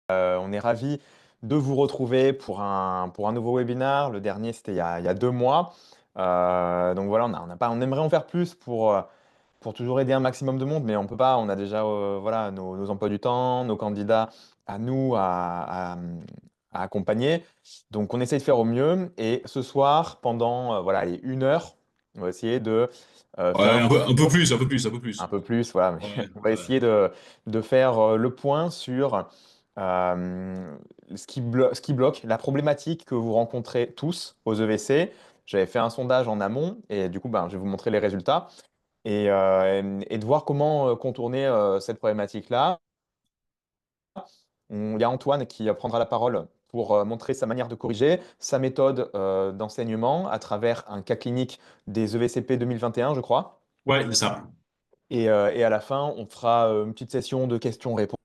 On est ravis de vous retrouver pour un nouveau webinaire. Le dernier, c'était il y a 2 mois. Donc voilà, on aimerait en faire plus pour toujours aider un maximum de monde, mais on peut pas. On a déjà voilà, nos emplois du temps, nos candidats à nous à accompagner. Donc on essaie de faire au mieux. Et ce soir, pendant voilà, allez, 1 heure, on va essayer de faire Ouais, un peu un peu le plus, un peu plus, un peu un plus. peu plus, voilà. Mais Ouais, on va ouais. essayer de faire le point sur ce qui bloque, la problématique que vous rencontrez tous aux EVC. J'avais fait un sondage en amont et du coup, ben, je vais vous montrer les résultats et de voir comment contourner cette problématique-là. Il y a Antoine qui prendra la parole pour montrer sa manière de corriger, sa méthode d'enseignement à travers un cas clinique des EVCP 2021, je crois. Ouais, c'est ça. Et à la fin, on fera une petite session de questions-réponses.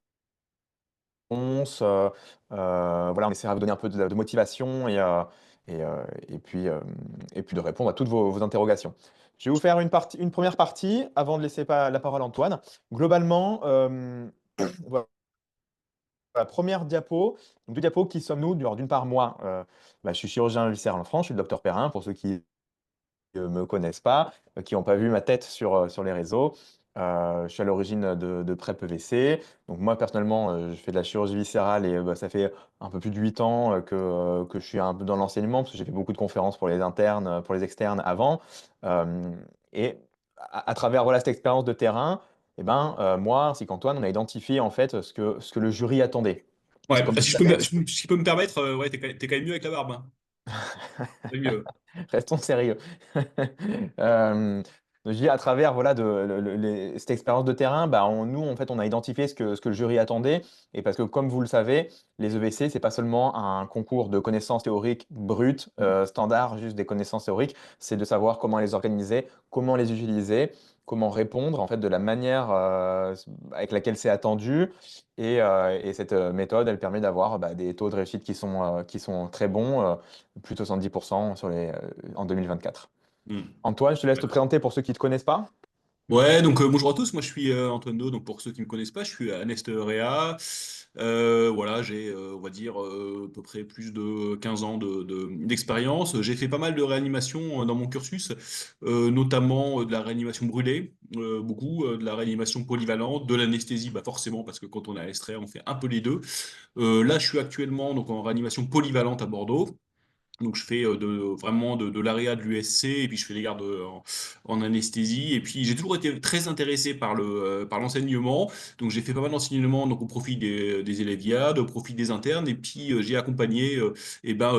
Voilà, on essaiera de vous donner un peu de motivation et puis de répondre à toutes vos interrogations. Je vais vous faire une première partie avant de laisser la parole à Antoine. Globalement, voilà, première diapo, donc deux diapos, qui sommes-nous? Alors, d'une part, moi, bah, je suis chirurgien viscéral en France, je suis le docteur Perrin, pour ceux qui me connaissent pas, qui n'ont pas vu ma tête sur les réseaux. Je suis à l'origine de PrEP EVC. Donc moi, personnellement, je fais de la chirurgie viscérale et bah, ça fait un peu plus de 8 ans que je suis un peu dans l'enseignement, parce que j'ai fait beaucoup de conférences pour les internes, pour les externes avant. Euh, et à travers voilà, cette expérience de terrain, eh ben, moi ainsi qu'Antoine, on a identifié en fait ce que le jury attendait. Parce Ouais, que comme bah, vous si le je peux savez, si je peux me permettre, ouais, t'es quand même mieux avec la barbe, hein. C'est mieux. restons sérieux. Euh, je dis à travers voilà, cette expérience de terrain, bah, nous, en fait, on a identifié ce que le jury attendait. Et parce que, comme vous le savez, les EVC, c'est pas seulement un concours de connaissances théoriques brutes, standard, juste des connaissances théoriques. C'est de savoir comment les organiser, comment les utiliser, comment répondre en fait, de la manière avec laquelle c'est attendu. Et cette méthode, elle permet d'avoir bah, des taux de réussite qui sont très bons, plutôt 110% en 2024. Hmm. Antoine, je te laisse te D'accord. présenter pour ceux qui ne te connaissent pas. Ouais, donc bonjour à tous, moi je suis Antoine Do, donc pour ceux qui me connaissent pas, je suis à Nest Réa. Voilà, j'ai, on va dire, à peu près plus de 15 ans d'expérience. J'ai fait pas mal de réanimation dans mon cursus, notamment de la réanimation brûlée, beaucoup, de la réanimation polyvalente, de l'anesthésie, bah forcément, parce que quand on est à Nest Réa, on fait un peu les deux. Là, je suis actuellement donc en réanimation polyvalente à Bordeaux. Donc je fais vraiment de l'AREA de l'USC et puis je fais des gardes en anesthésie et puis j'ai toujours été très intéressé par l'enseignement, donc j'ai fait pas mal d'enseignement donc au profit des élèves IAD, au profit des internes et puis j'ai accompagné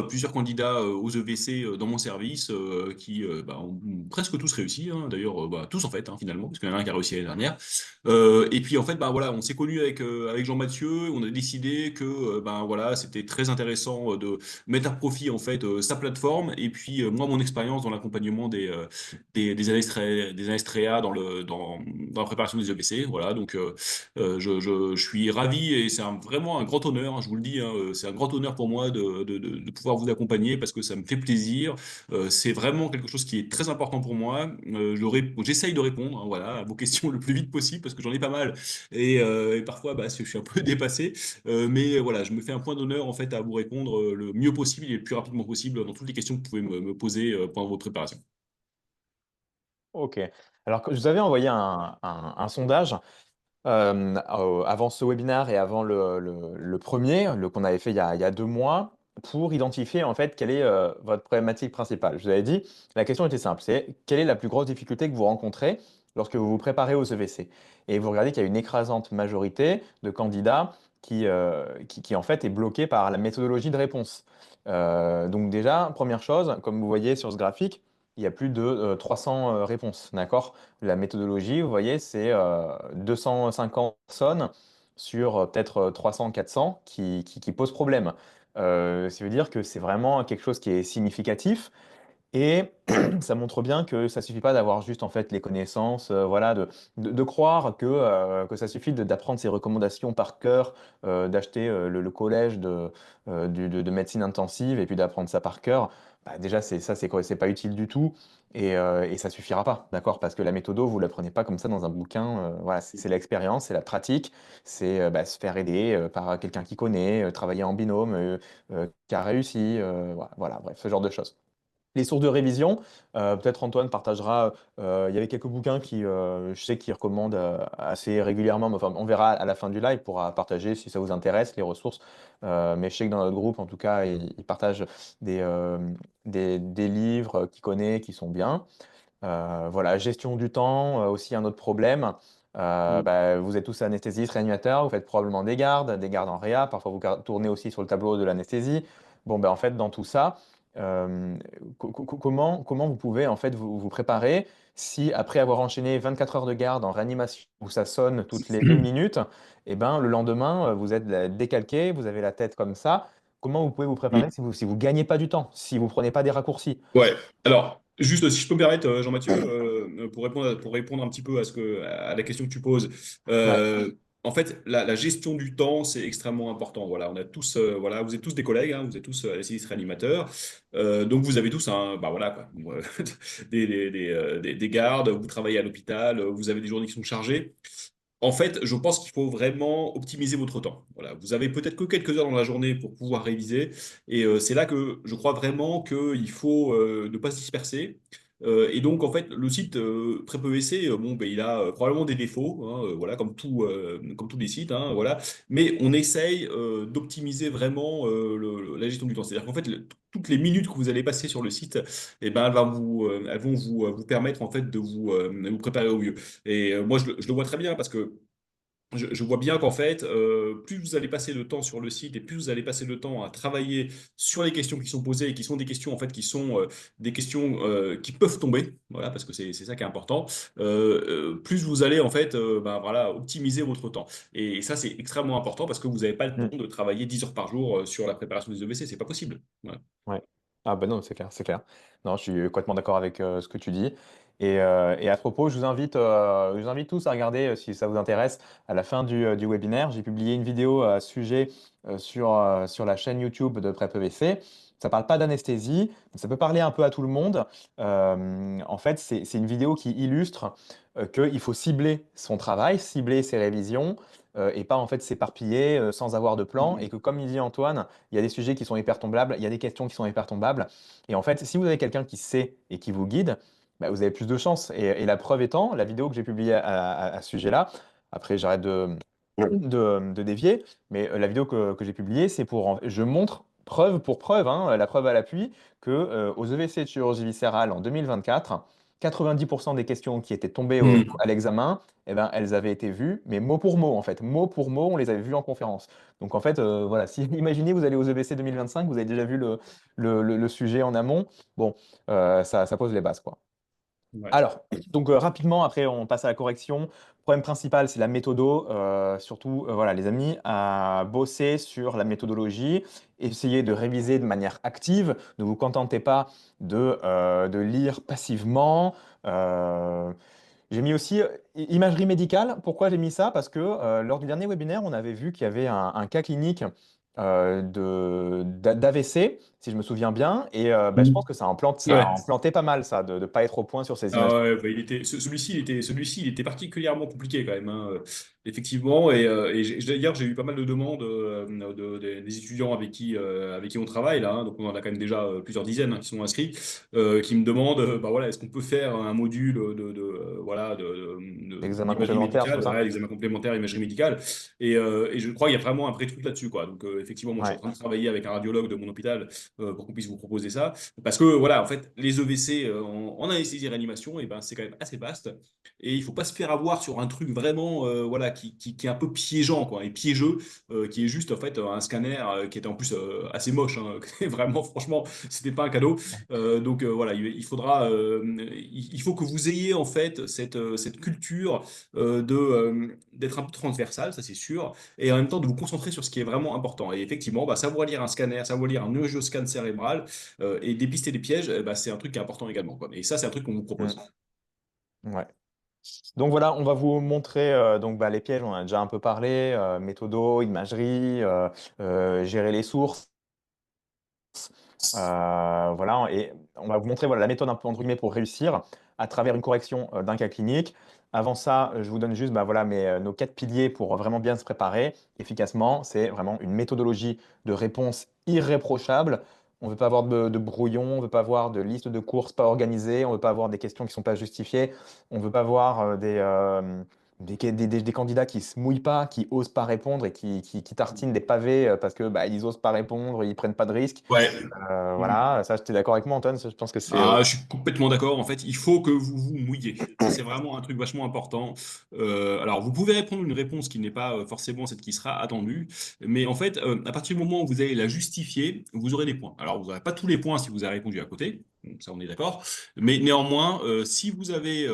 plusieurs candidats aux EVC dans mon service qui ont presque tous réussi, hein, d'ailleurs tous en fait, hein, finalement, parce qu'il y en a un qui a réussi l'année dernière. Et puis en fait bah voilà, on s'est connus avec Jean-Mathieu, on a décidé que voilà, c'était très intéressant de mettre à profit en fait sa plateforme et puis moi mon expérience dans l'accompagnement des Alestrea dans la préparation des EBC. Voilà, donc je suis ravi et c'est vraiment un grand honneur, hein, je vous le dis, hein, c'est un grand honneur pour moi de pouvoir vous accompagner parce que ça me fait plaisir. C'est vraiment quelque chose qui est très important pour moi. J'essaye de répondre, hein, voilà, à vos questions le plus vite possible parce que j'en ai pas mal et parfois bah, je suis un peu dépassé. Mais voilà, je me fais un point d'honneur en fait à vous répondre le mieux possible et le plus rapidement possible dans toutes les questions que vous pouvez me poser pendant votre préparation. Ok. Alors, je vous avais envoyé un sondage avant ce webinaire et avant le premier, qu'on avait fait il y a 2 mois, pour identifier en fait quelle est votre problématique principale. Je vous avais dit, la question était simple, c'est quelle est la plus grosse difficulté que vous rencontrez lorsque vous vous préparez aux EVC? Et vous regardez qu'il y a une écrasante majorité de candidats qui en fait est bloquée par la méthodologie de réponse. Donc déjà, première chose, comme vous voyez sur ce graphique, il y a plus de 300 réponses, d'accord? La méthodologie, vous voyez, c'est 250 personnes sur peut-être 300, 400 qui posent problème. Ça veut dire que c'est vraiment quelque chose qui est significatif et ça montre bien que ça suffit pas d'avoir juste en fait les connaissances, voilà, de croire que ça suffit d'apprendre ces recommandations par cœur, d'acheter le collège de médecine intensive et puis d'apprendre ça par cœur. bah, déjà, c'est quoi? C'est pas utile du tout et ça suffira pas, d'accord? Parce que la méthodo, vous la prenez pas comme ça dans un bouquin. Voilà, c'est l'expérience, c'est la pratique, c'est bah, se faire aider par quelqu'un qui connaît, travailler en binôme, qui a réussi, voilà, bref, ce genre de choses. Les sources de révision, peut-être Antoine partagera. Il y avait quelques bouquins qui, je sais qu'il recommande assez régulièrement. Mais enfin, on verra à la fin du live, il pourra partager si ça vous intéresse les ressources. Mais je sais que dans notre groupe, en tout cas, il partage des, euh, des livres qu'il connaît qui sont bien. Voilà, gestion du temps, aussi un autre problème. Mm. Bah, vous êtes tous anesthésistes, réanimateurs, vous faites probablement des gardes en réa, parfois vous tournez aussi sur le tableau de l'anesthésie. Bon, ben, en fait, dans tout ça, euh, comment vous pouvez en fait vous préparer si après avoir enchaîné 24 heures de garde en réanimation où ça sonne toutes les 1 minute, et ben, le lendemain, vous êtes décalqué, vous avez la tête comme ça. Comment vous pouvez vous préparer Mm. si vous gagnez pas du temps, si vous prenez pas des raccourcis? Ouais. Alors, juste si je peux me permettre, Jean-Mathieu, pour répondre un petit peu à la question que tu poses. Ouais. euh, En fait, la gestion du temps, c'est extrêmement important. Voilà, on a tous, voilà, vous êtes tous des collègues, hein, vous êtes tous anesthésistes réanimateurs. Donc, vous avez tous bah voilà, quoi, des gardes, vous travaillez à l'hôpital, vous avez des journées qui sont chargées. En fait, je pense qu'il faut vraiment optimiser votre temps. Voilà, vous avez peut-être que quelques heures dans la journée pour pouvoir réviser, et c'est là que je crois vraiment qu'il faut ne pas se disperser. Et donc, en fait, le site PrepEVC, bon, ben, il a probablement des défauts, hein, voilà, comme tous les sites, hein, voilà. Mais on essaye d'optimiser vraiment la gestion du temps. C'est-à-dire qu'en fait, toutes les minutes que vous allez passer sur le site, eh ben, elles vont vous permettre en fait de vous préparer au mieux. Et moi, je le vois très bien parce que je vois bien qu'en fait, plus vous allez passer de temps sur le site et plus vous allez passer de temps à travailler sur les questions qui sont posées et qui sont des questions en fait qui sont des questions qui peuvent tomber, voilà, parce que c'est ça qui est important. Plus vous allez en fait, ben, voilà, optimiser votre temps. Et ça, c'est extrêmement important parce que vous n'avez pas le temps de travailler 10 heures par jour sur la préparation des EVC, c'est pas possible. Voilà. Ouais. Ah ben non, c'est clair, c'est clair. Non, je suis complètement d'accord avec ce que tu dis. Et à propos, je vous invite tous à regarder, si ça vous intéresse, à la fin du webinaire, j'ai publié une vidéo à ce sujet sur la chaîne YouTube de PrepEVC. Ça parle pas d'anesthésie, mais ça peut parler un peu à tout le monde. En fait, c'est une vidéo qui illustre qu'il faut cibler son travail, cibler ses révisions, et pas en fait s'éparpiller sans avoir de plan. Et Mhm. que comme il dit Antoine, il y a des sujets qui sont hyper tombables, il y a des questions qui sont hyper tombables. Et en fait, si vous avez quelqu'un qui sait et qui vous guide, bah, vous avez plus de chances. Et la preuve étant, la vidéo que j'ai publiée à ce sujet-là, après j'arrête de dévier, mais la vidéo que j'ai publiée, c'est je montre preuve pour preuve, hein, la preuve à l'appui, que aux EVC de chirurgie viscérale en 2024, 90% des questions qui étaient tombées Mhm. à l'examen, eh ben, elles avaient été vues, mais mot pour mot, en fait. Mot pour mot, on les avait vues en conférence. Donc, en fait, voilà, si imaginez, vous allez aux EVC 2025, vous avez déjà vu le sujet en amont, bon, ça pose les bases, quoi. Ouais. Alors, donc rapidement, après on passe à la correction. Le problème principal, c'est la méthodo. Surtout, voilà, les amis, à bosser sur la méthodologie, essayer de réviser de manière active. Ne vous contentez pas de lire passivement. Euh, j'ai mis aussi imagerie médicale. Pourquoi j'ai mis ça? Parce que lors du dernier webinaire, on avait vu qu'il y avait un cas clinique d'AVC, si je me souviens bien. Et bah, je pense Mhm. que ça a Ouais. implanté pas mal, ça, de ne pas être au point sur ces images. Ah ouais, bah, celui-ci, il était particulièrement compliqué quand même, hein, effectivement. Et d'ailleurs, j'ai eu pas mal de demandes des étudiants avec qui on travaille là, hein, donc on en a quand même déjà plusieurs dizaines hein, qui sont inscrits, qui me demandent, bah voilà, est-ce qu'on peut faire un module voilà, Examen d'imagerie complémentaire, tout médicale, ça. ouais, l'examen complémentaire imagerie médicale. Et je crois qu'il y a vraiment un vrai truc là-dessus, quoi. Donc effectivement, moi, je suis en Ouais. train de travailler avec un radiologue de mon hôpital pour qu'on puisse vous proposer ça. Parce que voilà, en fait, les EVC en anesthésie réanimation, et ben, c'est quand même assez vaste. Et il faut pas se faire avoir sur un truc vraiment voilà, qui est un peu piégeant, quoi, et piégeux, qui est juste en fait un scanner qui était en plus assez moche. Hein. Vraiment, franchement, c'était pas un cadeau. Donc voilà, il faut que vous ayez en fait cette culture d'être un peu transversal, ça c'est sûr, et en même temps de vous concentrer sur ce qui est vraiment important. Et effectivement, bah, savoir lire un scanner, savoir lire un angioscan cérébral, et dépister les pièges, bah, c'est un truc qui est important également, quoi. Et ça, c'est un truc qu'on vous propose. Mm. Ouais. Donc voilà, on va vous montrer donc, bah, les pièges, on en a déjà un peu parlé, méthodo, imagerie, gérer les sources. Voilà, et on va vous montrer voilà, la méthode un peu entre guillemets pour réussir à travers une correction d'un cas clinique. Avant ça, je vous donne juste bah, voilà, nos quatre piliers pour vraiment bien se préparer efficacement. C'est vraiment une méthodologie de réponse irréprochable. On ne veut pas avoir de brouillon, on ne veut pas avoir de liste de courses pas organisées, on ne veut pas avoir des questions qui ne sont pas justifiées, on ne veut pas avoir des candidats qui se mouillent pas, qui osent pas répondre et qui tartinent des pavés parce que bah, ils osent pas répondre, ils prennent pas de risques. Ouais. Voilà, ça, tu es d'accord avec moi, Antoine? Ça, je pense que c'est. Ah, je suis complètement d'accord. En fait, il faut que vous vous mouillez. Ça, c'est vraiment un truc vachement important. Alors, vous pouvez répondre une réponse qui n'est pas forcément celle qui sera attendue, mais en fait, à partir du moment où vous allez la justifier, vous aurez des points. Alors, vous n'aurez pas tous les points si vous avez répondu à côté. Donc, ça, on est d'accord. Mais néanmoins, si vous avez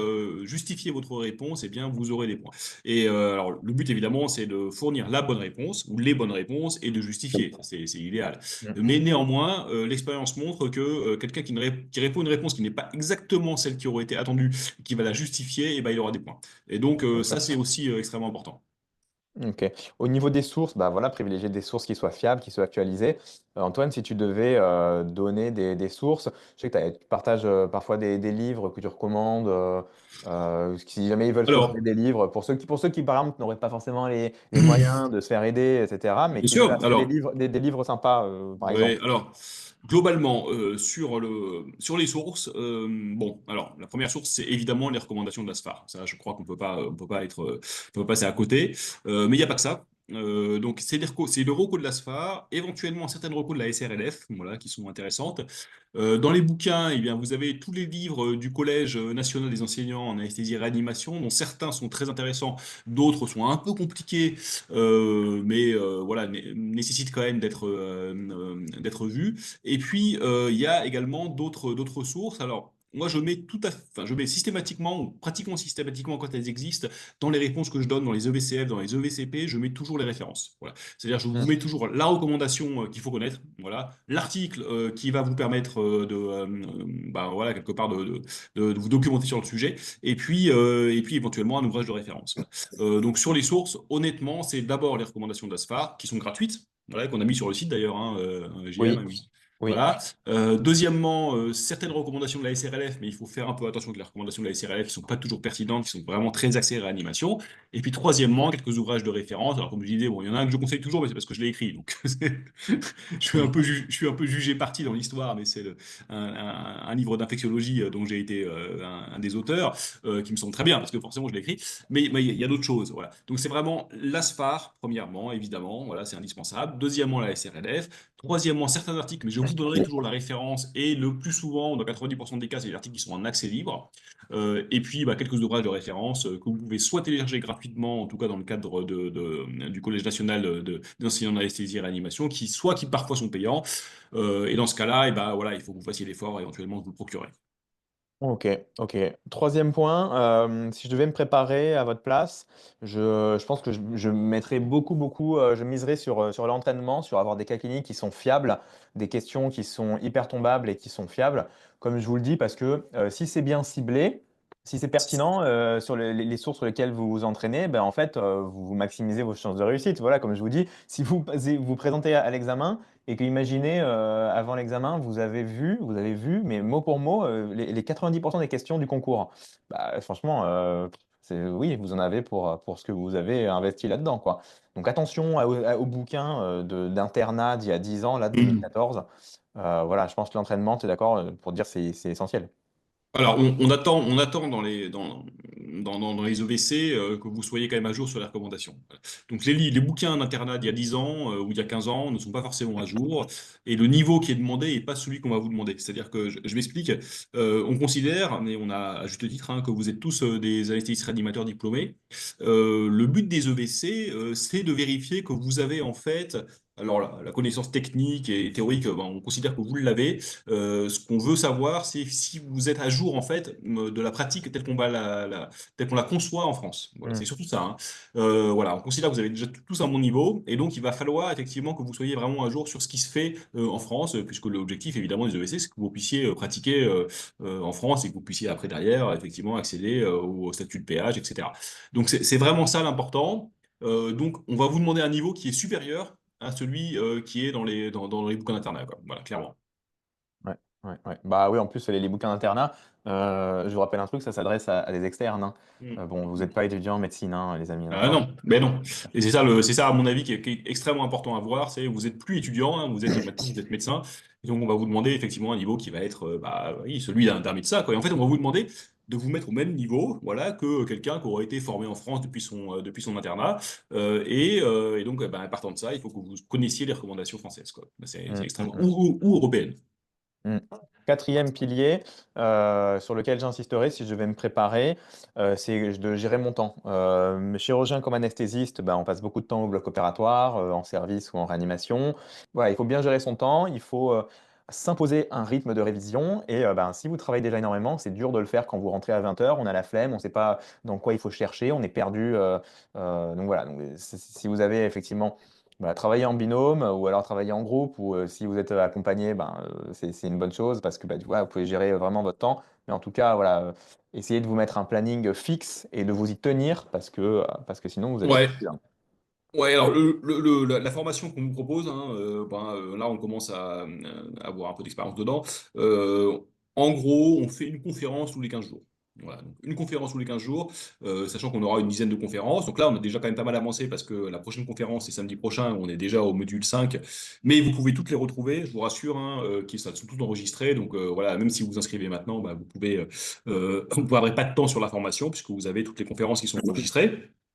justifié votre réponse, eh bien, vous aurez des points. Et alors, le but, évidemment, c'est de fournir la bonne réponse ou les bonnes réponses et de justifier. Ça, c'est idéal. Mm. Mais néanmoins, l'expérience montre que quelqu'un qui répond une réponse qui n'est pas exactement celle qui aurait été attendue, qui va la justifier, et ben, il aura des points. Et donc, ça, c'est aussi extrêmement important. Ok. Au niveau des sources, bah voilà, privilégier des sources qui soient fiables, qui soient actualisées. Antoine, si tu devais donner des sources, je sais que tu partages parfois des livres que tu recommandes. Si jamais ils veulent se procurer Alors, des livres, pour ceux qui, par exemple, n'auraient pas forcément les moyens de se faire aider, etc., mais bien qui veulent sûr, acheter alors, des livres sympas, par exemple. ouais, alors, globalement, sur les sources, bon, alors, la première source, c'est évidemment les recommandations de la SFAR. Ça, je crois on peut pas être, on peut pas passer à côté. Mais il n'y a pas que ça. Donc, c'est le reco de la SFAR, éventuellement certaines recos de la SRLF, voilà, qui sont intéressantes. Dans les bouquins, eh bien, vous avez tous les livres du Collège national des enseignants en anesthésie et réanimation, dont certains sont très intéressants, d'autres sont un peu compliqués, mais voilà, nécessitent quand même d'être vus. Et puis, il y a également d'autres sources. Alors, moi, enfin, je mets systématiquement, ou pratiquement systématiquement quand elles existent, dans les réponses que je donne dans les EVCF, dans les EVCP, je mets toujours les références. Voilà. C'est-à-dire, je vous Mm. mets toujours la recommandation qu'il faut connaître, voilà, l'article qui va vous permettre bah, voilà, quelque part de vous documenter sur le sujet, et puis éventuellement un ouvrage de référence. Voilà. Donc sur les sources, honnêtement, c'est d'abord les recommandations d'ASFAR, qui sont gratuites, voilà, qu'on a mis sur le site d'ailleurs, hein, Oui, JM. oui. Voilà. Deuxièmement, certaines recommandations de la SRLF, mais il faut faire un peu attention que les recommandations de la SRLF ne sont pas toujours pertinentes, qui sont vraiment très axées réanimation. Et puis troisièmement, quelques ouvrages de référence. Alors comme je disais, bon, il y en a un que je conseille toujours, mais c'est parce que je l'ai écrit. Donc je suis un peu jugé parti dans l'histoire, mais c'est un livre d'infectiologie dont j'ai été un des auteurs, qui me semble très bien, parce que forcément je l'ai écrit. Mais il y a d'autres choses. Voilà. Donc c'est vraiment l'ASFAR, premièrement, évidemment, voilà, c'est indispensable. Deuxièmement, la SRLF. Troisièmement, certains articles, mais je vous donnerai toujours la référence, et le plus souvent, dans 90% des cas, c'est des articles qui sont en accès libre. Et puis, bah, quelques ouvrages de référence que vous pouvez soit télécharger gratuitement, en tout cas dans le cadre du Collège national des enseignants d'anesthésie et réanimation, qui parfois sont payants. Et dans ce cas-là, et bah, voilà, il faut que vous fassiez l'effort éventuellement de vous le procurer. Ok, ok. Troisième point, si je devais me préparer à votre place, je pense que je mettrais beaucoup, je miserais sur l'entraînement, sur avoir des cas cliniques qui sont fiables, des questions qui sont hyper tombables et qui sont fiables, comme je vous le dis, parce que si c'est bien ciblé, si c'est pertinent sur les sources sur lesquelles vous vous entraînez, ben en fait, vous maximisez vos chances de réussite. Voilà, comme je vous dis, si vous présentez à l'examen, et que imaginez, avant l'examen, vous avez vu, mais mot pour mot, les 90% des questions du concours. Bah, franchement, oui, vous en avez pour ce que vous avez investi là-dedans, quoi. Donc attention au bouquin d'internat d'il y a 10 ans, là, de 2014. Voilà, je pense que l'entraînement, tu es d'accord pour dire c'est essentiel. Alors, on attend dans les EVC que vous soyez quand même à jour sur les recommandations. Voilà. Donc, les bouquins d'internat d'il y a 10 ans ou il y a 15 ans ne sont pas forcément à jour, et le niveau qui est demandé n'est pas celui qu'on va vous demander. C'est-à-dire que, je m'explique, on considère, mais on a à juste titre, hein, que vous êtes tous des anesthésistes réanimateurs diplômés. Le but des EVC, c'est de vérifier que vous avez en fait. Alors, la connaissance technique et théorique, ben, on considère que vous l'avez. Ce qu'on veut savoir, c'est si vous êtes à jour en fait de la pratique telle qu'on la conçoit en France. Voilà, Hmm. c'est surtout ça. Hein. Voilà, on considère que vous avez déjà tous un bon niveau, et donc il va falloir effectivement que vous soyez vraiment à jour sur ce qui se fait en France, puisque l'objectif évidemment des EVC, c'est que vous puissiez pratiquer en France, et que vous puissiez après derrière effectivement accéder au statut de péage, etc. Donc c'est vraiment ça l'important. Donc on va vous demander un niveau qui est supérieur à celui qui est dans les bouquins d'internat, quoi. Voilà, clairement. Ouais, ouais. Bah oui, en plus, les bouquins d'internat, je vous rappelle un truc, ça s'adresse à des externes, hein. Bon, vous n'êtes pas étudiant en médecine, hein, les amis, Ah d'accord? non, ben non. Et c'est ça à mon avis qui est extrêmement important à voir, c'est vous êtes plus étudiant, hein, vous êtes maintenant vous êtes médecin, et donc on va vous demander effectivement un niveau qui va être bah oui celui d'un médecin quoi. Et en fait on va vous demander de vous mettre au même niveau, voilà, que quelqu'un qui aurait été formé en France depuis son internat, et donc bah, partant de ça, il faut que vous connaissiez les recommandations françaises quoi. C'est Mm, mm, extrêmement mm. ou européennes. Mm. Quatrième pilier sur lequel j'insisterai si je vais me préparer, c'est de gérer mon temps. Chirurgien comme anesthésiste, ben, on passe beaucoup de temps au bloc opératoire, en service ou en réanimation. Voilà, il faut bien gérer son temps, il faut s'imposer un rythme de révision. Et ben, si vous travaillez déjà énormément, c'est dur de le faire quand vous rentrez à 20 heures, on a la flemme, on ne sait pas dans quoi il faut chercher, on est perdu. Donc voilà, donc, si vous avez effectivement bah, travailler en binôme ou alors travailler en groupe ou si vous êtes accompagné, ben, c'est une bonne chose parce que bah, vous pouvez gérer vraiment votre temps. Mais en tout cas, voilà, essayez de vous mettre un planning fixe et de vous y tenir parce que sinon vous allez être Ouais. perdu, hein. Ouais, alors la formation qu'on vous propose, hein, là on commence à avoir un peu d'expérience dedans. Euh, En gros, on fait une conférence tous les 15 jours. Voilà, donc une conférence tous les 15 jours, sachant qu'on aura une dizaine de conférences. Donc là, on a déjà quand même pas mal avancé parce que la prochaine conférence, c'est samedi prochain, on est déjà au module 5. Mais vous pouvez toutes les retrouver, je vous rassure, hein, qui sont toutes enregistrées. Donc voilà, même si vous vous inscrivez maintenant, bah, vous ne perdrez pas de temps sur la formation puisque vous avez toutes les conférences qui sont enregistrées.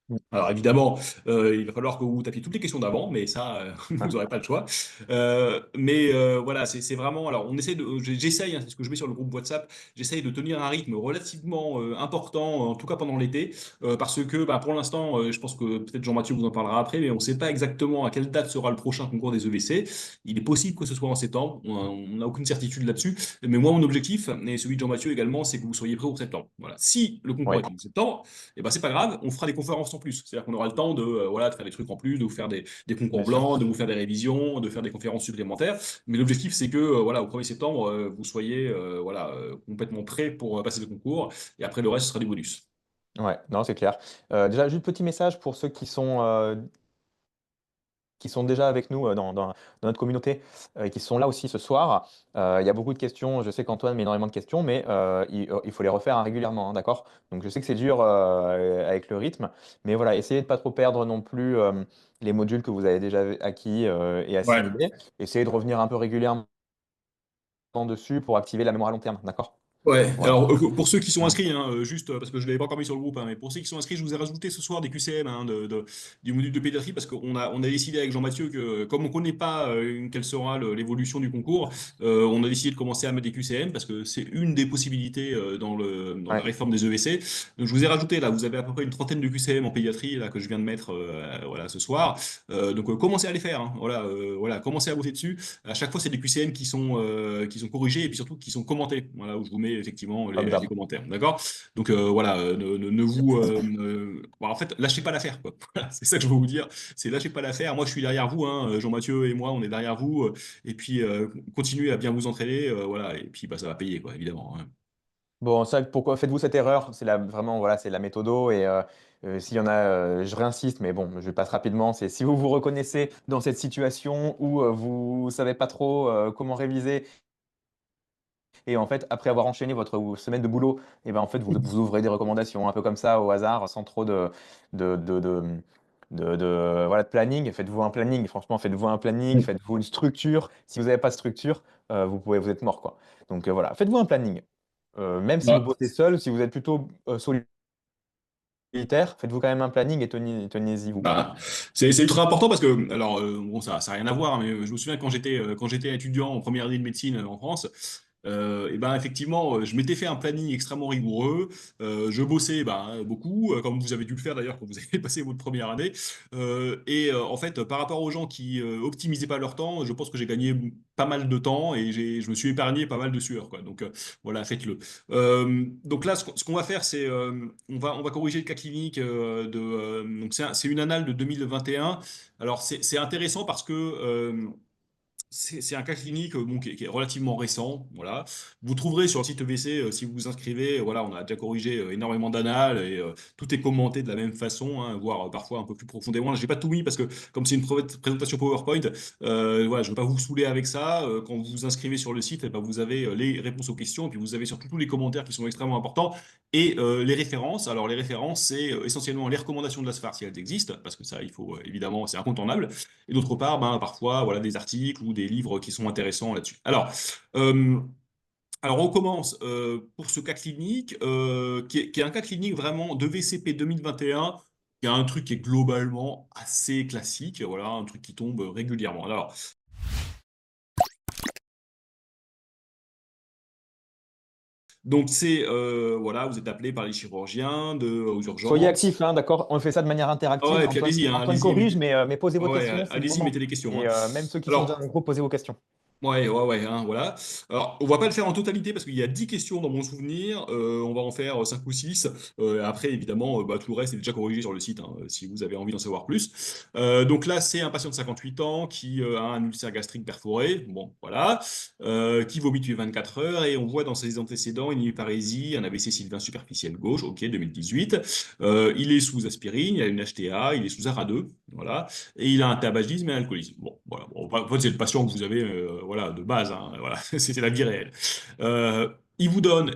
Mm. Alors évidemment, il va falloir que vous tapiez toutes les questions d'avant, mais ça, vous Ouais. n'aurez pas le choix. Voilà, c'est vraiment. Alors on essaie de, j'essaye, hein, c'est ce que je mets sur le groupe WhatsApp. J'essaye de tenir un rythme relativement important, en tout cas pendant l'été, parce que bah, pour l'instant, je pense que peut-être Jean-Mathieu vous en parlera après, mais on ne sait pas exactement à quelle date sera le prochain concours des EVC. Il est possible que ce soit en septembre. On n'a aucune certitude là-dessus. Mais moi, mon objectif et celui de Jean-Mathieu également, c'est que vous soyez prêts pour septembre. Voilà. Si le concours Oui, est en septembre et ben c'est pas grave, on fera des conférences en plus. C'est-à-dire qu'on aura le temps de, voilà, de faire des trucs en plus, de vous faire des concours bien sûr. blancs, de vous faire des révisions, de faire des conférences supplémentaires. Mais l'objectif, c'est que voilà, au 1er septembre, vous soyez voilà, complètement prêts pour passer le concours. Et après, le reste, ce sera des bonus. Ouais, non, c'est clair. Déjà, juste petit message pour ceux qui sont déjà avec nous dans notre communauté et qui sont là aussi ce soir. Il y a beaucoup de questions. Je sais qu'Antoine met énormément de questions, mais il faut les refaire hein, régulièrement, hein, d'accord? Donc je sais que c'est dur avec le rythme, mais voilà, essayez de ne pas trop perdre non plus les modules que vous avez déjà acquis et Ouais. assimilés. Essayez de revenir un peu régulièrement dessus pour activer la mémoire à long terme, d'accord? Ouais, Voilà. alors pour ceux qui sont Hein. inscrits, hein, juste parce que je ne l'avais pas encore mis sur le groupe, hein, mais pour ceux qui sont inscrits, je vous ai rajouté ce soir des QCM hein, du module de pédiatrie parce on a décidé avec Jean-Mathieu que comme on ne connaît pas quelle sera l'évolution du concours, on a décidé de commencer à mettre des QCM parce que c'est une des possibilités dans la Ouais, réforme des EVC. Donc je vous ai rajouté là, vous avez à peu près une trentaine de QCM en pédiatrie là, que je viens de mettre voilà, ce soir. Commencez à les faire, hein, voilà, commencez à bosser dessus. À chaque fois, c'est des QCM qui sont corrigés et puis surtout qui sont commentés. Voilà, où je vous mets effectivement top les job. commentaires. D'accord? Donc voilà, ne vous. Bon, en fait, lâchez pas l'affaire, quoi. Voilà, c'est ça que je veux vous dire. C'est lâchez pas l'affaire. Moi, je suis derrière vous, hein, Jean-Mathieu et moi, on est derrière vous. Et puis, continuez à bien vous entraîner. Voilà, et puis, bah, ça va payer, quoi, évidemment, hein. Bon, ça, pourquoi faites-vous cette erreur? C'est vraiment, voilà, c'est la méthodo. Et s'il y en a, je réinsiste, mais bon, je passe rapidement. C'est si vous vous reconnaissez dans cette situation où vous savez pas trop comment réviser, et en fait, après avoir enchaîné votre semaine de boulot, et ben en fait, vous ouvrez des recommandations un peu comme ça au hasard, sans trop de, de, de, voilà, de planning. Faites-vous un planning. Franchement, faites-vous un planning, faites-vous une structure. Si vous n'avez pas de structure, vous êtes mort, quoi. Donc voilà, faites-vous un planning. Même si vous Ouais. bossez seul, si vous êtes plutôt solitaire, faites-vous quand même un planning et tenez-y vous, quoi. Bah, c'est ultra important parce que, alors, bon, ça n'a rien à voir, hein, mais je me souviens quand j'étais étudiant en première année de médecine en France, et ben effectivement, je m'étais fait un planning extrêmement rigoureux. Je bossais ben, beaucoup, comme vous avez dû le faire d'ailleurs quand vous avez passé votre première année. En fait, par rapport aux gens qui optimisaient pas leur temps, je pense que j'ai gagné pas mal de temps et je me suis épargné pas mal de sueur, quoi. Donc voilà, faites-le. Donc là, ce qu'on va faire, c'est on va corriger le cas clinique donc c'est une annale de 2021. Alors c'est intéressant parce que c'est un cas clinique bon, qui est relativement récent. Voilà. Vous trouverez sur le site EVC, si vous vous inscrivez, voilà, on a déjà corrigé énormément d'annales et tout est commenté de la même façon, hein, voire parfois un peu plus profondément. Là, j'ai pas tout mis parce que comme c'est une présentation PowerPoint, voilà, je ne veux pas vous saouler avec ça. Quand vous vous inscrivez sur le site, eh ben, vous avez les réponses aux questions et puis vous avez surtout tous les commentaires qui sont extrêmement importants et les références. Alors, les références, c'est essentiellement les recommandations de la SFAR si elles existent, parce que ça, il faut évidemment, c'est incontournable. Et d'autre part, ben, parfois, voilà, des articles ou des livres qui sont intéressants là-dessus. Euh, alors, on commence pour ce cas clinique, qui est un cas clinique vraiment de VCP 2021, qui a un truc qui est globalement assez classique, voilà, un truc qui tombe régulièrement. Alors, donc c'est, voilà, vous êtes appelé par les chirurgiens aux Soyez urgences. actifs, hein, d'accord? On fait ça de manière Ah interactive. ouais, et puis allez-y, hein, Antoine allez-y, corrige, mais posez vos ouais, questions, c'est le allez-y, moment. mettez les questions, hein. Et même ceux qui sont déjà dans le Alors, groupe, posez vos questions. ouais, ouais, ouais, hein, voilà. Alors, on va pas le faire en totalité parce qu'il y a 10 questions dans mon souvenir. On va en faire 5 ou 6. Après, évidemment, bah, tout le reste est déjà corrigé sur le site, hein, si vous avez envie d'en savoir plus. Donc là, c'est un patient de 58 ans qui a un ulcère gastrique perforé. Bon, voilà. Qui vomit depuis 24 heures et on voit dans ses antécédents une hyparésie, un AVC sylvain superficiel gauche, ok, 2018. Il est sous aspirine, il a une HTA, il est sous ARA2. Voilà et il a un tabagisme et un alcoolisme. Bon, voilà. Bon, en fait, c'est le patient que vous avez, voilà, de base, hein, voilà, c'est la vie réelle. Il vous donne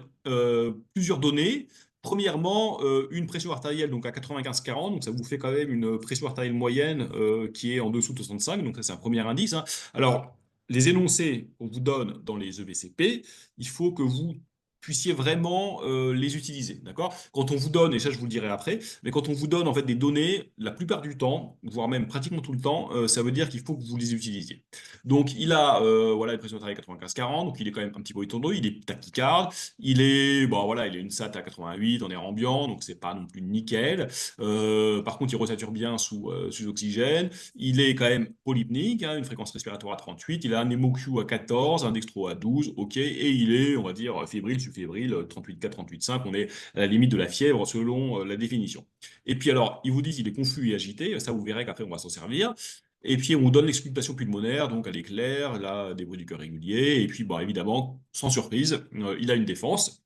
plusieurs données. Premièrement, une pression artérielle donc à 95-40, donc ça vous fait quand même une pression artérielle moyenne qui est en dessous de 65, donc ça c'est un premier indice, hein. Alors, les énoncés qu'on vous donne dans les EVCP, il faut que vous puissiez vraiment les utiliser, d'accord? Quand on vous donne, et ça je vous le dirai après, mais quand on vous donne en fait des données, la plupart du temps, voire même pratiquement tout le temps, ça veut dire qu'il faut que vous les utilisiez. Donc il a voilà, une pression artérielle 95-40, donc il est quand même un petit peu étendu, il est tachycarde, il est bon voilà, il a une SAT à 88 en air ambiant, donc c'est pas non plus nickel. Par contre, il resature bien sous oxygène. Il est quand même polypnique, hein, une fréquence respiratoire à 38, il a un MOQ à 14, un dextro à 12, ok, et il est, on va dire, fébrile, subfébrile, 38,4, 38,5, on est à la limite de la fièvre selon la définition. Et puis alors, ils vous disent il est confus et agité, ça vous verrez qu'après on va s'en servir. Et puis on donne l'exculpation pulmonaire, donc elle est claire, là, des bruits du cœur réguliers, et puis bon, évidemment, sans surprise, il a une défense,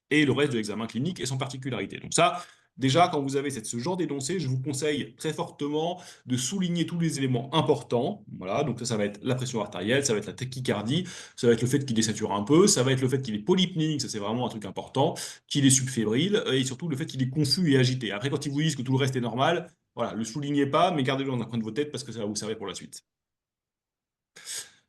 et le reste de l'examen clinique et son particularité. Donc ça, déjà, quand vous avez ce genre d'énoncé, je vous conseille très fortement de souligner tous les éléments importants. Voilà, donc ça va être la pression artérielle, ça va être la tachycardie, ça va être le fait qu'il désature un peu, ça va être le fait qu'il est polypnique, ça c'est vraiment un truc important, qu'il est subfébrile, et surtout le fait qu'il est confus et agité. Après, quand ils vous disent que tout le reste est normal, voilà, le soulignez pas, mais gardez-le dans un coin de votre tête parce que ça va vous servir pour la suite.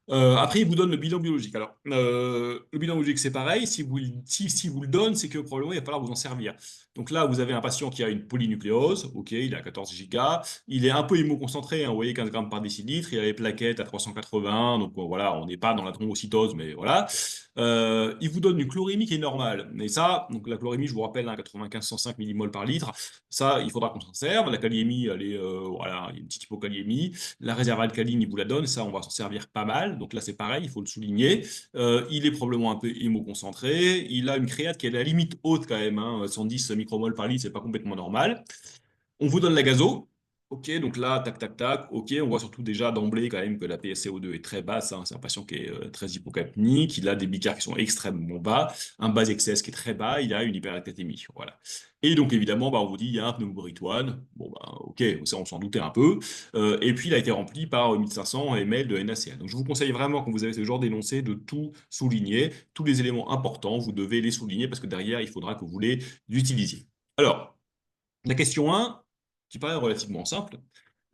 Après, il vous donne le bilan biologique. Alors, le bilan biologique, c'est pareil. Si vous le donne, c'est que probablement, il va falloir vous en servir. Donc là, vous avez un patient qui a une polynucléose. OK, il est à 14 gigas. Il est un peu hémoconcentré, hein, vous voyez, 15 grammes par décilitre. Il a les plaquettes à 380. Donc voilà, on n'est pas dans la thrombocytose, mais voilà. Il vous donne une chlorémie qui est normale. Et ça, donc la chlorémie, je vous rappelle, hein, 95-105 millimoles par litre. Ça, il faudra qu'on s'en serve. La kaliémie, elle est, voilà, il y a une petite hypokaliémie. La réserve alcaline, il vous la donne, ça, on va s'en servir pas mal. Donc là, c'est pareil, il faut le souligner. Il est probablement un peu hémoconcentré. Il a une créate qui est à la limite haute quand même, hein, 110 micromoles par litre, c'est pas complètement normal. On vous donne la gazo. Ok, donc là, tac, tac, tac. Ok, on voit surtout déjà d'emblée quand même que la PSCO2 est très basse, hein. C'est un patient qui est très hypocapnique. Il a des bicards qui sont extrêmement bas, un bas excès qui est très bas. Il a une hyperlactatémie. Voilà. Et donc évidemment, bah, on vous dit il y a un pneumobritoine. Bon, bah, ok, ça on s'en doutait un peu. Et puis il a été rempli par 1500 ml de NaCl. Donc je vous conseille vraiment, quand vous avez ce genre d'énoncé, de tout souligner. Tous les éléments importants, vous devez les souligner parce que derrière, il faudra que vous les utilisiez. Alors, la question 1, qui paraît relativement simple,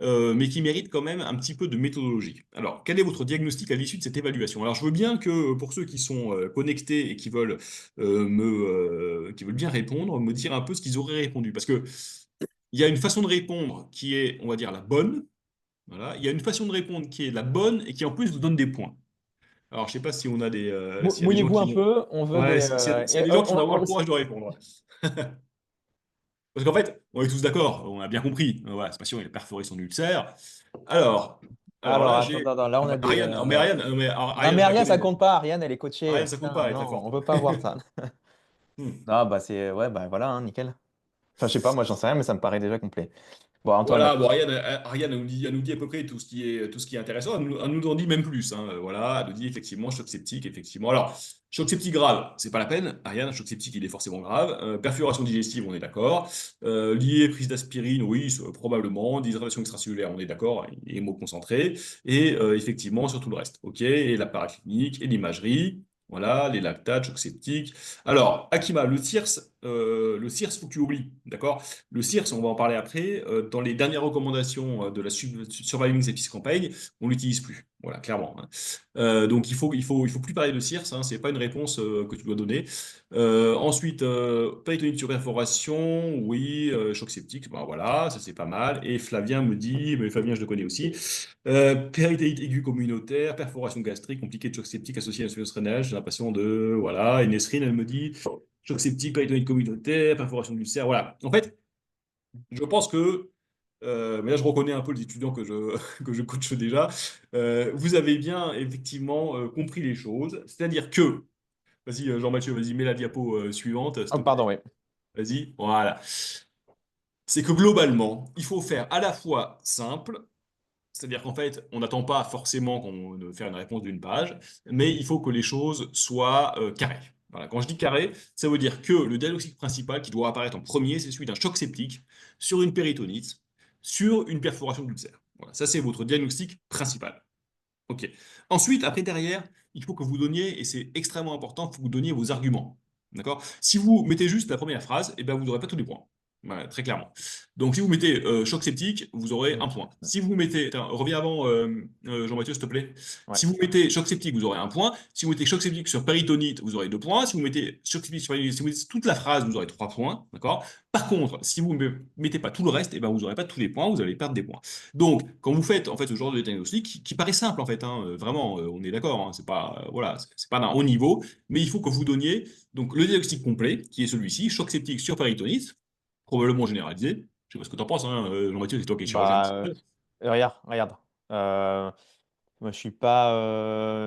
mais qui mérite quand même un petit peu de méthodologie. Alors, quel est votre diagnostic à l'issue de cette évaluation? Alors, je veux bien que pour ceux qui sont connectés et qui veulent bien répondre, me dire un peu ce qu'ils auraient répondu. Parce que il y a une façon de répondre qui est, on va dire, la bonne. Voilà. Il y a une façon de répondre qui est la bonne et qui en plus vous donne des points. Alors, je sais pas si on a s'il y a des gens Mouillez-vous qui un vont. peu, on veut Ouais, des... s'il y a des gens qui vont avoir le courage de répondre. Parce qu'en fait, on est tous d'accord, on a bien compris. Voilà, ce patient, il a perforé son ulcère. Alors, alors Alors, là, attends, j'ai. attends, là, Ah on a bah, des... Ariane, mais Ariane, alors, Non, Ariane, mais je la Ariane, connais. ça compte pas. Ariane, elle est coachée. Ariane, ça compte Putain, pas, elle est très non, on forte. veut pas voir ça. Hmm. Ah, bah, c'est... Ouais, bah, voilà, hein, nickel. Enfin, je sais pas, moi j'en sais rien, mais ça me paraît déjà complet. Bon, Antoine, Voilà, bon, Ariane elle nous dit à peu près tout ce qui est intéressant. Elle nous en dit même plus, hein. Voilà, elle nous dit effectivement choc septique, effectivement. Alors, choc septique grave, c'est pas la peine. Ariane, choc septique, il est forcément grave. Perforation digestive, on est d'accord. Lié prise d'aspirine, oui, probablement. Déshydratation extracellulaire, on est d'accord. Hémoconcentré. Et effectivement, sur tout le reste. OK, et la paraclinique, et l'imagerie. Voilà, les lactates, choc septique. Alors, Akima, le CIRS, faut que tu oublies, d'accord? Le CIRS, on va en parler après. Dans les dernières recommandations de la Surviving Sepsis Campaign, on l'utilise plus. Voilà, clairement, hein. Donc il faut plus parler de CIRS. Hein, c'est pas une réponse que tu dois donner. Ensuite, péritonite sur perforation, oui, choc septique, ben voilà, ça c'est pas mal. Et Flavien me dit, mais Flavien je le connais aussi, péritonite aiguë communautaire, perforation gastrique, compliquée de choc septique associée à l'insuffisance rénale. J'ai l'impression de, voilà. Et Nesrine, elle me dit, choc septique, péritonite communautaire, perforation du cerf, voilà. En fait, je pense que, mais là je reconnais un peu les étudiants que que je coach déjà, vous avez bien effectivement compris les choses. C'est-à-dire que, vas-y Jean-Mathieu, vas-y, mets la diapo suivante, s'il oh, te plaît. pardon, oui. Vas-y, voilà. C'est que globalement, il faut faire à la fois simple, c'est-à-dire qu'en fait, on n'attend pas forcément de faire une réponse d'une page, mais il faut que les choses soient carrées. Voilà. Quand je dis carré, ça veut dire que le diagnostic principal qui doit apparaître en premier, c'est celui d'un choc septique sur une péritonite, sur une perforation d'ulcère. Voilà. Ça, c'est votre diagnostic principal. OK. Ensuite, après, derrière, il faut que vous donniez, et c'est extrêmement important, il faut que vous donniez vos arguments. D'accord? Si vous mettez juste la première phrase, eh ben, vous n'aurez pas tous les points. Voilà, très clairement. Donc, si vous mettez choc septique, vous aurez un point. Si vous mettez. Attends, reviens avant, Jean-Mathieu, s'il te plaît. Ouais. Si vous mettez choc septique, vous aurez un point. Si vous mettez choc septique sur péritonite, vous aurez deux points. Si vous mettez choc septique sur péritonite, si vous mettez toute la phrase, vous aurez trois points. D'accord? Par contre, si vous ne mettez pas tout le reste, eh ben, vous n'aurez pas tous les points, vous allez perdre des points. Donc, quand vous faites en fait ce genre de diagnostic, qui paraît simple en fait, hein, vraiment, on est d'accord, hein, c'est pas voilà, c'est pas d'un haut niveau, mais il faut que vous donniez donc le diagnostic complet, qui est celui-ci, choc septique sur péritonite, probablement généralisé. Je sais pas ce que tu en penses, hein, Jean-Mathieu, c'est toi qui es chirurgien Bah, principal. regarde, regarde. Moi, je suis pas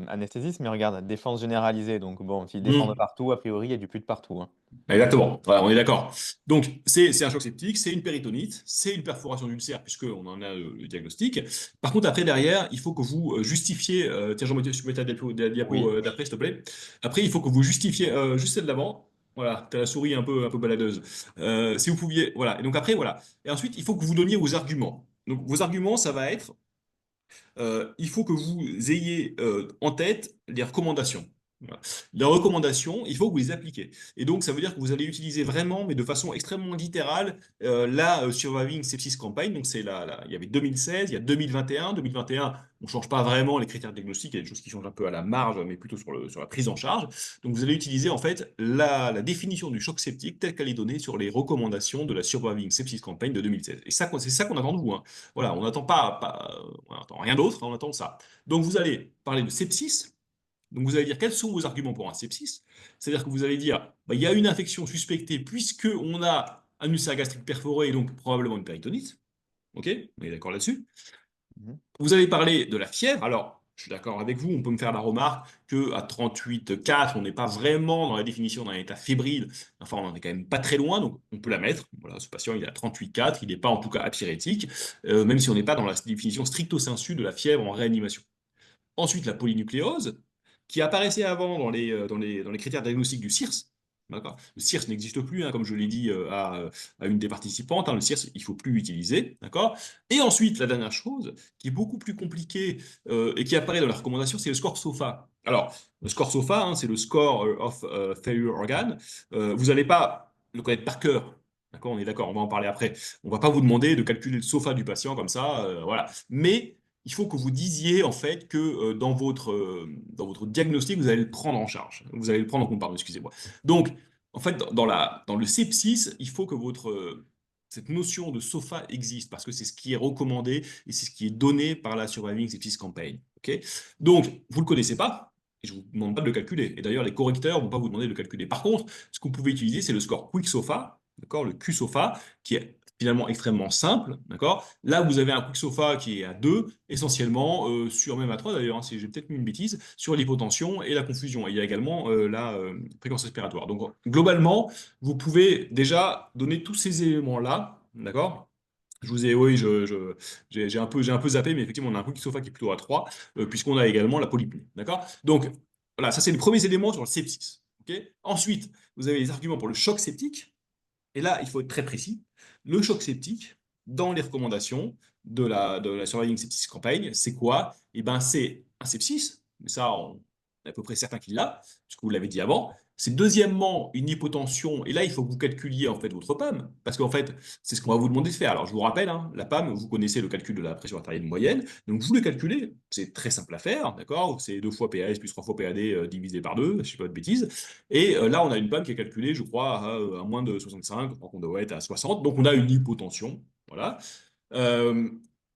anesthésiste, mais regarde, défense généralisée. Donc, bon, s'ils défendent de Hmm. partout, a priori, il y a du plus de partout, hein. Exactement, voilà, on est d'accord. Donc, c'est un choc septique, c'est une péritonite, c'est une perforation d'ulcère, puisqu'on en a le diagnostic. Par contre, après, derrière, il faut que vous justifiez. Tiens, Jean-Mathieu, tu peux mettre la diapo Oui. d'après, s'il te plaît. Après, il faut que vous justifiez juste celle d'avant. Voilà, tu as la souris un peu baladeuse. Si vous pouviez. Voilà. Et donc, après, voilà. Et ensuite, il faut que vous donniez vos arguments. Donc, vos arguments, ça va être il faut que vous ayez en tête les recommandations. Voilà. Les recommandations, il faut que vous les appliquiez. Et donc, ça veut dire que vous allez utiliser vraiment, mais de façon extrêmement littérale, la Surviving Sepsis Campaign. Donc, il y avait 2016, il y a 2021. 2021, on ne change pas vraiment les critères diagnostiques, il y a des choses qui changent un peu à la marge, mais plutôt sur la prise en charge. Donc, vous allez utiliser en fait la définition du choc septique telle qu'elle est donnée sur les recommandations de la Surviving Sepsis Campaign de 2016. Et ça, c'est ça qu'on attend de vous, hein. Voilà, on n'attend on n'attend rien d'autre, hein, on attend ça. Donc vous allez parler de sepsis. Donc vous allez dire quels sont vos arguments pour un sepsis. C'est-à-dire que vous allez dire, bah, il y a une infection suspectée puisque on a un ulcère gastrique perforé et donc probablement une péritonite. Ok, on est d'accord là-dessus. Mhm. Vous allez parler de la fièvre. Alors, je suis d'accord avec vous, on peut me faire la remarque qu'à 38,4, on n'est pas vraiment dans la définition d'un état fébrile. Enfin, on n'en est quand même pas très loin, donc on peut la mettre. Voilà, ce patient, il est à 38,4, il n'est pas en tout cas apyrétique, même si on n'est pas dans la définition stricto sensu de la fièvre en réanimation. Ensuite, la polynucléose, qui apparaissait avant dans les critères diagnostiques du CIRS. D'accord. Le CIRS n'existe plus, hein, comme je l'ai dit à une des participantes. Hein, le CIRS, il ne faut plus l'utiliser. D'accord. Et ensuite, la dernière chose, qui est beaucoup plus compliquée et qui apparaît dans la recommandation, c'est le score SOFA. Alors, le score SOFA, hein, c'est le Score of Failure Organ. Vous n'allez pas le connaître par cœur. D'accord, on est d'accord, on va en parler après. On ne va pas vous demander de calculer le SOFA du patient comme ça. Voilà. Mais il faut que vous disiez en fait que dans votre diagnostic, vous allez le prendre en charge. Vous allez le prendre en compte, pardon, excusez-moi. Donc, en fait, dans le sepsis, il faut que cette notion de SOFA existe parce que c'est ce qui est recommandé et c'est ce qui est donné par la Surviving Sepsis Campaign. Ok. Donc, vous ne le connaissez pas et je ne vous demande pas de le calculer. Et d'ailleurs, les correcteurs ne vont pas vous demander de le calculer. Par contre, ce que vous pouvez utiliser, c'est le score Quick SOFA, d'accord, le QSOFA, qui est finalement extrêmement simple, d'accord? Là, vous avez un quick sofa qui est à 2, essentiellement, sur même à 3 d'ailleurs, hein, si j'ai peut-être mis une bêtise, sur l'hypotension et la confusion. Et il y a également la fréquence respiratoire. Donc, globalement, vous pouvez déjà donner tous ces éléments-là, d'accord? Je vous ai, oui, j'ai un peu zappé, mais effectivement, on a un quick sofa qui est plutôt à 3, puisqu'on a également la polypnée, d'accord? Donc, voilà, ça c'est les premiers éléments sur le sepsis. Ok. Ensuite, vous avez les arguments pour le choc septique. Et là, il faut être très précis. Le choc septique, dans les recommandations de la Surviving Sepsis Campaign, c'est quoi? Eh ben, c'est un sepsis, mais ça, on est à peu près certain qu'il l'a, puisque vous l'avez dit avant. C'est deuxièmement une hypotension, et là, il faut que vous calculiez en fait votre PAM, parce qu'en fait, c'est ce qu'on va vous demander de faire. Alors, je vous rappelle, hein, la PAM, vous connaissez le calcul de la pression artérielle moyenne, donc vous le calculez, c'est très simple à faire, d'accord? C'est 2 fois PAS plus 3 fois PAD divisé par 2, je ne sais pas de bêtises. Et là, on a une PAM qui est calculée, je crois, à moins de 65, je crois qu'on doit être à 60, donc on a une hypotension, voilà. Euh,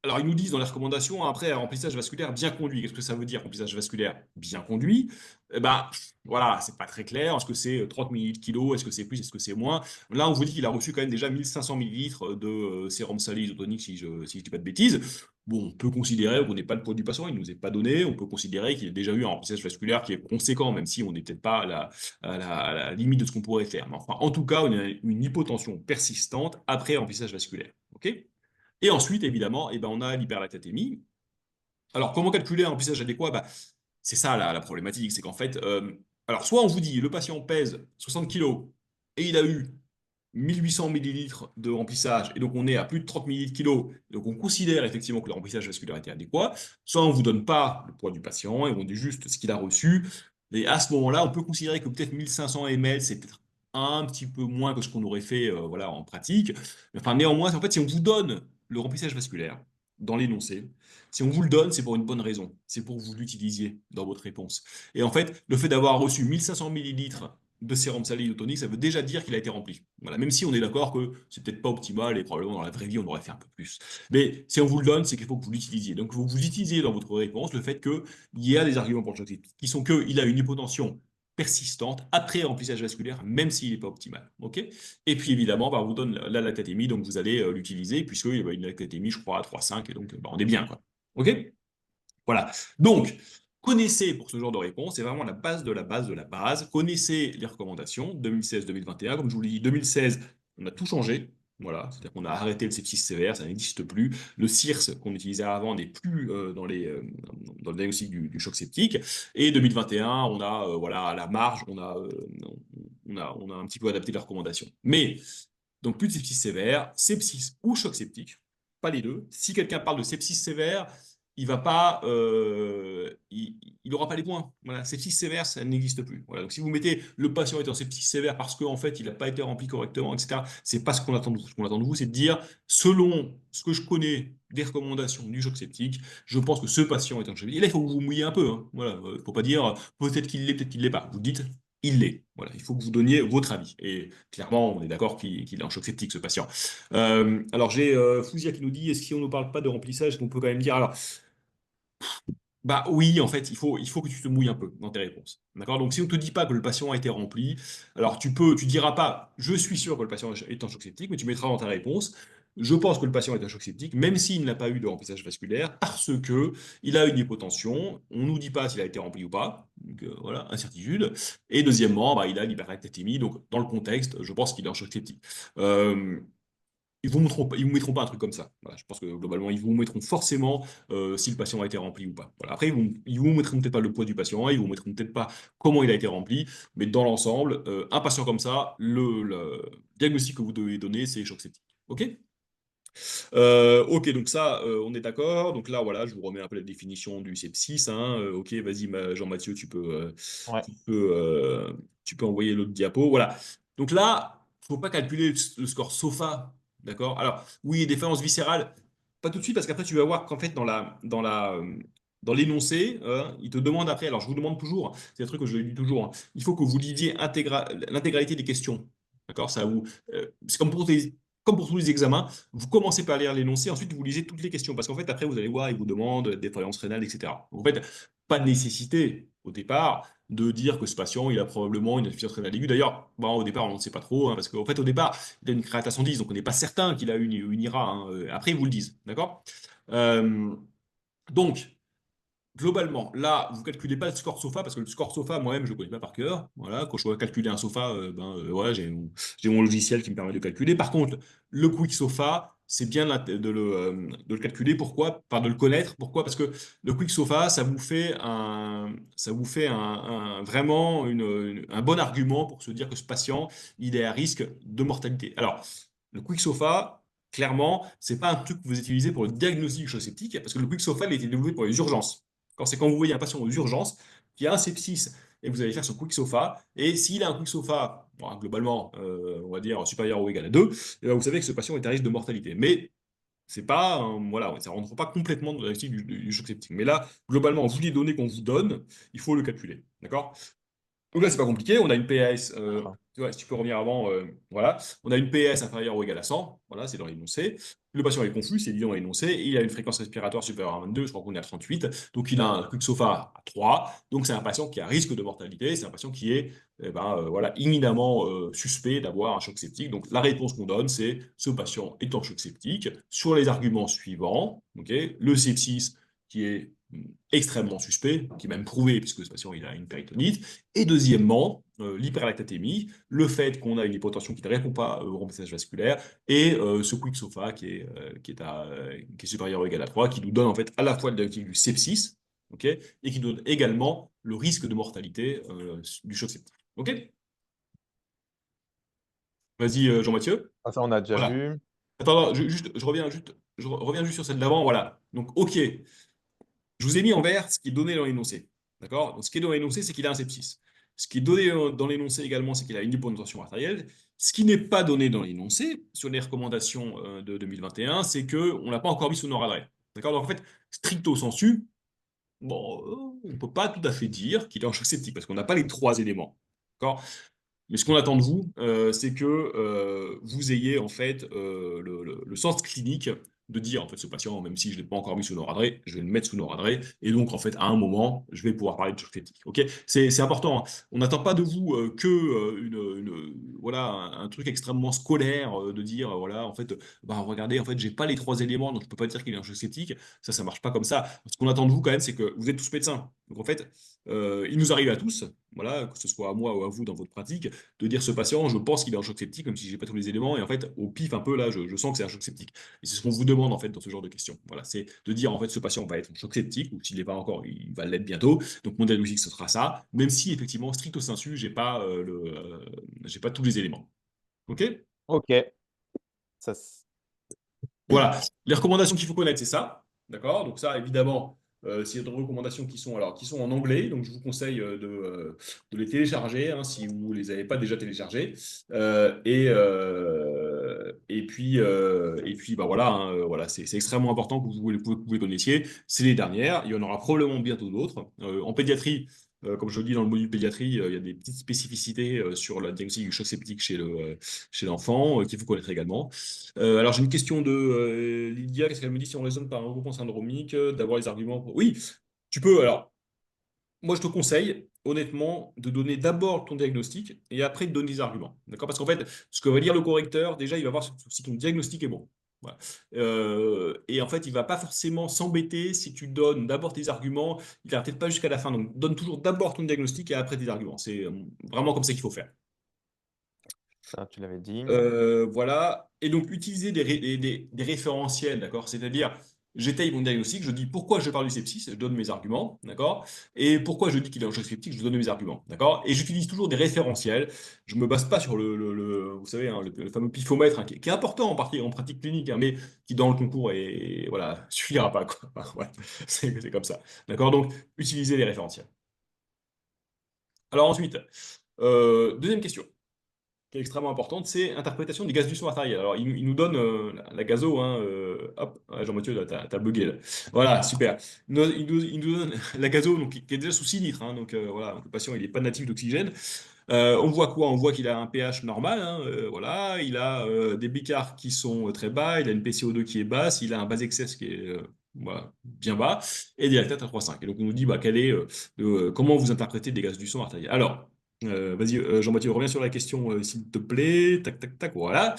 alors, ils nous disent dans les recommandations, après, remplissage vasculaire bien conduit. Qu'est-ce que ça veut dire, remplissage vasculaire bien conduit? Eh ben, voilà, c'est pas très clair. Est-ce que c'est 30 millilitres kilo? Est-ce que c'est plus? Est-ce que c'est moins? Là, on vous dit qu'il a reçu quand même déjà 1500 millilitres de sérum salé isotonique, si je dis pas de bêtises. Bon, on peut considérer qu'on n'est pas le poids du patient, il ne nous est pas donné. On peut considérer qu'il a déjà eu un remplissage vasculaire qui est conséquent, même si on n'est peut-être pas à la limite de ce qu'on pourrait faire. Mais enfin, en tout cas, on a une hypotension persistante après remplissage vasculaire. OK? Et ensuite, évidemment, eh ben, on a l'hyperlactatémie. Alors, comment calculer un remplissage adéquat? Bah, c'est ça la problématique, c'est qu'en fait, alors soit on vous dit le patient pèse 60 kilos et il a eu 1800 millilitres de remplissage, et donc on est à plus de 30 millilitres kilos, donc on considère effectivement que le remplissage vasculaire était adéquat, soit on ne vous donne pas le poids du patient et on dit juste ce qu'il a reçu, et à ce moment-là, on peut considérer que peut-être 1500 ml, c'est peut-être un petit peu moins que ce qu'on aurait fait voilà, en pratique. Enfin, néanmoins, en fait, si on vous donne le remplissage vasculaire dans l'énoncé, si on vous le donne, c'est pour une bonne raison. C'est pour que vous l'utilisiez dans votre réponse. Et en fait, le fait d'avoir reçu 1500 millilitres de sérum salé isotonique, ça veut déjà dire qu'il a été rempli. Voilà, même si on est d'accord que c'est peut-être pas optimal et probablement dans la vraie vie, on aurait fait un peu plus. Mais si on vous le donne, c'est qu'il faut que vous l'utilisiez. Donc, vous utilisez dans votre réponse le fait qu'il y a des arguments pour le choc septique qui sont qu'il a une hypotension persistante après remplissage vasculaire, même s'il n'est pas optimal. Ok. Et puis évidemment, bah, on vous donne la lactatémie, donc vous allez l'utiliser, puisqu'il y a une lactatémie, je crois, à 3,5, et donc bah, on est bien, quoi. Ok. Voilà. Donc, connaissez pour ce genre de réponse, c'est vraiment la base de la base de la base. Connaissez les recommandations 2016-2021. Comme je vous l'ai dit, 2016, on a tout changé. Voilà, c'est-à-dire qu'on a arrêté le sepsis sévère, ça n'existe plus. Le CIRS qu'on utilisait avant n'est plus dans le diagnostic du choc septique. Et 2021, on a voilà, à la marge, on a un petit peu adapté les recommandations. Mais, donc plus de sepsis sévère, sepsis ou choc septique, pas les deux. Si quelqu'un parle de sepsis sévère, il va pas, il aura pas les points. Voilà, sepsis sévère, ça n'existe plus. Voilà, donc si vous mettez le patient est en sepsis sévère parce qu'en fait il n'a pas été rempli correctement, etc. C'est pas ce qu'on attend de vous. Ce qu'on attend de vous, c'est de dire selon ce que je connais des recommandations du choc septique, je pense que ce patient est en choc septique. Et là, il faut que vous mouillez un peu. Hein. Voilà, faut pas dire peut-être qu'il l'est, peut-être qu'il l'est pas. Vous dites il l'est. Voilà, il faut que vous donniez votre avis. Et clairement, on est d'accord qu'il est en choc septique, ce patient. Alors, j'ai Fouzia qui nous dit, est-ce qu'on ne parle pas de remplissage, qu'on peut quand même dire, alors, bah oui, en fait, il faut que tu te mouilles un peu dans tes réponses. D'accord? Donc, si on ne te dit pas que le patient a été rempli, alors tu diras pas, je suis sûr que le patient est en choc septique, mais tu mettras dans ta réponse, je pense que le patient est en choc septique, même s'il n'a pas eu de remplissage vasculaire, parce que il a une hypotension, on ne nous dit pas s'il a été rempli ou pas, donc voilà, incertitude. Et deuxièmement, bah, il a l'hyperlactatémie, donc dans le contexte, je pense qu'il est en choc septique. Euh, ils vous mettront pas un truc comme ça. Voilà, je pense que globalement, ils vous mettront forcément si le patient a été rempli ou pas. Voilà. Après, ils vous mettront peut-être pas le poids du patient, ils vous mettront peut-être pas comment il a été rempli, mais dans l'ensemble, un patient comme ça, le diagnostic que vous devez donner, c'est choc septique. OK? Ok, donc ça, on est d'accord. Donc là, voilà, je vous remets un peu la définition du sepsis. Hein. Ok, vas-y, Jean-Mathieu, Ouais. tu peux, euh, tu peux envoyer l'autre diapo. Voilà. Donc là, faut pas calculer le score SOFA, d'accord? Alors, oui, défaillance viscérale, pas tout de suite, parce qu'après, tu vas voir qu'en fait, dans l'énoncé, il te demande après, alors je vous demande toujours, c'est un truc que je dis toujours, hein, il faut que vous lisiez l'intégralité des questions. D'accord? C'est comme pour tous les examens, vous commencez par lire l'énoncé, ensuite vous lisez toutes les questions, parce qu'en fait, après, vous allez voir, il vous demande défaillance rénale, etc. Donc, en fait, pas de nécessité au départ, de dire que ce patient, il a probablement une insuffisance rénale aiguë. D'ailleurs, bon, au départ, on ne sait pas trop, hein, parce qu'en fait, au départ, il a une créatinine 110, donc on n'est pas certain qu'il a une IRA, hein. Après, ils vous le disent, d'accord? Euh, donc, globalement, là, vous calculez pas le score SOFA parce que le score SOFA, moi-même, je ne connais pas par cœur. Voilà, quand je dois calculer un SOFA, voilà, j'ai mon logiciel qui me permet de calculer. Par contre, le quick SOFA, c'est bien de le calculer. Pourquoi? Enfin, de le connaître. Pourquoi? Parce que le quick SOFA, vraiment un bon argument pour se dire que ce patient, il est à risque de mortalité. Alors, le quick SOFA, clairement, c'est pas un truc que vous utilisez pour le diagnostic du choc septique, parce que le quick SOFA, il a été développé pour les urgences. C'est quand vous voyez un patient aux urgences qui a un sepsis et vous allez faire son quick SOFA. Et s'il a un quick SOFA, bon, globalement, on va dire supérieur ou égal à 2, et ben vous savez que ce patient est à risque de mortalité. Mais c'est pas, voilà, ça ne rentre pas complètement dans la diagnostic du choc septique. Mais là, globalement, vu les données qu'on vous donne, il faut le calculer. D'accord? Donc là, c'est pas compliqué. On a une PS, tu vois, si tu peux revenir avant, voilà. On a une PS inférieure ou égale à 100. Voilà, c'est dans l'énoncé. Le patient est confus, c'est évident dans l'énoncé. Il a une fréquence respiratoire supérieure à 22, je crois qu'on est à 38. Donc il a un quick SOFA à 3. Donc c'est un patient qui a risque de mortalité. C'est un patient qui est voilà, imminemment suspect d'avoir un choc septique. Donc la réponse qu'on donne, c'est ce patient est en choc septique sur les arguments suivants. Ok, le sepsis qui est extrêmement suspect, qui est même prouvé puisque ce patient il a une péritonite. Et deuxièmement, l'hyperlactatémie, le fait qu'on a une hypotension qui ne répond pas au remplissage vasculaire, et ce quick SOFA qui est supérieur ou égal à 3, qui nous donne en fait à la fois le diagnostic du sepsis, ok, et qui donne également le risque de mortalité du choc septique. Ok. Vas-y, Jean-Mathieu. Ah, ça, on a déjà Voilà. vu. Attends, je reviens juste sur celle d'avant. Voilà. Donc, ok, je vous ai mis en vert ce qui est donné dans l'énoncé. D'accord? Donc, ce qui est dans l'énoncé, c'est qu'il a un sepsis. Ce qui est donné dans l'énoncé également, c'est qu'il a une hypotension artérielle. Ce qui n'est pas donné dans l'énoncé, sur les recommandations de 2021, c'est qu'on n'a pas encore mis sous noradré. D'accord? Donc, en fait, stricto sensu, bon, on ne peut pas tout à fait dire qu'il est en choc septique parce qu'on n'a pas les trois éléments. D'accord? Mais ce qu'on attend de vous, c'est que vous ayez en fait le sens clinique de dire en fait ce patient, même si je ne l'ai pas encore mis sous Noradré, je vais le mettre sous Noradré, et donc en fait à un moment, je vais pouvoir parler de choc septique. Ok, c'est important, hein. On n'attend pas de vous que voilà un truc extrêmement scolaire de dire voilà en fait bah regardez en fait j'ai pas les trois éléments donc je peux pas dire qu'il est un choc septique. Ça marche pas comme ça. Ce qu'on attend de vous quand même, c'est que vous êtes tous médecins. Donc en fait, il nous arrive à tous, voilà, que ce soit à moi ou à vous dans votre pratique de dire ce patient, je pense qu'il est en choc septique, même si j'ai pas tous les éléments, et en fait, au pif un peu, là, je sens que c'est un choc septique. Et c'est ce qu'on vous demande, en fait, dans ce genre de questions. Voilà, c'est de dire, en fait, ce patient va être en choc septique, ou s'il n'est pas encore, il va l'être bientôt. Donc, mon diagnostic, ce sera ça, même si, effectivement, stricto sensu, j'ai pas tous les éléments. OK? Ok. Ça, Voilà. Les recommandations qu'il faut connaître, c'est ça. D'accord? Donc ça, évidemment, s'il y a d'autres recommandations qui sont en anglais, donc je vous conseille de les télécharger hein, si vous ne les avez pas déjà téléchargés. Et puis bah voilà, hein, voilà, c'est extrêmement important que vous les connaissiez. C'est les dernières. Il y en aura probablement bientôt d'autres. En pédiatrie, comme je le dis dans le module pédiatrie, il y a des petites spécificités sur la diagnostic du choc septique chez l'enfant qu'il faut connaître également. Alors, j'ai une question de Lydia. Qu'est-ce qu'elle me dit si on raisonne par un regroupement syndromique, d'avoir les arguments Oui, tu peux. Alors, moi, je te conseille, honnêtement, de donner d'abord ton diagnostic et après de donner des arguments. D'accord? Parce qu'en fait, ce que va dire le correcteur, déjà, il va voir si ton diagnostic est bon. Voilà. Et en fait, il va pas forcément s'embêter si tu donnes d'abord tes arguments. Il va peut-être pas jusqu'à la fin. Donc, donne toujours d'abord ton diagnostic et après tes arguments. C'est vraiment comme ça qu'il faut faire. ça, tu l'avais dit. Voilà. Et donc, utiliser des référentiels, d'accord? C'est-à-dire, j'étaye mon diagnostic, je dis pourquoi je parle du sepsis, je donne mes arguments, d'accord? Et pourquoi je dis qu'il est en choc septique, je donne mes arguments, d'accord? Et j'utilise toujours des référentiels. Je me base pas sur vous savez, hein, le fameux pifomètre, hein, qui est important en pratique clinique, hein, mais qui dans le concours voilà, suffira pas, quoi. Ouais, c'est comme ça, d'accord? Donc, utilisez les référentiels. Alors ensuite, deuxième question qui est extrêmement importante, c'est interprétation des gaz du son artériel. Alors, il nous donne la gazo, hein, hop, ah, Jean-Mathieu, là, t'as bugué, là. Voilà, super. Il nous donne la gazo, donc, qui est déjà sous 6 litres, hein, donc voilà, donc, le patient, il n'est pas natif d'oxygène. On voit quoi? On voit qu'il a un pH normal, hein, voilà, il a des bicards qui sont très bas, il a une PCO2 qui est basse, il a un base excès qui est voilà, bien bas, et des lactates à 3,5. Et donc, on nous dit bah, comment vous interprétez des gaz du sang artériel. Alors, vas-y, Jean-Mathieu, reviens sur la question, s'il te plaît. Tac, tac, tac, voilà.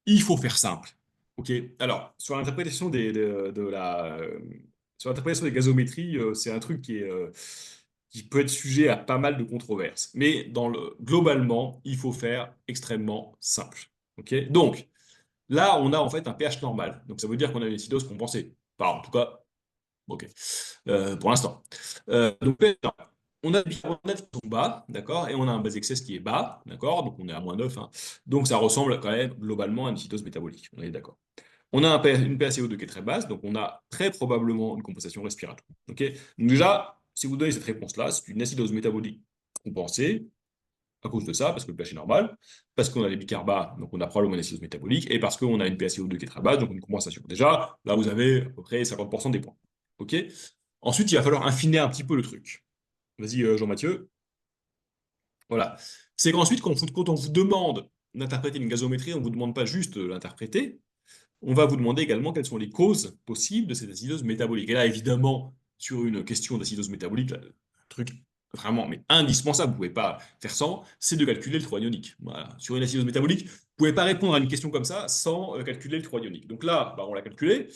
Il faut faire simple. OK? Alors, sur l'interprétation sur l'interprétation des gazométries, c'est un truc qui peut être sujet à pas mal de controverses. Mais globalement, il faut faire extrêmement simple. OK? Donc, là, on a en fait un pH normal. Donc, ça veut dire qu'on a une acidose compensée. Enfin, en tout cas, OK. Pour l'instant. Donc, pH normal. On a des bicarbonates qui sont bas, d'accord, et on a un base excès qui est bas, d'accord, donc on est à -9, hein. Donc ça ressemble quand même globalement à une acidose métabolique, on est d'accord. On a une PaCO2 qui est très basse, donc on a très probablement une compensation respiratoire. Ok. Donc déjà, si vous donnez cette réponse-là, c'est une acidose métabolique compensée à cause de ça, parce que le pH est normal, parce qu'on a les bicarbats, donc on a probablement une acidose métabolique, et parce qu'on a une PaCO2 qui est très basse, donc une compensation. Déjà, là, vous avez à peu près 50% des points. Ok. Ensuite, il va falloir affiner un petit peu le truc. Vas-y, Jean-Mathieu. Voilà. C'est qu'ensuite, quand on vous demande d'interpréter une gazométrie, on ne vous demande pas juste de l'interpréter, on va vous demander également quelles sont les causes possibles de cette acidose métabolique. Et là, évidemment, sur une question d'acidose métabolique, le truc vraiment mais indispensable, vous ne pouvez pas faire sans, c'est de calculer le 3 ionique. Voilà. Sur une acidose métabolique, vous ne pouvez pas répondre à une question comme ça sans calculer le 3 ionique. Donc là, bah, on l'a calculé.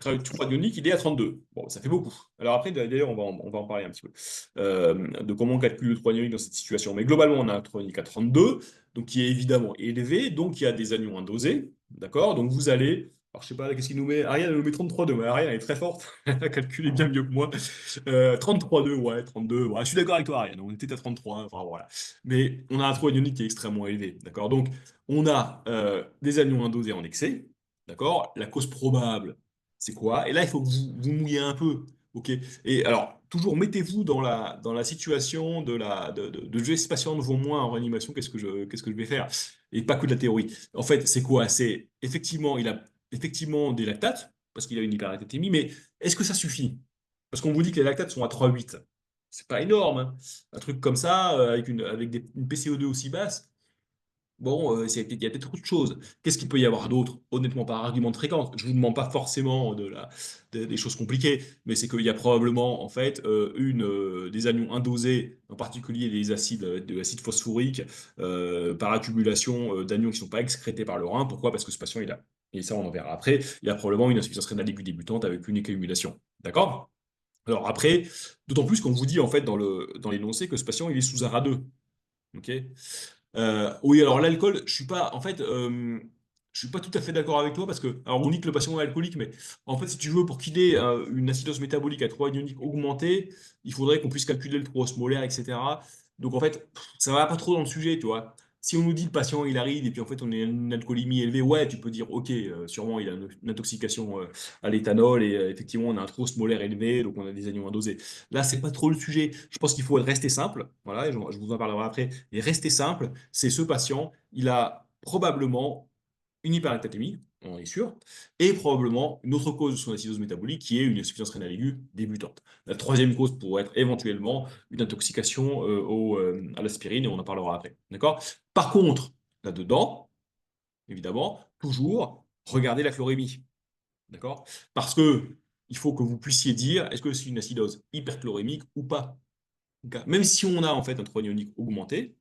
Le 3 ionique, il est à 32. Bon, ça fait beaucoup. Alors après, d'ailleurs, on va en parler un petit peu de comment on calcule le 3 ionique dans cette situation. Mais globalement, on a un 3 ionique à 32, donc qui est évidemment élevé, donc il y a des anions indosés. D'accord? Donc vous allez. Alors, je sais pas, qu'est-ce qu'il nous met? Ariane, elle nous met 33,2. Mais Ariane, elle est très forte. Elle a calculé bien mieux que moi. 33,2, ouais, 32. Ouais, je suis d'accord avec toi, Ariane. On était à 33. Enfin, voilà. Mais on a un 3 ionique qui est extrêmement élevé. D'accord? Donc, on a des anions indosés en excès. D'accord? La cause probable, c'est quoi? Et là, il faut que vous mouillez un peu. OK? Et alors, toujours mettez-vous dans la situation de je laisse ce patient devant moi en réanimation, qu'est-ce que je vais faire? Et pas que de la théorie. En fait, c'est quoi? C'est effectivement, il a effectivement des lactates, parce qu'il a une hyperlactatémie, mais est-ce que ça suffit? Parce qu'on vous dit que les lactates sont à 3,8. C'est pas énorme, hein. Un truc comme ça, une PCO2 aussi basse, bon, il y a peut-être autre chose. Qu'est-ce qu'il peut y avoir d'autre? Honnêtement, par argument de fréquence. Je ne vous demande pas forcément des choses compliquées, mais c'est qu'il y a probablement en fait des anions indosés, en particulier des acides, de l'acide phosphorique, par accumulation d'anions qui ne sont pas excrétés par le rein. Pourquoi? Parce que ce patient, et ça on en verra après, il a probablement une insuffisance rénale aiguë débutante avec une accumulation. D'accord? Alors après, d'autant plus qu'on vous dit en fait dans l'énoncé que ce patient il est sous ARA2. Ok. Oui, alors l'alcool, je suis pas tout à fait d'accord avec toi parce que, alors on dit que le patient est alcoolique, mais en fait, si tu veux, pour qu'il ait une acidose métabolique à 3 ionique augmentée, il faudrait qu'on puisse calculer le taux osmolaire, etc. Donc en fait, ça va pas trop dans le sujet, tu vois. Si on nous dit le patient il arrive et puis en fait on a une alcoolémie élevée, ouais, tu peux dire ok, sûrement il a une intoxication à l'éthanol et effectivement on a un taux osmolaire élevé, donc on a des anions indosés. Là, c'est pas trop le sujet. Je pense qu'il faut rester simple, voilà, et je vous en parlerai après, et rester simple, c'est ce patient, il a probablement une hyperlactatémie, on est sûr, et probablement une autre cause de son acidose métabolique qui est une insuffisance rénale aiguë débutante. La troisième cause pourrait être éventuellement une intoxication à l'aspirine, et on en parlera après. D'accord? Par contre, là-dedans, évidemment, toujours regarder la chlorémie. D'accord? Parce que il faut que vous puissiez dire est-ce que c'est une acidose hyperchlorémique ou pas. Même si on a en fait un 3 ionique augmenté,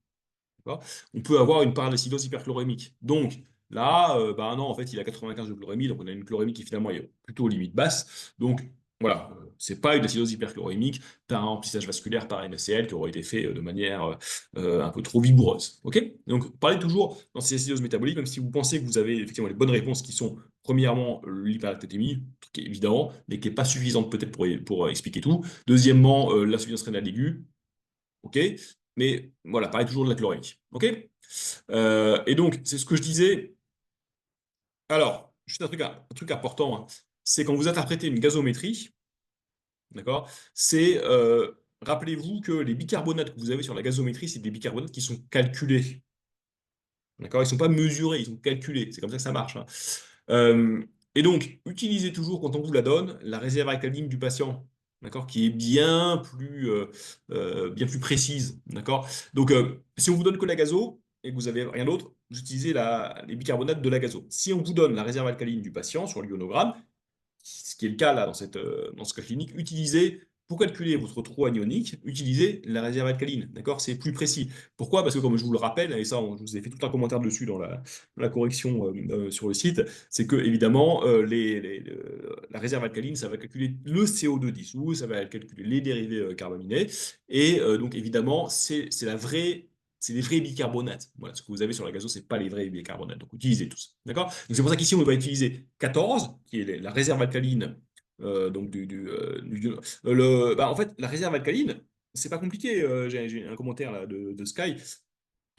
on peut avoir une part d'acidose hyperchlorémique. Donc là, bah non, en fait, il a 95 de chlorémie, donc on a une chlorémie qui finalement est plutôt limite basse. Donc voilà, c'est pas une acidose hyperchlorémique, tu as un remplissage vasculaire par NaCl qui aurait été fait de manière un peu trop vigoureuse. Ok. Donc parlez toujours dans ces acidoses métaboliques, même si vous pensez que vous avez effectivement les bonnes réponses qui sont premièrement l'hyperlactatémie, qui est évident, mais qui n'est pas suffisante peut-être pour expliquer tout. Deuxièmement, l'insuffisance rénale aiguë, ok? Mais voilà, parlez toujours de la chlorique, ok? Et donc, c'est ce que je disais. Alors, juste un truc important, hein, c'est quand vous interprétez une gazométrie, d'accord? Rappelez-vous que les bicarbonates que vous avez sur la gazométrie, c'est des bicarbonates qui sont calculés, d'accord? Ils ne sont pas mesurés, ils sont calculés. C'est comme ça que ça marche, hein. Euh, et donc, utilisez toujours, quand on vous la donne, la réserve alcaline du patient, d'accord, qui est bien plus précise, d'accord? Donc, si on vous donne que la gazo et que vous avez rien d'autre, vous utilisez les bicarbonates de la gazo. Si on vous donne la réserve alcaline du patient sur l'ionogramme, ce qui est le cas là dans ce cas clinique, pour calculer votre trou anionique, utilisez la réserve alcaline. D'accord? C'est plus précis. Pourquoi? Parce que comme je vous le rappelle, et ça, je vous ai fait tout un commentaire dessus dans la correction sur le site, c'est que évidemment, la réserve alcaline, ça va calculer le CO2 dissous, ça va calculer les dérivés carboninés, et donc évidemment, c'est les vrais bicarbonates. Voilà, ce que vous avez sur la gazo, c'est pas les vrais bicarbonates. Donc utilisez tous. D'accord? Donc c'est pour ça qu'ici, on va utiliser 14, qui est la réserve alcaline. Donc en fait, la réserve alcaline, c'est pas compliqué. J'ai un commentaire là, de Sky.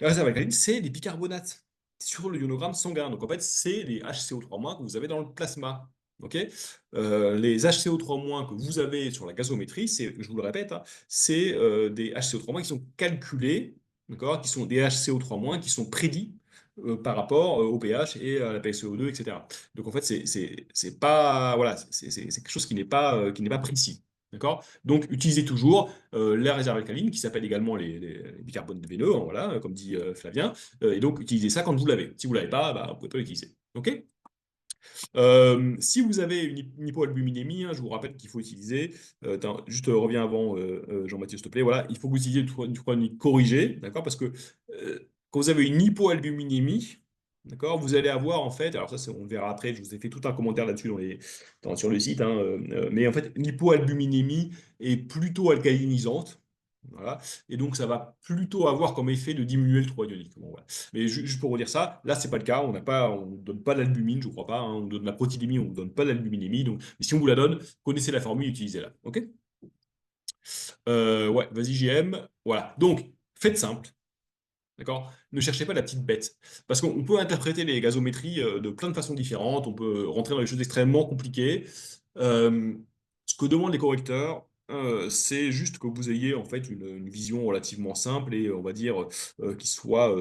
La réserve alcaline, c'est des bicarbonates sur le ionogramme sanguin. Donc en fait, c'est les HCO3- que vous avez dans le plasma. Ok. Les HCO3- que vous avez sur la gazométrie, je vous le répète, hein, c'est des HCO3- qui sont calculés, d'accord, qui sont des HCO3- qui sont prédits par rapport au pH et à la PSO2, etc. Donc en fait, c'est pas, voilà, c'est quelque chose qui n'est pas précis. D'accord? Donc, utilisez toujours la réserve alcaline, qui s'appelle également les bicarbonates veineux, hein, voilà, comme dit Flavien. Et donc, utilisez ça quand vous l'avez. Si vous ne l'avez pas, bah, vous ne pouvez pas l'utiliser. OK? Si vous avez une hypoalbuminémie, hein, je vous rappelle qu'il faut utiliser, juste reviens avant, Jean-Mathieu, s'il te plaît, voilà, il faut que vous utilisiez une chronique corrigée, d'accord? Parce que quand vous avez une hypoalbuminémie, d'accord, vous allez avoir en fait, alors ça on le verra après, je vous ai fait tout un commentaire là-dessus sur le site, hein, mais en fait, l'hypoalbuminémie est plutôt alcalinisante. Voilà. Et donc, ça va plutôt avoir comme effet de diminuer le trou ionique. Bon, voilà. Mais juste pour vous dire ça, là, c'est pas le cas. On ne donne pas l'albumine, je crois pas, hein. On donne la protilémie, on ne donne pas l'albuminémie. Donc, mais si on vous la donne, connaissez la formule, utilisez-la. OK? Ouais, vas-y, JM. Voilà. Donc, faites simple. D'accord? Ne cherchez pas la petite bête. Parce qu'on peut interpréter les gazométries de plein de façons différentes. On peut rentrer dans des choses extrêmement compliquées. Euh, Ce que demandent les correcteurs, c'est juste que vous ayez en fait une vision relativement simple et on va dire qui soit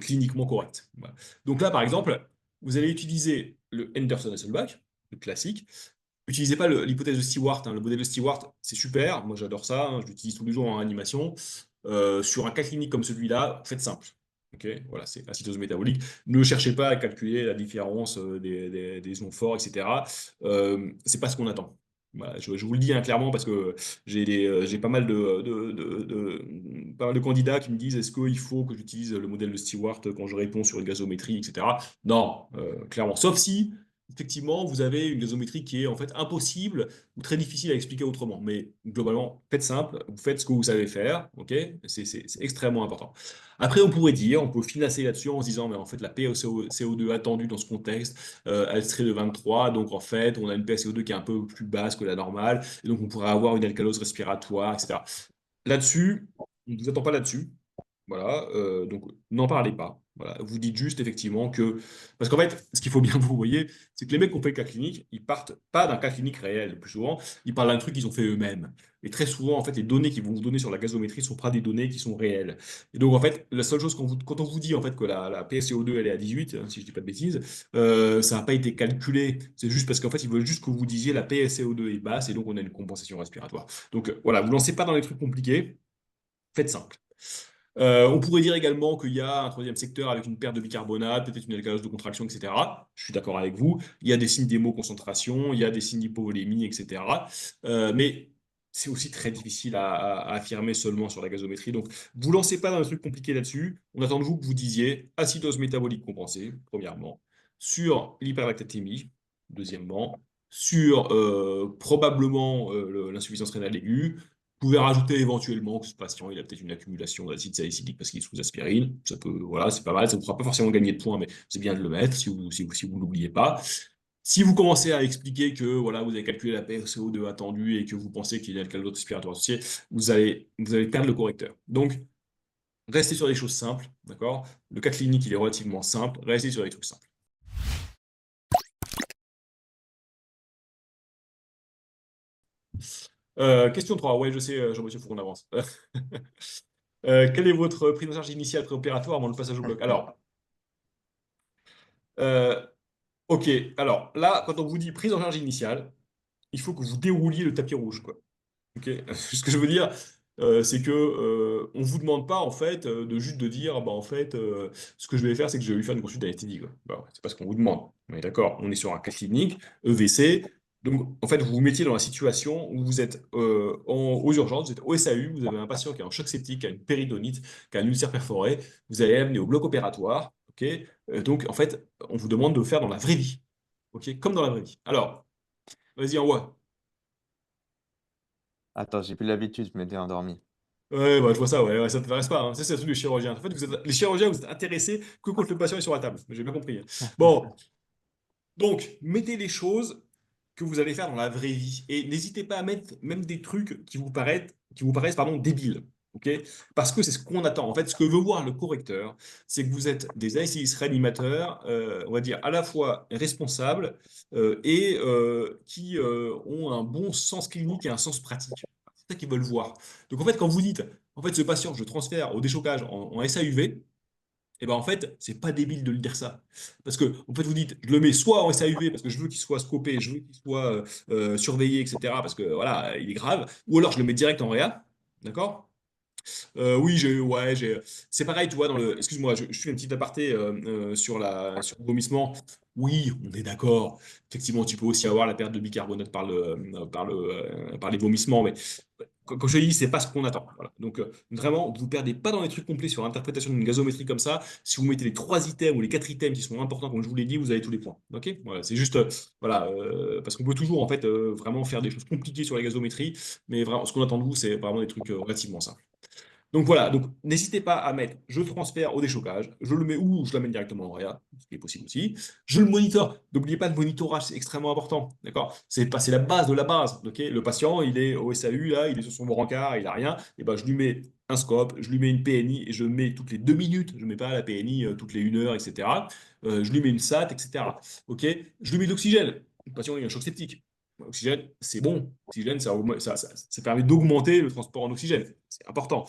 cliniquement correcte. Voilà. Donc là, par exemple, vous allez utiliser le Henderson-Hasselbalch, le classique. Utilisez pas l'hypothèse de Stewart, hein. Le modèle de Stewart, c'est super. Moi, j'adore ça, hein. Je l'utilise tous les jours en animation. Sur un cas clinique comme celui-là, faites simple. Ok, voilà, c'est acidose métabolique. Ne cherchez pas à calculer la différence des ions forts, etc. C'est pas ce qu'on attend. Voilà, je vous le dis hein, clairement parce que j'ai pas mal pas mal de candidats qui me disent est-ce qu'il faut que j'utilise le modèle de Stewart quand je réponds sur une gazométrie, etc. Non, clairement. Sauf si effectivement, vous avez une gazométrie qui est en fait impossible ou très difficile à expliquer autrement. Mais globalement, faites simple, vous faites ce que vous savez faire, ok? C'est extrêmement important. Après, on peut finasser là-dessus en se disant, mais en fait, la PaCO2 attendue dans ce contexte, elle serait de 23, donc en fait, on a une PaCO2 qui est un peu plus basse que la normale, et donc on pourrait avoir une alcalose respiratoire, etc. Là-dessus, on ne vous attend pas là-dessus. Voilà, donc n'en parlez pas. Voilà, vous dites juste effectivement que. Parce qu'en fait, ce qu'il faut bien vous voyez, c'est que les mecs qui ont fait le cas clinique, ils partent pas d'un cas clinique réel le plus souvent, ils parlent d'un truc qu'ils ont fait eux-mêmes. Et très souvent, en fait, les données qu'ils vont vous donner sur la gazométrie ne sont pas des données qui sont réelles. Et donc, en fait, la seule chose, quand on vous dit en fait, que la PSCO2 elle est à 18, hein, si je dis pas de bêtises, ça n'a pas été calculé. C'est juste parce qu'en fait, ils veulent juste que vous disiez la PSCO2 est basse et donc on a une compensation respiratoire. Donc, voilà, vous lancez pas dans les trucs compliqués, faites simple. On pourrait dire également qu'il y a un troisième secteur avec une perte de bicarbonate, peut-être une alcalose de contraction, etc. Je suis d'accord avec vous. Il y a des signes d'hémoconcentration, il y a des signes d'hypovolémie, etc. Mais c'est aussi très difficile à affirmer seulement sur la gazométrie. Donc, vous lancez pas dans un truc compliqué là-dessus. On attend de vous que vous disiez acidose métabolique compensée, premièrement, sur l'hyperlactatémie, deuxièmement, sur probablement l'insuffisance rénale aiguë, vous pouvez rajouter éventuellement que ce patient il a peut-être une accumulation d'acide salicylique parce qu'il est sous aspirine. Ça peut, voilà, c'est pas mal. Ça ne vous fera pas forcément gagner de points, mais c'est bien de le mettre si vous l'oubliez pas. Si vous commencez à expliquer que voilà, vous avez calculé la PSO2 attendue et que vous pensez qu'il y a le calcul respiratoire associé, vous allez perdre le correcteur. Donc, restez sur des choses simples, d'accord? Le cas clinique, il est relativement simple. Restez sur des trucs simples. Question 3. Ouais, je sais, Jean-Monsieur, il faut qu'on avance. Quelle est votre prise en charge initiale préopératoire avant le passage au bloc? Alors, euh, ok, alors là, quand on vous dit prise en charge initiale, il faut que vous dérouliez le tapis rouge, quoi. Ok. Ce que je veux dire, c'est que on vous demande pas en fait de juste de dire, bah en fait, ce que je vais faire, c'est que je vais lui faire une consulte d'anesthésie, quoi. Bah, ouais, c'est pas ce qu'on vous demande. On est d'accord. On est sur un cas clinique, EVC. Donc, en fait, vous vous mettiez dans la situation où vous êtes aux urgences, vous êtes au SAU, vous avez un patient qui a un choc septique, qui a une péridonite, qui a une ulcère perforée, vous allez l'amener au bloc opératoire, ok? Donc, en fait, on vous demande de le faire dans la vraie vie, ok? Comme dans la vraie vie. Alors, vas-y, envoie. Attends, j'ai plus l'habitude, je m'étais endormi. Ouais, bah, je vois ça, ouais, ouais, ça t'intéresse pas, hein. Ça, c'est le truc des chirurgiens. En fait, les chirurgiens, vous êtes intéressés que quand le patient est sur la table. J'ai bien compris. Bon, donc, mettez les choses que vous allez faire dans la vraie vie. Et n'hésitez pas à mettre même des trucs qui vous paraissent pardon, débiles. Ok? Parce que c'est ce qu'on attend. En fait, ce que veut voir le correcteur, c'est que vous êtes des ASIS réanimateurs, on va dire à la fois responsables et qui ont un bon sens clinique et un sens pratique. C'est ça qu'ils veulent voir. Donc en fait, quand vous dites, en fait, ce patient, je transfère au déchocage en SAUV, et ben en fait, c'est pas débile de le dire ça. Parce que, en fait, vous dites, je le mets soit en SAUV parce que je veux qu'il soit scopé, je veux qu'il soit surveillé, etc. Parce que voilà, il est grave. Ou alors je le mets direct en réa. D'accord? Oui, c'est pareil, tu vois, excuse-moi, je fais une petite aparté sur le vomissement. Oui, on est d'accord. Effectivement, tu peux aussi avoir la perte de bicarbonate par les vomissements, mais quand je dis, c'est pas ce qu'on attend. Voilà. Donc, vraiment, vous ne perdez pas dans les trucs complets sur l'interprétation d'une gazométrie comme ça. Si vous mettez les 3 items ou les 4 items qui sont importants, comme je vous l'ai dit, vous avez tous les points. Ok? Voilà, c'est juste, voilà, parce qu'on peut toujours, en fait, vraiment faire des choses compliquées sur les gazométries, mais vraiment, ce qu'on attend de vous, c'est vraiment des trucs relativement simples. Donc voilà, donc n'hésitez pas à mettre je transfère au déchocage, je le mets où je l'amène directement en réa, ce qui est possible aussi. Je le monitore. N'oubliez pas le monitorage, c'est extrêmement important. D'accord? C'est la base de la base. Ok? Le patient, il est au SAU, là, il est sur son brancard, il n'a rien. Et ben, je lui mets un scope, je lui mets une PNI et je mets toutes les 2 minutes. Je ne mets pas la PNI toutes les 1 heure, etc. Je lui mets une SAT, etc. Ok? Je lui mets de l'oxygène. Le patient, il a un choc septique. L'oxygène, c'est bon. L'oxygène, ça permet d'augmenter le transport en oxygène. C'est important.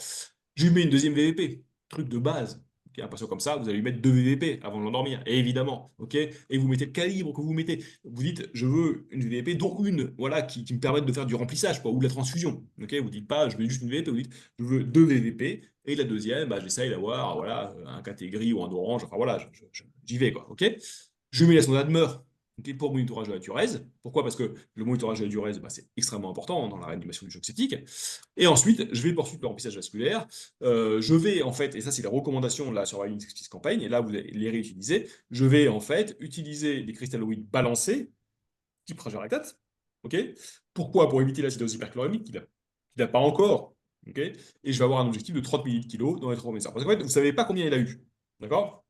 Je lui mets une deuxième VVP, truc de base. Ok, un patient comme ça, vous allez lui mettre 2 VVP avant de l'endormir, et évidemment. Ok, et vous mettez le calibre que vous mettez. Vous dites, je veux une VVP, dont une voilà, qui me permette de faire du remplissage quoi, ou de la transfusion. Ok, vous dites pas, je veux juste une VVP, vous dites, je veux 2 VVP, et la deuxième, bah, j'essaye d'avoir voilà, un catégorie ou un orange. Enfin voilà, j'y vais. Quoi, ok, je mets la sonde Admer ok, pour monitorage de la diurèse. Pourquoi? Parce que le monitorage de la diurèse, bah, c'est extrêmement important dans la réanimation du choc septique. Et ensuite, je vais poursuivre le remplissage vasculaire. Je vais, en fait, et ça, c'est les recommandations de la Surviving Sepsis Campaign, et là, vous allez les réutiliser. Je vais, en fait, utiliser des cristalloïdes balancés, type Rajaractate. OK? Pourquoi? Pour éviter l'acidose hyperchlorhémique qu'il n'a pas encore. OK? Et je vais avoir un objectif de 30 ml dans les 3 premiers heures. Parce qu'en fait, vous ne savez pas combien il a eu. D'accord?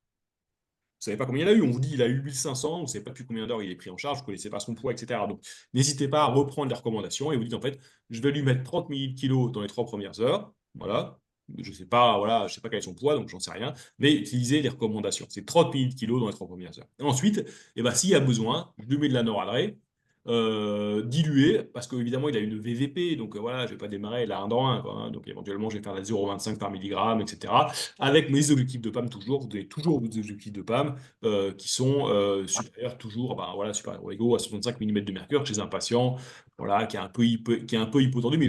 Vous savez pas combien il a eu. On vous dit il a eu 1500, vous ne savez pas depuis combien d'heures il est pris en charge, vous ne connaissez pas son poids, etc. Donc, n'hésitez pas à reprendre les recommandations et vous dites en fait, je vais lui mettre 30 millilitres dans les 3 premières heures. Voilà. Je ne sais pas, voilà, je sais pas quel est son poids, donc j'en sais rien. Mais utilisez les recommandations. C'est 30 millilitres dans les 3 premières heures. Et ensuite, eh ben, s'il y a besoin, je lui mets de la noradré, dilué, parce qu'évidemment, il a une VVP, donc voilà, je ne vais pas démarrer là un dans un, quoi, hein. Donc éventuellement, je vais faire la 0,25 par milligramme, etc. Avec mes objectifs de PAM toujours, vous avez toujours vos objectifs de PAM qui sont supérieurs toujours, ben, voilà, supérieurs ou égaux à 65 mm de mercure chez un patient voilà, qui est un peu hypotendu, mais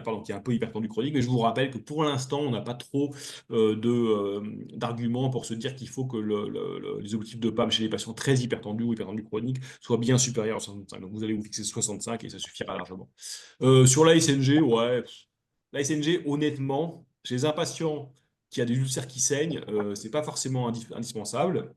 pardon, qui est un peu hypertendu chronique, mais je vous rappelle que pour l'instant, on n'a pas trop d'arguments pour se dire qu'il faut que les objectifs de PAM chez les patients très hypertendus ou hypertendus chroniques soient bien supérieurs à 65. Donc vous allez vous fixer 65 et ça suffira largement. Sur la SNG, ouais, la SNG, honnêtement, chez un patient qui a des ulcères qui saignent, c'est pas forcément indispensable.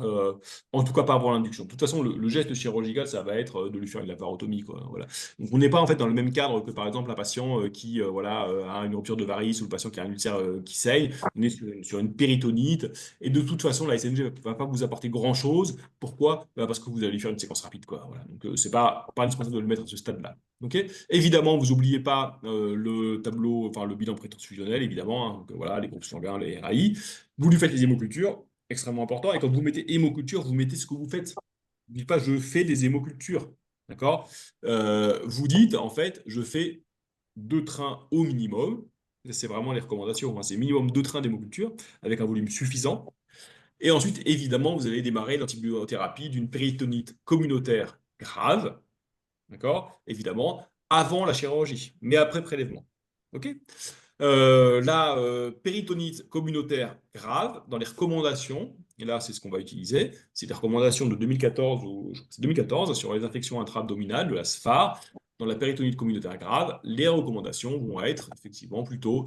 Euh, En tout cas, pas avant l'induction. De toute façon, le geste chirurgical, ça va être de lui faire une laparotomie, quoi. Voilà. Donc, on n'est pas en fait dans le même cadre que par exemple un patient qui voilà, a une rupture de varice ou le patient qui a un ulcère qui saigne. On est sur une péritonite. Et de toute façon, la SNG ne va pas vous apporter grand-chose. Pourquoi? Bah, parce que vous allez lui faire une séquence rapide, quoi. Voilà. Donc, c'est pas indispensable de le mettre à ce stade-là. Ok. Évidemment, vous n'oubliez pas le tableau, enfin le bilan prétransfusionnel, évidemment. Hein. Donc, voilà, les groupes sanguins, les RAI. Vous lui faites les hémocultures extrêmement important. Et quand vous mettez hémoculture, vous mettez ce que vous faites. Vous ne dites pas je fais des hémocultures. D'accord? Vous dites en fait je fais 2 trains au minimum. C'est vraiment les recommandations. Hein. C'est minimum 2 trains d'hémoculture avec un volume suffisant. Et ensuite, évidemment, vous allez démarrer l'antibiothérapie d'une péritonite communautaire grave. D'accord? Évidemment, avant la chirurgie, mais après prélèvement. OK? La péritonite communautaire grave, dans les recommandations, et là c'est ce qu'on va utiliser, c'est les recommandations de 2014 ou je crois que c'est 2014 sur les infections intra-abdominales de la SFAR. Dans la péritonite communautaire grave, les recommandations vont être effectivement plutôt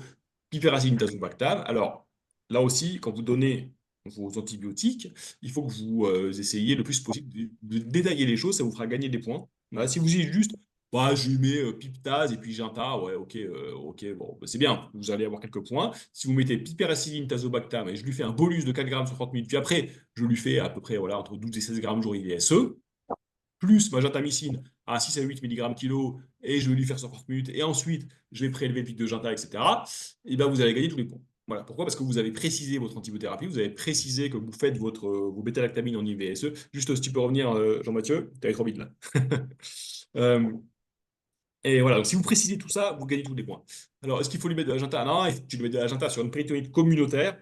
piperacillin tazobactam. Alors là aussi, quand vous donnez vos antibiotiques, il faut que vous essayiez le plus possible de détailler les choses, ça vous fera gagner des points. Voilà, si vous dites juste bah, je lui mets Piptase et puis Ginta. Ouais, ok, ok, bon, bah, c'est bien, vous allez avoir quelques points. Si vous mettez piperacilline, tazobactam et je lui fais un bolus de 4 grammes sur 30 minutes, puis après, je lui fais à peu près voilà, entre 12 et 16 grammes jour IVSE, plus ma gentamicine à 6 à 8 mg kilo et je vais lui faire sur 30 minutes, et ensuite, je vais prélever le pic de Ginta, etc., et ben vous allez gagner tous les points. Voilà. Pourquoi? Parce que vous avez précisé votre antibiothérapie, vous avez précisé que vous faites vos bêta-lactamines en IVSE. Juste, si tu peux revenir, Jean-Mathieu, tu allé trop vite là. Euh, et voilà, donc si vous précisez tout ça, vous gagnez tous les points. Alors, est-ce qu'il faut lui mettre de l'agenta? Non, tu lui mets de l'agenta sur une péritonite communautaire,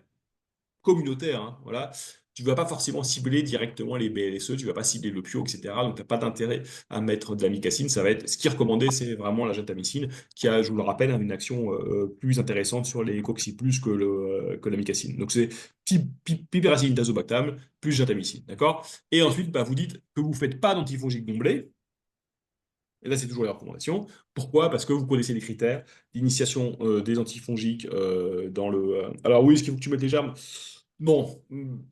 communautaire, hein, voilà. Tu ne vas pas forcément cibler directement les BLSE, tu ne vas pas cibler le PIO, etc. Donc, tu n'as pas d'intérêt à mettre de la micacine. Ça va être, ce qui est recommandé, c'est vraiment la gentamicine, qui a, je vous le rappelle, une action plus intéressante sur les cocciplus que la micacine. Donc, c'est piperacilline tazobactam plus gentamicine, d'accord? Et ensuite, bah, vous dites que vous ne faites pas d'antifongique d'emblée. Et là, c'est toujours les recommandations. Pourquoi? Parce que vous connaissez les critères d'initiation des antifongiques dans le. Alors oui, est-ce qu'il faut que tu mettes les germes? Non.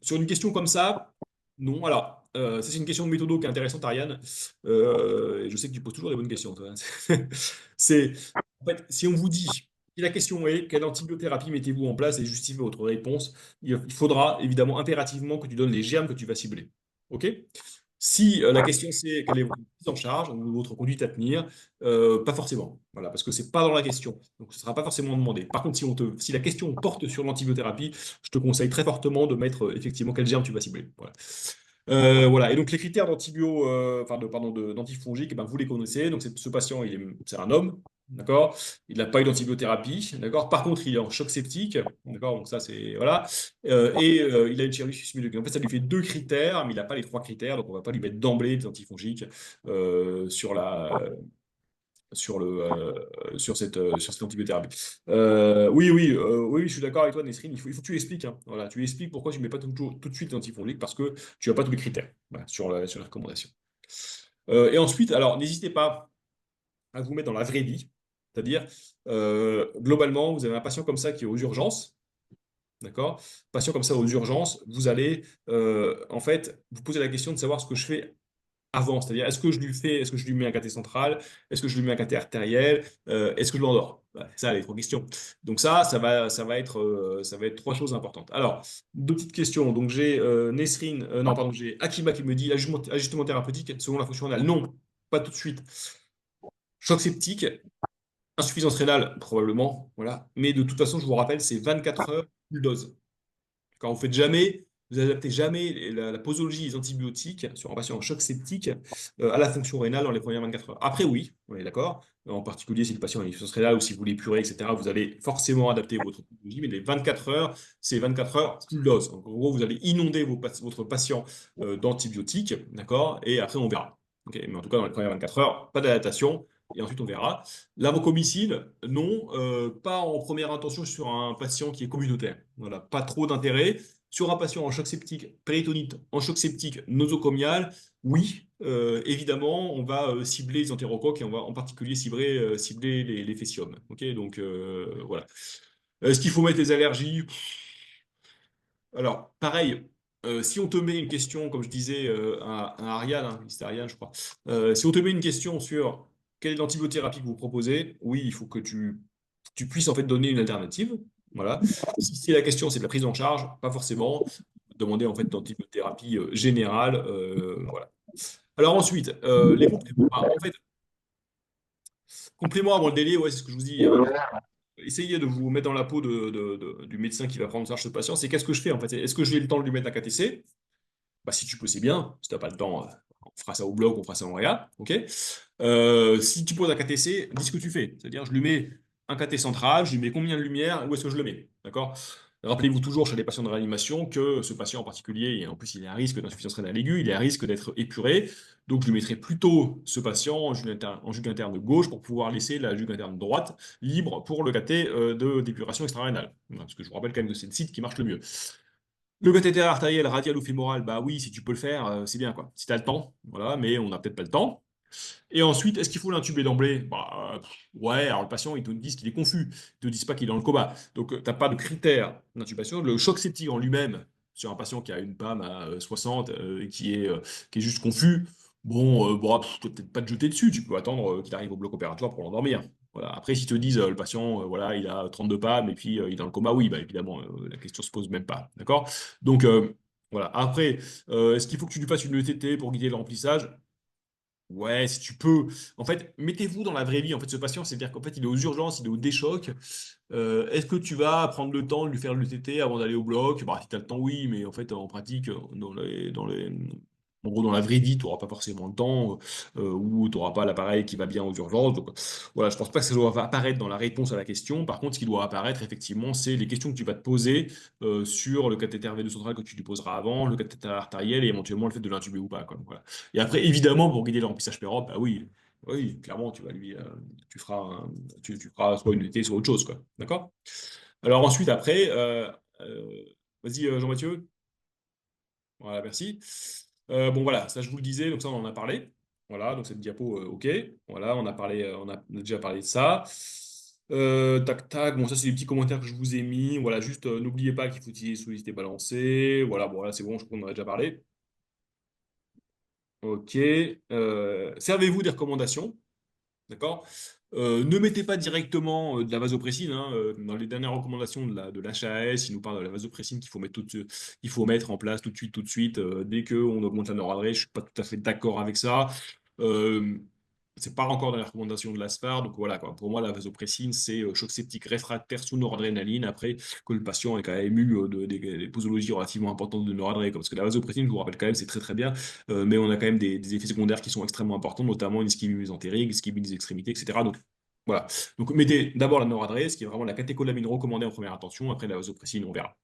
Sur une question comme ça, non. Alors, ça, c'est une question de méthodo qui est intéressante, Ariane. Et je sais que tu poses toujours les bonnes questions, toi. C'est, en fait, si on vous dit, si la question est quelle antibiothérapie mettez-vous en place et justifiez votre réponse, il faudra évidemment impérativement que tu donnes les germes que tu vas cibler. OK? Si la question c'est quelle est votre prise en charge ou votre conduite à tenir, pas forcément. Voilà, parce que c'est pas dans la question. Donc ce ne sera pas forcément demandé. Par contre, si la question porte sur l'antibiothérapie, je te conseille très fortement de mettre effectivement quel germe tu vas cibler. Voilà. Voilà. Et donc les critères d'antibio, enfin pardon, d'antifongique, eh ben, vous les connaissez. Donc ce patient, c'est un homme, d'accord? Il n'a pas eu d'antibiothérapie, d'accord? Par contre, il est en choc septique, d'accord? Donc ça, c'est voilà. Il a une chirurgie suspendue. En fait, ça lui fait deux critères, mais il n'a pas les trois critères, donc on ne va pas lui mettre d'emblée des antifongiques sur sur cette antibiothérapie. Oui, je suis d'accord avec toi, Nesrine. Il faut que tu expliques. Hein. Voilà, tu expliques pourquoi tu ne mets pas tout de suite l'antifongique, parce que tu n'as pas tous les critères voilà, sur la recommandation. Et ensuite, alors, n'hésitez pas à vous mettre dans la vraie vie. C'est-à-dire, globalement, vous avez un patient comme ça qui est aux urgences. D'accord? Patient comme ça aux urgences, vous allez en fait vous poser la question de savoir ce que je fais avant, c'est-à-dire est-ce que je lui mets un cathé central, est-ce que je lui mets un cathé artériel, est-ce que je l'endors? Voilà, c'est ça les trois questions. Donc ça va être trois choses importantes. Alors, deux petites questions. Donc j'ai Nesrine, non pardon, j'ai Akiba qui me dit ajustement thérapeutique selon la fonction rénale. Non, pas tout de suite. Choc septique, insuffisance rénale probablement, voilà. Mais de toute façon, je vous rappelle, c'est 24 heures full dose. Quand vous faites jamais, vous adaptez jamais la posologie des antibiotiques sur un patient en choc septique à la fonction rénale dans les premières 24 heures. Après, oui, on est d'accord. En particulier, si le patient a une insuffisance rénale ou si vous l'épurez, etc., vous allez forcément adapter votre posologie. Mais les 24 heures, c'est 24 heures full dose. Donc, en gros, vous allez inonder votre patient d'antibiotiques, d'accord? Et après, on verra. Ok. Mais en tout cas, dans les premières 24 heures, pas d'adaptation. Et ensuite, on verra. L'avocomycine, non, pas en première intention sur un patient qui est communautaire. Voilà, pas trop d'intérêt. Sur un patient en choc septique, péritonite, en choc septique nosocomial, oui, évidemment, on va cibler les entérocoques et on va en particulier cibler les féciums. Ok, donc voilà. Est-ce qu'il faut mettre les allergies? Alors, pareil, si on te met une question, comme je disais à Ariane, hein, c'était Ariane, je crois, si on te met une question sur quelle est l'antibiothérapie que vous proposez, oui, il faut que tu puisses en fait donner une alternative. Voilà. Si la question c'est de la prise en charge, pas forcément. Demander en fait d'antibiothérapie générale. Voilà. Alors ensuite, les compléments. Ah, en fait, compléments avant le délai, ouais, c'est ce que je vous dis. Hein. Essayez de vous mettre dans la peau du médecin qui va prendre en charge ce patient. C'est qu'est-ce que je fais en fait? Est-ce que j'ai le temps de lui mettre un KTC? Bah, si tu peux, c'est bien. Si tu n'as pas le temps, on fera ça au bloc, on fera ça en réa. Ok. Si tu poses un KTC, dis ce que tu fais. C'est-à-dire, je lui mets un KT central, je lui mets combien de lumière, où est-ce que je le mets? D'accord? Rappelez-vous toujours chez les patients de réanimation que ce patient en particulier, et en plus il est à risque d'insuffisance rénale aiguë, il est à risque d'être épuré. Donc je lui mettrai plutôt ce patient en jugue interne gauche pour pouvoir laisser la jugue interne droite libre pour le cathé d'épuration extra-rénale. Voilà, parce que je vous rappelle quand même que c'est le site qui marche le mieux. Le cathéter artériel, radial ou fémoral, bah oui, si tu peux le faire, c'est bien quoi. Si tu as le temps, voilà, mais on n'a peut-être pas le temps. Et ensuite, est-ce qu'il faut l'intuber d'emblée? Ouais, alors le patient, ils te disent qu'il est confus. Ils te disent pas qu'il est dans le coma. Donc, tu n'as pas de critère d'intubation. Le choc septique en lui-même, sur un patient qui a une PAM à 60 et qui est juste confus, tu peux peut-être pas te jeter dessus. Tu peux attendre qu'il arrive au bloc opératoire pour l'endormir. Voilà. Après, s'ils te disent le patient, voilà, il a 32 PAM et puis il est dans le coma, oui, bah évidemment, la question se pose même pas. D'accord? Donc, voilà. Après, est-ce qu'il faut que tu lui fasses une ETT pour guider le remplissage? Ouais, si tu peux. En fait, mettez-vous dans la vraie vie. En fait, ce patient, c'est-à-dire qu'en fait, il est aux urgences, il est au déchoc. Est-ce que tu vas prendre le temps de lui faire le TT avant d'aller au bloc? Bah, si tu as le temps, oui, mais en fait, en pratique, en gros, dans la vraie vie, tu n'auras pas forcément le temps ou tu n'auras pas l'appareil qui va bien aux urgences. Donc, voilà, je pense pas que ça doit apparaître dans la réponse à la question. Par contre, ce qui doit apparaître, effectivement, c'est les questions que tu vas te poser sur le cathéter V2 central que tu lui poseras avant, le cathéter artériel et éventuellement le fait de l'intuber ou pas, quoi. Voilà. Et après, évidemment, pour guider le remplissage pérop, bah oui, oui, clairement, tu feras, tu feras soit une unité, soit autre chose, quoi. D'accord? Alors ensuite, après, vas-y, Jean-Mathieu. Voilà, merci. Bon, voilà, ça je vous le disais, donc ça on en a parlé. Voilà, donc cette diapo, ok. Voilà, on a parlé, on a déjà parlé de ça. Tac, tac. Bon, ça c'est des petits commentaires que je vous ai mis. Voilà, juste n'oubliez pas qu'il faut utiliser sollicité balancé. Voilà, bon, là c'est bon, je crois qu'on en a déjà parlé. Ok. Servez-vous des recommandations. D'accord? Ne mettez pas directement de la vasopressine, hein. Dans les dernières recommandations de l'HAS, il nous parle de la vasopressine qu'il faut mettre en place tout de suite, dès qu'on augmente la noradresse. Je suis pas tout à fait d'accord avec ça. Euh, c'est pas encore dans les recommandations de l'ASPAR, donc voilà quoi. Pour moi, la vasopressine, c'est choc septique réfractaire sous noradrénaline, après que le patient ait quand même eu des posologies relativement importantes de noradré, quoi. Parce que la vasopressine, je vous rappelle quand même, c'est très très bien, mais on a quand même des effets secondaires qui sont extrêmement importants, notamment une ischémie mésentérique, ischémie des extrémités, etc. Donc voilà. Donc mettez d'abord la noradresse, qui est vraiment la catécholamine recommandée en première intention, après la vasopressine, on verra.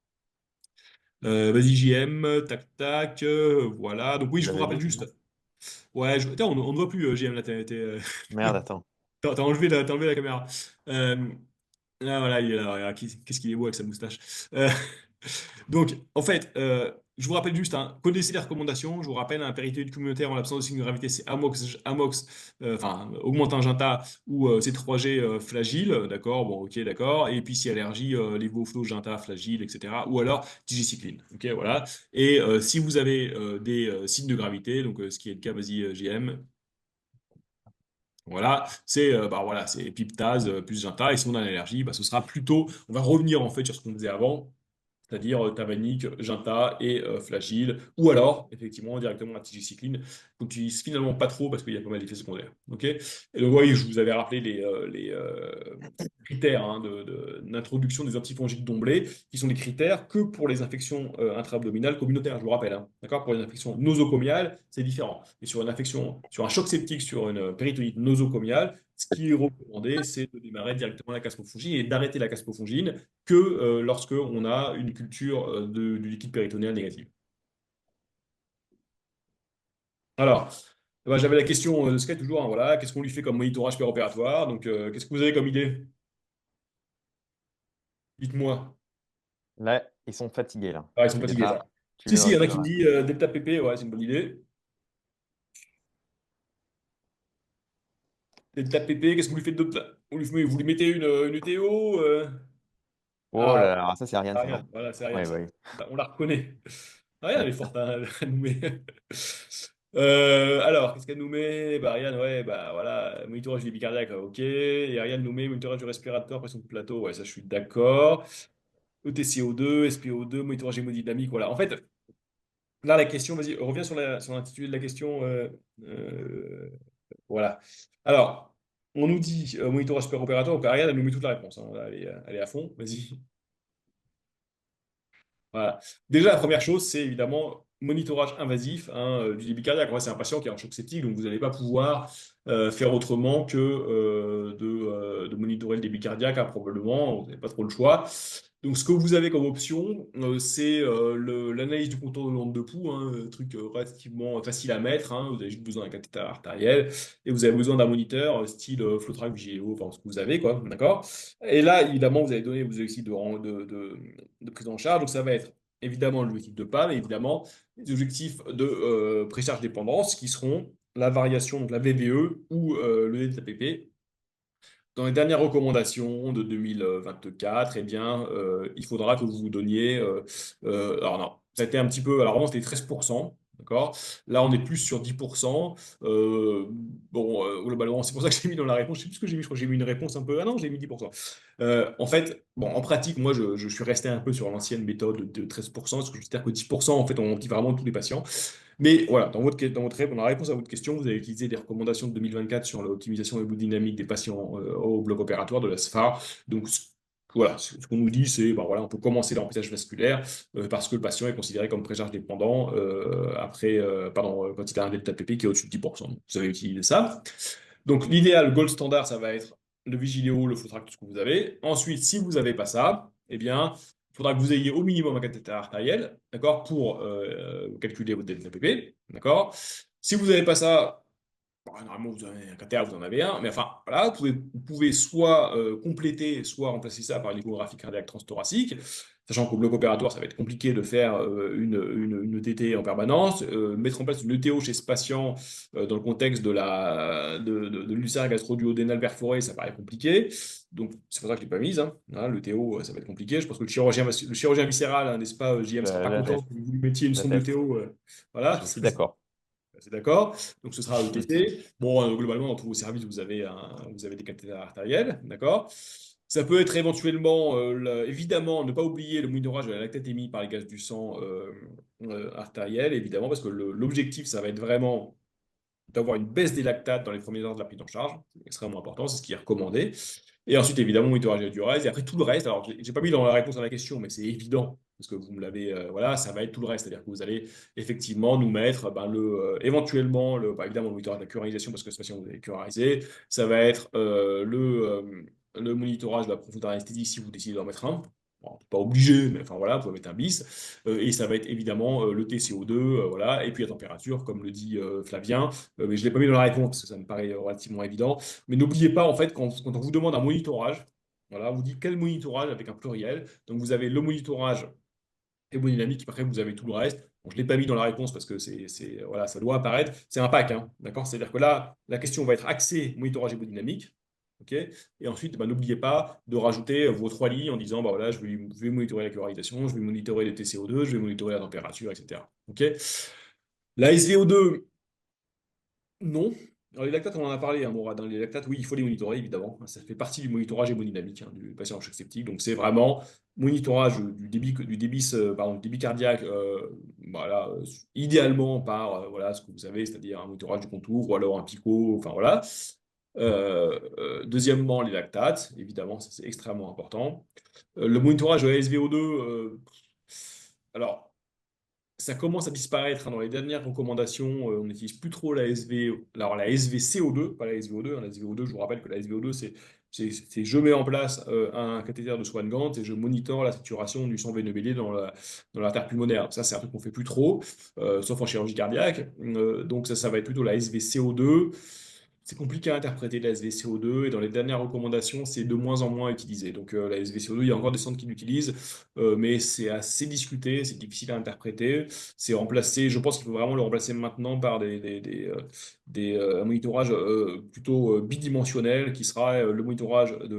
Vas-y, JM, tac tac, voilà. Donc oui, Vous je vous l'avez rappelle vu? juste. Ouais, tiens, on ne voit plus, JM, là, Merde, attends. t'as enlevé la caméra. Là, voilà, il est là, regarde, qu'est-ce qu'il est beau avec sa moustache. Euh, donc, en fait, je vous rappelle juste, hein, connaissez les recommandations. Je vous rappelle, un péritonéite communautaire en l'absence de signe de gravité, c'est enfin, augmentin Ginta ou C3G flagile, d'accord, bon, ok, d'accord. Et puis, si allergie, lévoflow, Ginta, flagile, etc. Ou alors, digicycline, ok, voilà. Et si vous avez des signes de gravité, donc ce qui est le cas, vas-y, GM, voilà, c'est piptase plus Ginta. Et si on a l'allergie, bah, ce sera plutôt, on va revenir en fait sur ce qu'on faisait avant, c'est-à-dire Tavanic, Ginta et Flagile, ou alors, effectivement, directement la tigecycline, qu'on n'utilise finalement pas trop parce qu'il y a pas mal d'effets secondaires. Ok. Et donc, oui, je vous avais rappelé les critères hein, d'introduction des antifongiques d'emblée, qui sont des critères que pour les infections intra-abdominales communautaires, je vous rappelle. Hein. D'accord? Pour les infections nosocomiales, c'est différent. Et sur une infection, sur un choc septique, sur une péritonite nosocomiale, ce qui est recommandé, c'est de démarrer directement la caspofongine et d'arrêter la caspofongine que lorsque on a une culture du liquide péritonéal négative. Alors, eh ben, j'avais la question de Sky toujours, hein, voilà, qu'est-ce qu'on lui fait comme monitorage péropératoire? Donc, qu'est-ce que vous avez comme idée? Dites-moi. Là, ils sont fatigués, là. Ah, ils sont fatigués, ça. Tu Si, les si, il y en a qui me récupéreras. disent Delta PP, ouais, c'est une bonne idée. Delta PP, qu'est-ce que vous lui faites d'autre là? Vous lui mettez une UTO Oh Ah, là là, alors ça, c'est Ariane, ça, non? Ariane, voilà, c'est Ariane, Ouais, ça. bah oui. On la reconnaît. Ariane, elle est forte, hein, elle nous met. Alors, qu'est-ce qu'elle nous met? Bah, Ariane, ouais, bah voilà, monitorage du bicardiaque, ok. Et Ariane nous met monitorage du respirateur, pression de plateau, ouais, ça je suis d'accord. ETCO2, SPO2, monitorage hémodynamique, voilà. En fait, là, la question, vas-y, reviens sur l'intitulé de la question. Euh, voilà. Alors, on nous dit monitorage opérateur, donc Ariane, elle nous met toute la réponse. Hein. Elle est à fond, vas-y. Voilà. Déjà, la première chose, c'est évidemment monitorage invasif du débit cardiaque. Ouais, c'est un patient qui est en choc septique, donc vous n'allez pas pouvoir faire autrement que de monitorer le débit cardiaque, hein, probablement. Vous n'avez pas trop le choix. Donc, ce que vous avez comme option, c'est l'analyse du contour de l'onde de pouls, hein, truc relativement facile à mettre, hein. Vous avez juste besoin d'un cathéter artériel et vous avez besoin d'un moniteur style FlowTrack Vigéo, enfin ce que vous avez, quoi, d'accord? Et là, évidemment, vous avez donné vos objectifs de prise en charge, donc ça va être évidemment l'objectif de panne et évidemment les objectifs de précharge dépendance qui seront la variation, donc la VVE ou le DTPP. Dans les dernières recommandations de 2024, eh bien, il faudra que vous vous donniez. Alors, non, ça a été un petit peu. Alors, avant, c'était 13%. D'accord? Là, on est plus sur 10%. Bon, globalement, c'est pour ça que j'ai mis dans la réponse. Je sais plus ce que j'ai mis. Je crois que j'ai mis une réponse un peu. Ah non, j'ai mis 10%. En fait, bon, en pratique, moi, je suis resté un peu sur l'ancienne méthode de 13%, parce que je considère que 10%, en fait, on dit vraiment tous les patients. Mais voilà, dans la réponse à votre question, vous avez utilisé les recommandations de 2024 sur l'optimisation hémodynamique des patients au bloc opératoire de la SFA. Donc, voilà, ce qu'on nous dit, c'est ben voilà, on peut commencer le remplissage vasculaire parce que le patient est considéré comme précharge dépendant quand il a un delta PP qui est au-dessus de 10%. Donc, vous avez utilisé ça. Donc, l'idéal, le gold standard, ça va être le Vigileo, le Flotrac, tout ce que vous avez. Ensuite, si vous n'avez pas ça, eh bien, il faudra que vous ayez au minimum un cathéter artériel, d'accord, pour calculer votre DNAPP, d'accord. Si vous n'avez pas ça, bon, normalement, vous avez un cathéter, vous en avez un, mais enfin, voilà, vous pouvez soit compléter, soit remplacer ça par une échographie cardiaque transthoracique, sachant qu'au bloc opératoire, ça va être compliqué de faire une ETT en permanence. Mettre en place une ETO chez ce patient dans le contexte de l'ulcère gastro-duodénal perforé, ça paraît compliqué. Donc, c'est pour ça que je ne l'ai pas mise, hein. Hein, l'ETO, ça va être compliqué. Je pense que le chirurgien viscéral, hein, n'est-ce pas, JM, ne sera pas La content tête, que vous lui mettiez une la sonde tête. d'ETO. Voilà. Je suis d'accord. C'est d'accord. Donc, ce sera Mm. ETT. Bon, globalement, dans tous vos services, vous avez des cathéters artériels. D'accord. Ça peut être éventuellement, évidemment, ne pas oublier le monitorage de la lactatémie par les gaz du sang artériel, évidemment, parce que l'objectif, ça va être vraiment d'avoir une baisse des lactates dans les premières heures de la prise en charge. C'est extrêmement important, c'est ce qui est recommandé. Et ensuite, évidemment, monitorage du reste. Et après, tout le reste, alors, j'ai pas mis dans la réponse à la question, mais c'est évident, parce que vous me l'avez, voilà, ça va être tout le reste. C'est-à-dire que vous allez effectivement nous mettre éventuellement, évidemment, le monitorage de la curarisation, parce que ce patient, vous avez curarisé. Ça va être le monitorage de la profondeur anesthésie, si vous décidez d'en mettre un. Bon, pas obligé, mais enfin voilà, vous pouvez mettre un bis. Et ça va être évidemment le TCO2, voilà, et puis la température, comme le dit Flavien. Mais je ne l'ai pas mis dans la réponse, parce que ça me paraît relativement évident. Mais n'oubliez pas, en fait, quand on vous demande un monitorage, voilà, on vous dit quel monitorage avec un pluriel. Donc vous avez le monitorage hémodynamique, après vous avez tout le reste. Bon, je ne l'ai pas mis dans la réponse parce que voilà, ça doit apparaître. C'est un pack, hein, d'accord? C'est-à-dire que là, la question va être axée monitorage hémodynamique. OK. Et ensuite, bah, n'oubliez pas de rajouter vos trois lignes en disant bah, voilà, je vais monitorer la colorisation, je vais monitorer les TCO2, je vais monitorer la température, etc. OK. La SVO2, non. Alors, les lactates, on en a parlé, hein, Mourad. Dans les lactates, oui, il faut les monitorer, évidemment. Ça fait partie du monitorage hémodynamique du patient en choc septique. Donc, c'est vraiment monitorage du débit cardiaque, voilà, idéalement par voilà, ce que vous avez, c'est-à-dire un monitorage du contour ou alors un pico, enfin voilà. Deuxièmement, les lactates, évidemment, ça c'est extrêmement important. Le monitorage de la SVO2, alors ça commence à disparaître, hein, dans les dernières recommandations. On n'utilise plus trop la SVCO2, pas la SVO2, hein. La SVO2, je vous rappelle que la SVO2, c'est je mets en place un cathéter de Swan-Ganz et je monitore la saturation du sang veineux mêlé dans l'artère pulmonaire. Ça, c'est un truc qu'on fait plus trop, sauf en chirurgie cardiaque. Donc ça va être plutôt la SVCO2. C'est compliqué à interpréter la SVCO2 et dans les dernières recommandations, c'est de moins en moins utilisé. Donc la SVCO2, il y a encore des centres qui l'utilisent, mais c'est assez discuté, c'est difficile à interpréter. C'est remplacé, je pense qu'il faut vraiment le remplacer maintenant par un monitorage plutôt bidimensionnel qui sera le monitorage de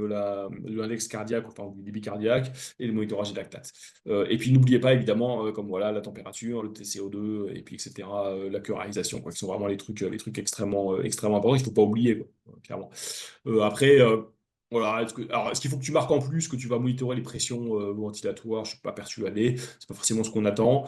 l'index cardiaque, enfin du débit cardiaque et le monitorage des lactates. Et puis n'oubliez pas évidemment, comme voilà, la température, le TCO2, et puis etc., la curarisation, quoi, qui sont vraiment les trucs extrêmement, extrêmement importants, il ne faut pas oublier, quoi, clairement. Après, Voilà, alors, est-ce qu'il faut que tu marques en plus que tu vas monitorer les pressions ventilatoires? Je suis pas persuadé. C'est pas forcément ce qu'on attend.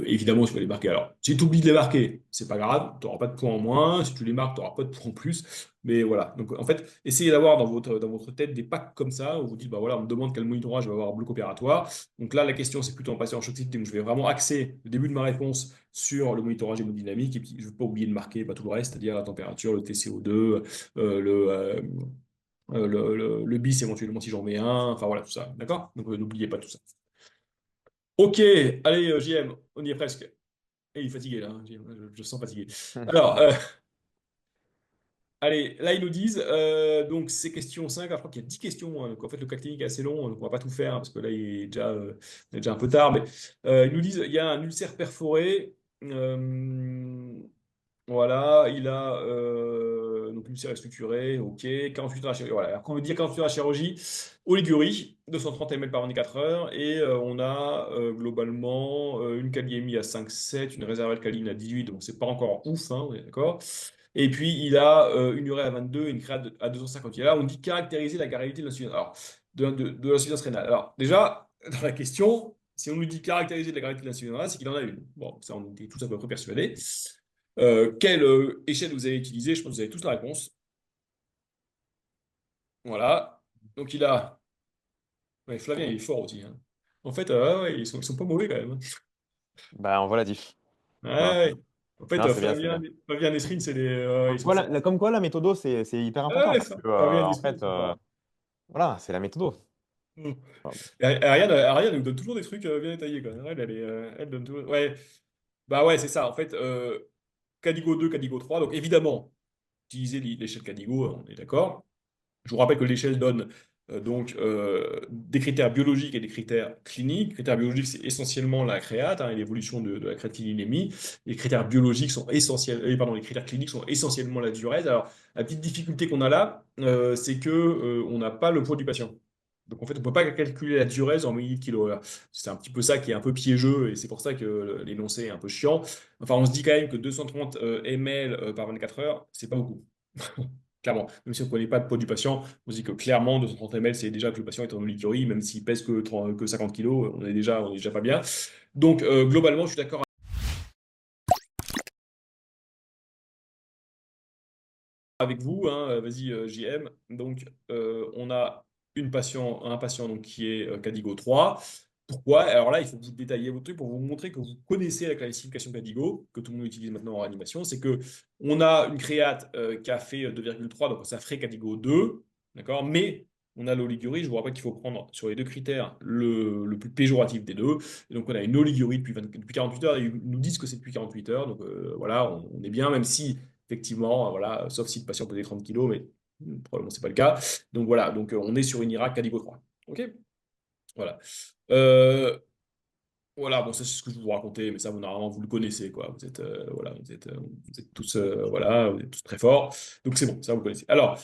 Évidemment, tu vas les marquer. Alors, si tu oublies de les marquer, c'est pas grave. Tu n'auras pas de points en moins. Si tu les marques, tu n'auras pas de points en plus. Mais voilà. Donc, en fait, essayez d'avoir dans votre tête des packs comme ça où vous dites, bah voilà, on me demande quel monitorage je vais avoir en bloc opératoire. Donc là, la question, c'est plutôt en passant en choc septique. Donc, je vais vraiment axer le début de ma réponse sur le monitorage hémodynamique. Et puis, je ne veux pas oublier de marquer tout le reste, c'est-à-dire la température, le TCO2, le bis éventuellement si j'en mets un, enfin voilà, tout ça. D'accord? Donc n'oubliez pas tout ça. Ok, allez, JM, on y est presque. Et il est fatigué là, hein, JM, je sens fatigué. Alors, allez, là ils nous disent, donc c'est question 5, alors, je crois qu'il y a 10 questions, hein, donc en fait le cas clinique est assez long, donc on va pas tout faire, hein, parce que là il est déjà un peu tard, mais ils nous disent, il y a un ulcère perforé, voilà, il a donc ulcère est structuré, ok, 48 heures à chirurgie. Voilà. Alors, quand on veut dire 48 heures à chirurgie, oligurie, 230 ml par 24 heures, et on a globalement une kaliémie à 5,7, une réserve alcaline à 18, donc c'est pas encore ouf, hein, on est d'accord. Et puis il a une urée à 22 et une créate à 250. Et là, on dit caractériser la gravité de l'insuffisance. Alors, de l'insuffisance rénale. Alors, déjà, dans la question, si on nous dit caractériser la gravité de l'insuffisance rénale, c'est qu'il en a une. Bon, ça, on était tous à peu près persuadés. Quelle échelle vous avez utilisée? Je pense que vous avez tous la réponse. Voilà. Donc il a. Ouais, Flavien, il est fort aussi, hein. En fait, ouais, ils sont pas mauvais quand même, hein. Bah, on voit la diff. Ouais, Voilà. ouais. En fait, Non, c'est bien, c'est Flavien, bien. Flavien et Nesrine, ils Comme sont quoi, forts. comme quoi la méthodo, c'est hyper Ah important ouais, parce que, Flavien et en Nesrine, ils fait, sont forts. voilà, c'est la méthodo. Mm. Enfin, Et Ariane nous donne toujours des trucs bien détaillés, quoi. Elle donne toujours. Ouais, bah ouais, c'est ça. En fait, Cadigo 2, Cadigo 3. Donc évidemment, utiliser l'échelle Cadigo, on est d'accord. Je vous rappelle que l'échelle donne des critères biologiques et des critères cliniques. Les critères biologiques, c'est essentiellement la créate, hein, et l'évolution de la créatinine. Les critères biologiques sont essentiels, pardon, les critères cliniques sont essentiellement la diurèse. Alors, la petite difficulté qu'on a là, c'est que on n'a pas le poids du patient. Donc en fait, on ne peut pas calculer la diurèse en millilitres kilo. C'est un petit peu ça qui est un peu piégeux et c'est pour ça que l'énoncé est un peu chiant. Enfin, on se dit quand même que 230 ml par 24 heures, c'est pas beaucoup. Clairement, même si on ne connaît pas le poids du patient, on se dit que clairement 230 ml, c'est déjà que le patient est en oligorie, même s'il pèse que 50 kilos, on est déjà pas bien. Donc globalement, je suis d'accord avec vous, hein, vas-y JM. Donc on a un patient donc, qui est Cadigo 3. Pourquoi? Alors là, il faut que vous détailliez votre truc pour vous montrer que vous connaissez la classification Cadigo, que tout le monde utilise maintenant en réanimation. C'est que on a une créate qui a fait 2,3, donc ça ferait Cadigo 2, d'accord? Mais on a l'oligurie. Je vous rappelle qu'il faut prendre sur les deux critères le plus péjoratif des deux. Et donc on a une oligurie depuis 48 heures, et ils nous disent que c'est depuis 48 heures. Donc voilà, on est bien, même si effectivement, voilà, sauf si le patient pesait 30 kilos, mais probablement c'est pas le cas. Donc voilà, donc on est sur une Irak Cadigo 3. Ok? Voilà. Euh, voilà, bon, ça c'est ce que je vous racontais, mais ça, normalement, vous le connaissez, quoi. Voilà, vous êtes tous, voilà, vous êtes tous très forts. Donc c'est bon, ça vous le connaissez. Alors,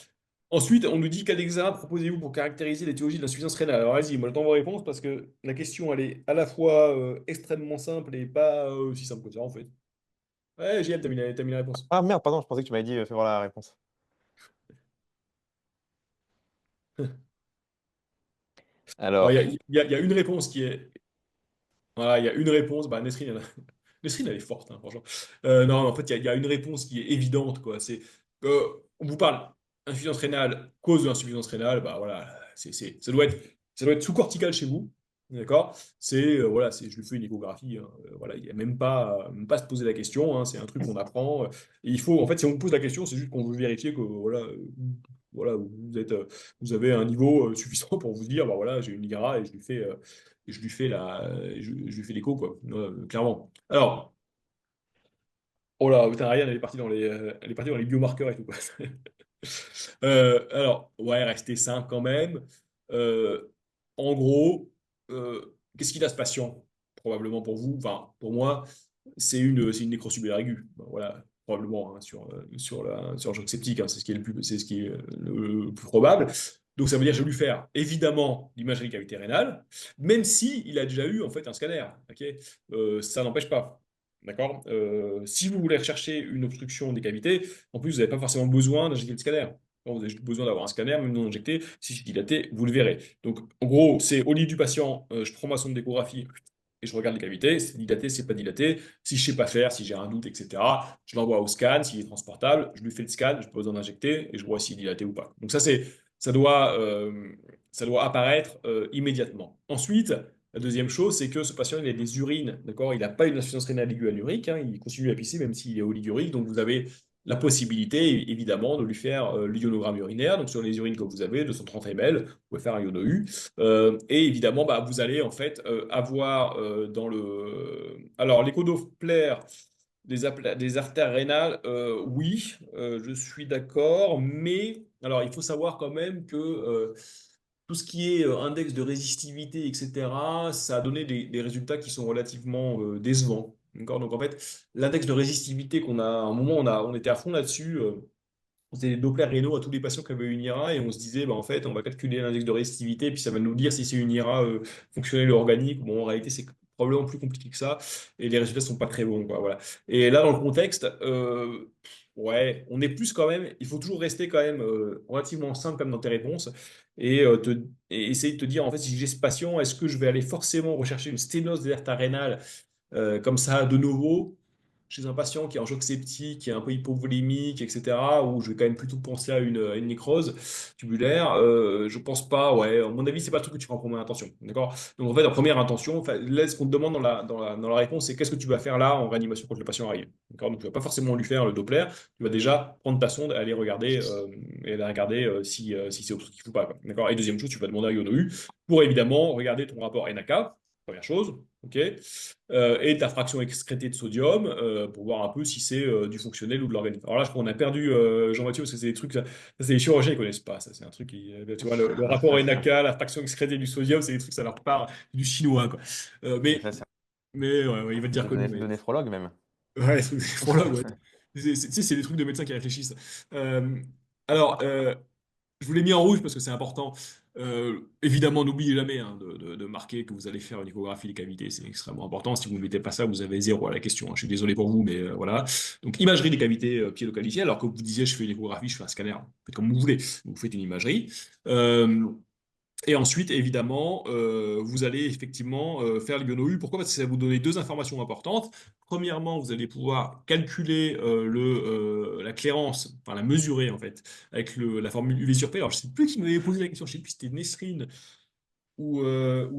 ensuite, on nous dit quel examen proposez-vous pour caractériser l'étiologie de l'insuffisance rénale? Alors vas-y, moi j'attends vos réponses parce que la question, elle est à la fois extrêmement simple et pas aussi simple que ça, en fait. Ouais, JM, t'as mis la réponse. Ah merde, pardon, je pensais que tu m'avais dit fais voir la réponse. Alors, Alors, il y a une réponse qui est. Voilà, il y a une réponse. Bah, Nesrine, Nesrine, elle est forte, hein, franchement. Non, en fait, il y a une réponse qui est évidente, quoi. On vous parle insuffisance rénale, cause de l'insuffisance rénale. Bah voilà, ça doit être sous-cortical chez vous. D'accord? Je lui fais une échographie, hein. Voilà, il n'y a même pas à se poser la question, hein. C'est un truc qu'on apprend. Et en fait, si on vous pose la question, c'est juste qu'on veut vérifier que voilà, vous avez un niveau suffisant pour vous dire, bah voilà, j'ai une IRA et je lui fais l'écho, quoi. Clairement. Alors, oh là, putain, Ariane, elle est partie dans les biomarqueurs et tout, quoi. Alors, ouais, restez simple quand même. Euh, En gros, qu'est-ce qu'il a ce patient? Probablement pour vous, enfin, pour moi, c'est une nécrosubélaire aiguë. Ben, voilà, probablement, hein, sur un choc septique, hein, c'est ce qui est le plus probable. Donc, ça veut dire que je vais lui faire évidemment l'imagerie cavité rénale, même si il a déjà eu en fait un scanner. Ok. Ça n'empêche pas. D'accord? Si vous voulez rechercher une obstruction des cavités, en plus, vous n'avez pas forcément besoin d'injecter le scanner. Quand vous avez juste besoin d'avoir un scanner, même non injecté, si c'est dilaté, vous le verrez. Donc, en gros, c'est au lit du patient, je prends ma sonde d'échographie et je regarde les cavités. C'est dilaté, c'est pas dilaté. Si je sais pas faire, si j'ai un doute, etc., je l'envoie au scan. S'il est transportable, je lui fais le scan, je peux besoin d'injecter et je vois s'il est dilaté ou pas. Donc, ça doit, euh, ça doit apparaître immédiatement. Ensuite, la deuxième chose, c'est que ce patient, il a des urines, d'accord? Il n'a pas une insuffisance rénale aiguë anurique, hein, il continue à pisser même s'il est oligurique, donc vous avez la possibilité, évidemment, de lui faire l'ionogramme urinaire, donc sur les urines que vous avez, 230 ml, vous pouvez faire un iono-U, et évidemment, bah, vous allez en fait avoir dans le... Alors, l'écho Doppler des artères rénales, oui, je suis d'accord, mais alors il faut savoir quand même que tout ce qui est index de résistivité, etc., ça a donné des résultats qui sont relativement décevants. D'accord. Donc en fait, l'index de résistivité qu'on a, à un moment, on était à fond là-dessus. On faisait des Doppler rénaux à tous les patients qui avaient une IRA et on se disait, bah, en fait, on va calculer l'index de résistivité, puis ça va nous dire si c'est une IRA fonctionnelle ou organique. Bon, en réalité, c'est probablement plus compliqué que ça et les résultats sont pas très bons, quoi, voilà. Et là, dans le contexte, ouais, on est plus quand même, il faut toujours rester quand même relativement simple comme dans tes réponses et, et essayer de te dire, en fait, si j'ai ce patient, est-ce que je vais aller forcément rechercher une sténose des artères rénales comme ça de nouveau? Chez un patient qui est en choc septique, qui est un peu hypovolémique, etc., où je vais quand même plutôt penser à une nécrose tubulaire, je pense pas, ouais, à mon avis, c'est pas le truc que tu prends en première intention, d'accord? Donc en fait, en première intention, enfin, là, ce qu'on te demande dans la réponse, c'est qu'est-ce que tu vas faire là en réanimation quand le patient arrive, d'accord? Donc tu vas pas forcément lui faire le Doppler, tu vas déjà prendre ta sonde et aller regarder si c'est obstructif ou pas, quoi, d'accord? Et deuxième chose, tu vas demander à IONOU pour évidemment regarder ton rapport NAK, première chose, ok? Et ta fraction excrétée de sodium pour voir un peu si c'est du fonctionnel ou de l'organique. Alors là, je crois qu'on a perdu Jean-Mathieu parce que c'est des trucs, ça, c'est les chirurgiens qui connaissent pas. Ça, c'est un truc tu vois, le rapport NaK, la fraction excrétée du sodium, c'est des trucs, ça leur parle du chinois, quoi. Et ça, c'est Mais ouais, ouais, il va te dire que non. de Mais... néphrologue même. Ouais, c'est des néphrologues, ouais. Tu sais, c'est des trucs de médecins qui réfléchissent. Euh, alors, je vous l'ai mis en rouge parce que c'est important. Évidemment, n'oubliez jamais hein, de marquer que vous allez faire une échographie des cavités, c'est extrêmement important. Si vous ne mettez pas ça, vous avez zéro à la question, hein. Je suis désolé pour vous, mais voilà. Donc, imagerie des cavités pieds localisés, alors que vous disiez je fais une échographie, je fais un scanner. Faites comme vous voulez. Vous faites une imagerie. Euh, et ensuite, évidemment, vous allez effectivement faire l'IONOU. Pourquoi? Parce que ça va vous donner deux informations importantes. Premièrement, vous allez pouvoir calculer la clairance, enfin la mesurer en fait, avec la formule UV sur P. Alors, je ne sais plus qui m'avait posé la question, je ne sais plus si c'était Nesrine ou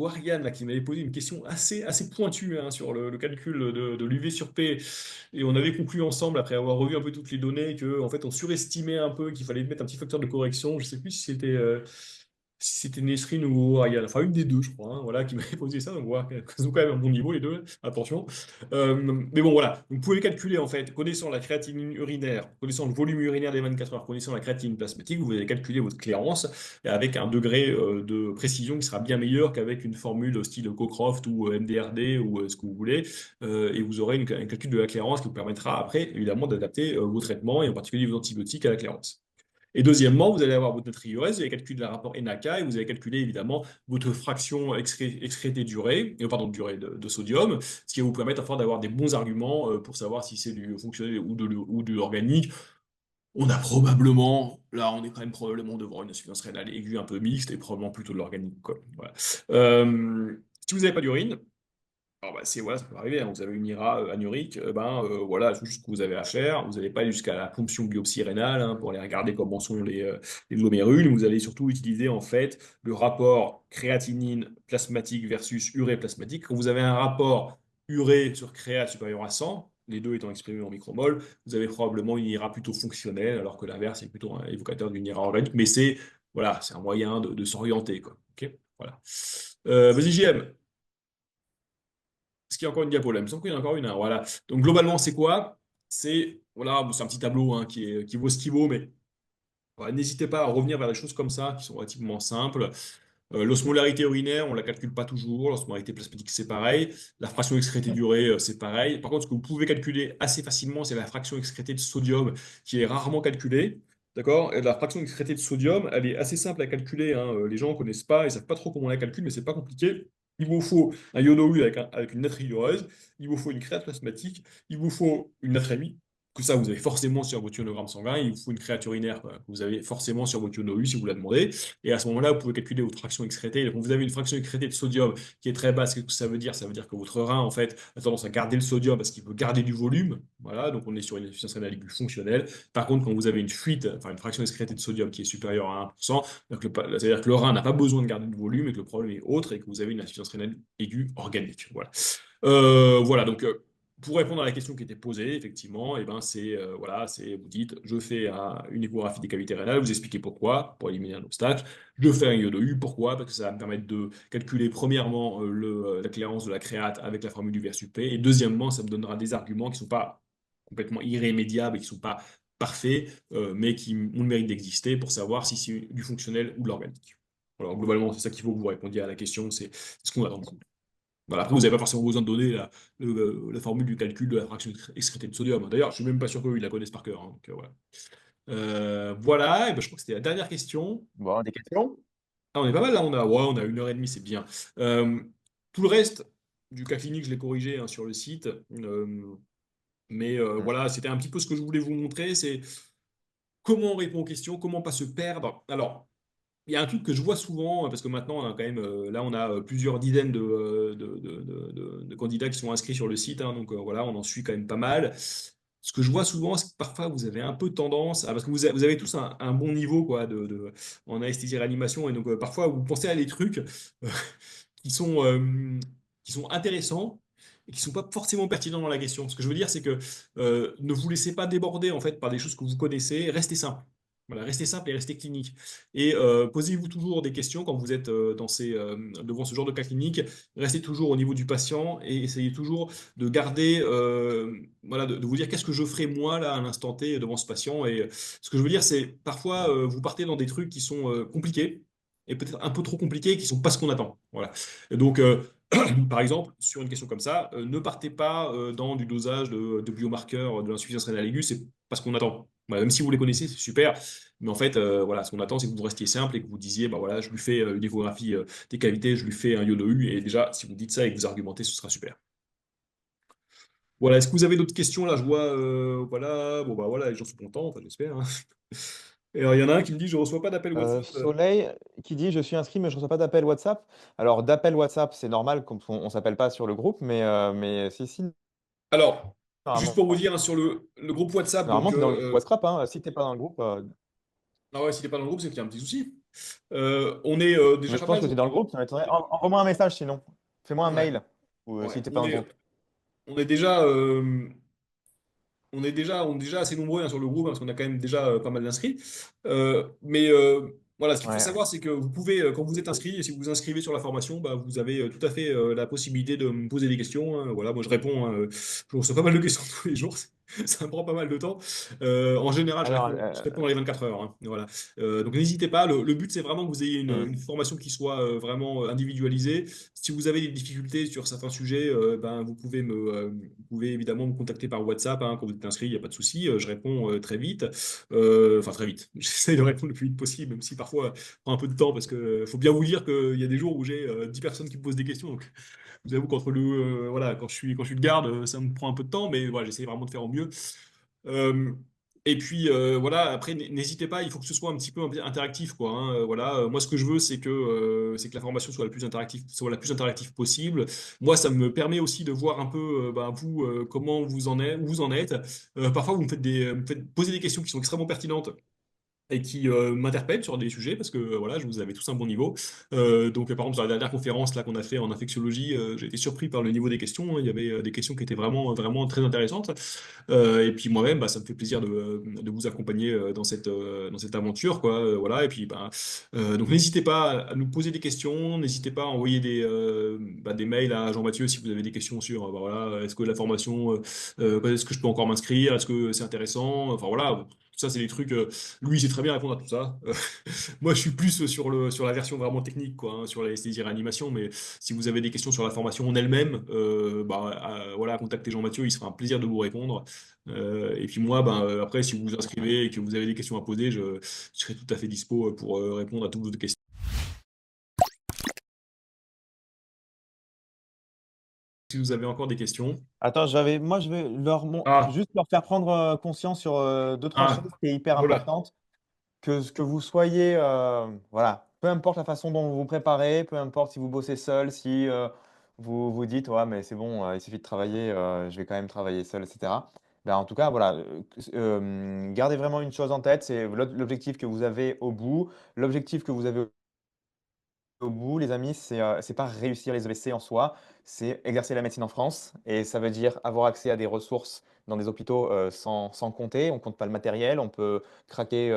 Ariane là, qui m'avait posé une question assez pointue hein, sur le calcul de l'UV sur P. Et on avait conclu ensemble, après avoir revu un peu toutes les données, que en fait, on surestimait un peu, qu'il fallait mettre un petit facteur de correction. Je ne sais plus si c'était Nesrine ou Ariane, enfin une des deux, je crois, hein, voilà, qui m'avait posé ça. Donc voilà, ils ont quand même un bon niveau les deux, attention. Mais bon, voilà, vous pouvez calculer en fait, connaissant la créatinine urinaire, connaissant le volume urinaire des 24 heures, connaissant la créatinine plasmatique, vous allez calculer votre clairance et avec un degré de précision qui sera bien meilleur qu'avec une formule style Cocroft ou MDRD ou ce que vous voulez. Et vous aurez un calcul de la clairance qui vous permettra après, évidemment, d'adapter vos traitements et en particulier vos antibiotiques à la clairance. Et deuxièmement, vous allez avoir votre natriurèse, vous allez calculer le rapport NaK et vous allez calculer évidemment votre fraction excrétée d'urée, d'urée de sodium, ce qui va vous permettre enfin d'avoir des bons arguments pour savoir si c'est du fonctionnel ou de l'organique. On a probablement, là, on est quand même probablement devant une insuffisance rénale aiguë un peu mixte et probablement plutôt de l'organique, quoi. Voilà. Si vous n'avez pas d'urine, alors bah, c'est voilà, ça peut arriver, hein. Vous avez une IRA anurique, voilà, c'est juste ce que vous avez à faire. Vous n'allez pas aller jusqu'à la ponction biopsie rénale hein, pour aller regarder comment sont les glomérules. Vous allez surtout utiliser en fait le rapport créatinine plasmatique versus urée plasmatique. Quand vous avez un rapport urée sur créate supérieur à 100, les deux étant exprimés en micromol, vous avez probablement une IRA plutôt fonctionnelle, alors que l'inverse est plutôt un évocateur d'une IRA organique. Mais c'est voilà, c'est un moyen de s'orienter, quoi. Ok, voilà. Vas-y, JM. Est-ce qu'il y a encore une diapo là? Il me semble qu'il y en a encore une, hein. Voilà. Donc globalement, c'est quoi? C'est voilà, bon, c'est un petit tableau hein, qui vaut ce qu'il vaut, mais voilà, n'hésitez pas à revenir vers des choses comme ça, qui sont relativement simples. L'osmolarité urinaire, on la calcule pas toujours. L'osmolarité plasmatique, c'est pareil. La fraction excrétée d'urée, c'est pareil. Par contre, ce que vous pouvez calculer assez facilement, c'est la fraction excrétée de sodium, qui est rarement calculée. D'accord? Et la fraction excrétée de sodium, elle est assez simple à calculer, hein. Les gens ne connaissent pas, ils savent pas trop comment on la calcule, mais c'est pas compliqué. Il vous faut un iono-U avec une natriureuse, il vous faut une créate plasmatique, il vous faut une natrémie, que ça, vous avez forcément sur votre ionogramme sanguin, il vous faut une créature urinaire, quoi, que vous avez forcément sur votre iono U si vous la demandez. Et à ce moment-là, vous pouvez calculer votre fraction excrétée. Donc, vous avez une fraction excrétée de sodium qui est très basse. Qu'est-ce que ça veut dire? Ça veut dire que votre rein, en fait, a tendance à garder le sodium parce qu'il veut garder du volume. Voilà, donc on est sur une insuffisance rénale aiguë fonctionnelle. Par contre, quand vous avez une fuite, enfin une fraction excrétée de sodium qui est supérieure à 1%, c'est-à-dire que le rein n'a pas besoin de garder du volume et que le problème est autre et que vous avez une insuffisance rénale aiguë organique. Voilà. Voilà, donc pour répondre à la question qui était posée, effectivement, et ben c'est voilà, c'est vous dites, je fais une échographie des cavités rénales, vous expliquez pourquoi, pour éliminer un obstacle. Je fais un iodo-U, pourquoi? Parce que ça va me permettre de calculer premièrement la clairance de la créate avec la formule du VSUP, et deuxièmement, ça me donnera des arguments qui ne sont pas complètement irrémédiables et qui ne sont pas parfaits, mais qui ont le mérite d'exister pour savoir si c'est du fonctionnel ou de l'organique. Alors globalement, c'est ça qu'il faut que vous répondiez à la question, c'est ce qu'on attend de vous. Voilà, après, vous n'avez pas forcément besoin de donner la formule du calcul de la fraction excrétée de sodium. D'ailleurs, je suis même pas sûr qu'eux, ils la connaissent par cœur, hein, donc, voilà. Voilà, et ben, je crois que c'était la dernière question. Bon, des questions? Ah, on est pas mal là, on a 1 heure et demie, c'est bien. Euh, Tout le reste du cas clinique, je l'ai corrigé hein, sur le site. Mais Hmm. voilà, c'était un petit peu ce que je voulais vous montrer, c'est comment on répond aux questions, comment pas se perdre. Alors, il y a un truc que je vois souvent, parce que maintenant, on a quand même, là, on a plusieurs dizaines de candidats qui sont inscrits sur le site, hein, donc voilà, on en suit quand même pas mal. Ce que je vois souvent, c'est que parfois, vous avez un peu tendance, parce que vous avez tous un bon niveau quoi, en anesthésie réanimation, et donc parfois, vous pensez à des trucs qui sont, euh, qui sont intéressants et qui sont pas forcément pertinents dans la question. Ce que je veux dire, c'est que ne vous laissez pas déborder en fait par des choses que vous connaissez, restez simple. Voilà, restez simple et restez clinique. Et posez-vous toujours des questions quand vous êtes devant ce genre de cas clinique. Restez toujours au niveau du patient et essayez toujours de garder, voilà, de vous dire qu'est-ce que je ferais moi là à l'instant T devant ce patient. Et ce que je veux dire, c'est parfois vous partez dans des trucs qui sont compliqués et peut-être un peu trop compliqués, qui sont pas ce qu'on attend. Voilà. Et donc, par exemple, sur une question comme ça, ne partez pas dans du dosage de biomarqueurs de l'insuffisance rénale aiguë, c'est pas ce qu'on attend. Voilà, même si vous les connaissez, c'est super, mais en fait, voilà, ce qu'on attend, c'est que vous restiez simple et que vous disiez, bah voilà, je lui fais une échographie des cavités, je lui fais un iono-U, et déjà, si vous dites ça et que vous argumentez, ce sera super. Voilà, est-ce que vous avez d'autres questions là? Je vois, voilà, bon bah voilà, les gens sont contents, enfin j'espère, hein. Et alors, il y en a un qui me dit, je reçois pas d'appel WhatsApp. Soleil qui dit: «Je suis inscrit, mais je ne reçois pas d'appel WhatsApp». Alors d'appel WhatsApp, c'est normal comme on s'appelle pas sur le groupe, mais si, Alors, juste normalement pour vous dire, hein, sur le groupe WhatsApp, donc normalement tu es dans le groupe WhatsApp, hein. Si tu es pas dans le groupe, ah ouais, si t'es pas dans le groupe, c'est qu'il y a un petit souci. On est déjà mais je pas pense mal. que tu es dans le groupe, ça m'étonnerait. Envoie-moi un message sinon. Fais-moi un Ouais, mail ou ouais. si tu es pas dans le groupe. On est déjà, on est déjà assez nombreux hein, sur le groupe, hein, parce qu'on a quand même déjà pas mal d'inscrits. Mais voilà, ce qu'il faut Ouais. savoir, c'est que vous pouvez, quand vous êtes inscrit, et si vous vous inscrivez sur la formation, bah, vous avez tout à fait la possibilité de me poser des questions, hein. Voilà, moi je réponds, hein, je reçois pas mal de questions tous les jours, ça me prend pas mal de temps. En général, Alors, je réponds dans les 24 heures, hein. Voilà. Donc n'hésitez pas, le but c'est vraiment que vous ayez mmh. une formation qui soit vraiment individualisée. Si vous avez des difficultés sur certains sujets, ben, vous pouvez évidemment me contacter par WhatsApp hein, quand vous êtes inscrit, il n'y a pas de souci. Je réponds très vite. Enfin, très vite. J'essaie de répondre le plus vite possible, même si parfois ça prend un peu de temps parce que faut bien vous dire qu'il y a des jours où j'ai 10 personnes qui me posent des questions. Donc, je vous avoue qu'entre voilà, quand je suis de garde, ça me prend un peu de temps, mais voilà, j'essaie vraiment de faire au mieux. Euh, et puis voilà, après n'hésitez pas, il faut que ce soit un petit peu interactif quoi, hein. Voilà, moi ce que je veux c'est que la formation soit la plus interactive possible. Moi ça me permet aussi de voir un peu bah, vous comment vous en êtes, où vous en êtes. Parfois vous me faites poser des questions qui sont extrêmement pertinentes et qui m'interpellent sur des sujets parce que voilà, je vous avais tous un bon niveau. Donc par exemple sur la dernière conférence là qu'on a fait en infectiologie, j'ai été surpris par le niveau des questions, hein. Il y avait des questions qui étaient vraiment très intéressantes. Et puis moi-même, bah, ça me fait plaisir de vous accompagner dans cette aventure, quoi. Voilà. Et puis, bah, donc n'hésitez pas à nous poser des questions, n'hésitez pas à envoyer des mails à Jean-Mathieu si vous avez des questions sur, bah, voilà, est-ce que la formation, est-ce que je peux encore m'inscrire, est-ce que c'est intéressant, enfin voilà. Tout ça, c'est des trucs. Lui, il sait très bien répondre à tout ça. Moi, je suis plus sur la version vraiment technique, quoi, hein, sur l'anesthésie réanimation. Mais si vous avez des questions sur la formation en elle-même, bah, voilà, contactez Jean-Mathieu, il sera un plaisir de vous répondre. Et puis moi, ben, après, si vous vous inscrivez et que vous avez des questions à poser, je serai tout à fait dispo pour répondre à toutes vos questions. si vous avez encore des questions. Attends, moi, je vais Ah, juste leur faire prendre conscience sur deux, trois ah, choses qui est hyper voilà. importante. Que vous soyez, voilà, peu importe la façon dont vous vous préparez, peu importe si vous bossez seul, si vous vous dites, ouais, mais c'est bon, il suffit de travailler, je vais quand même travailler seul, etc. Ben, en tout cas, voilà, gardez vraiment une chose en tête, c'est l'objectif que vous avez au bout. L'objectif que vous avez au bout, les amis, c'est pas réussir les EVC en soi, c'est exercer la médecine en France. Et ça veut dire avoir accès à des ressources dans des hôpitaux sans compter. On compte pas le matériel. On peut craquer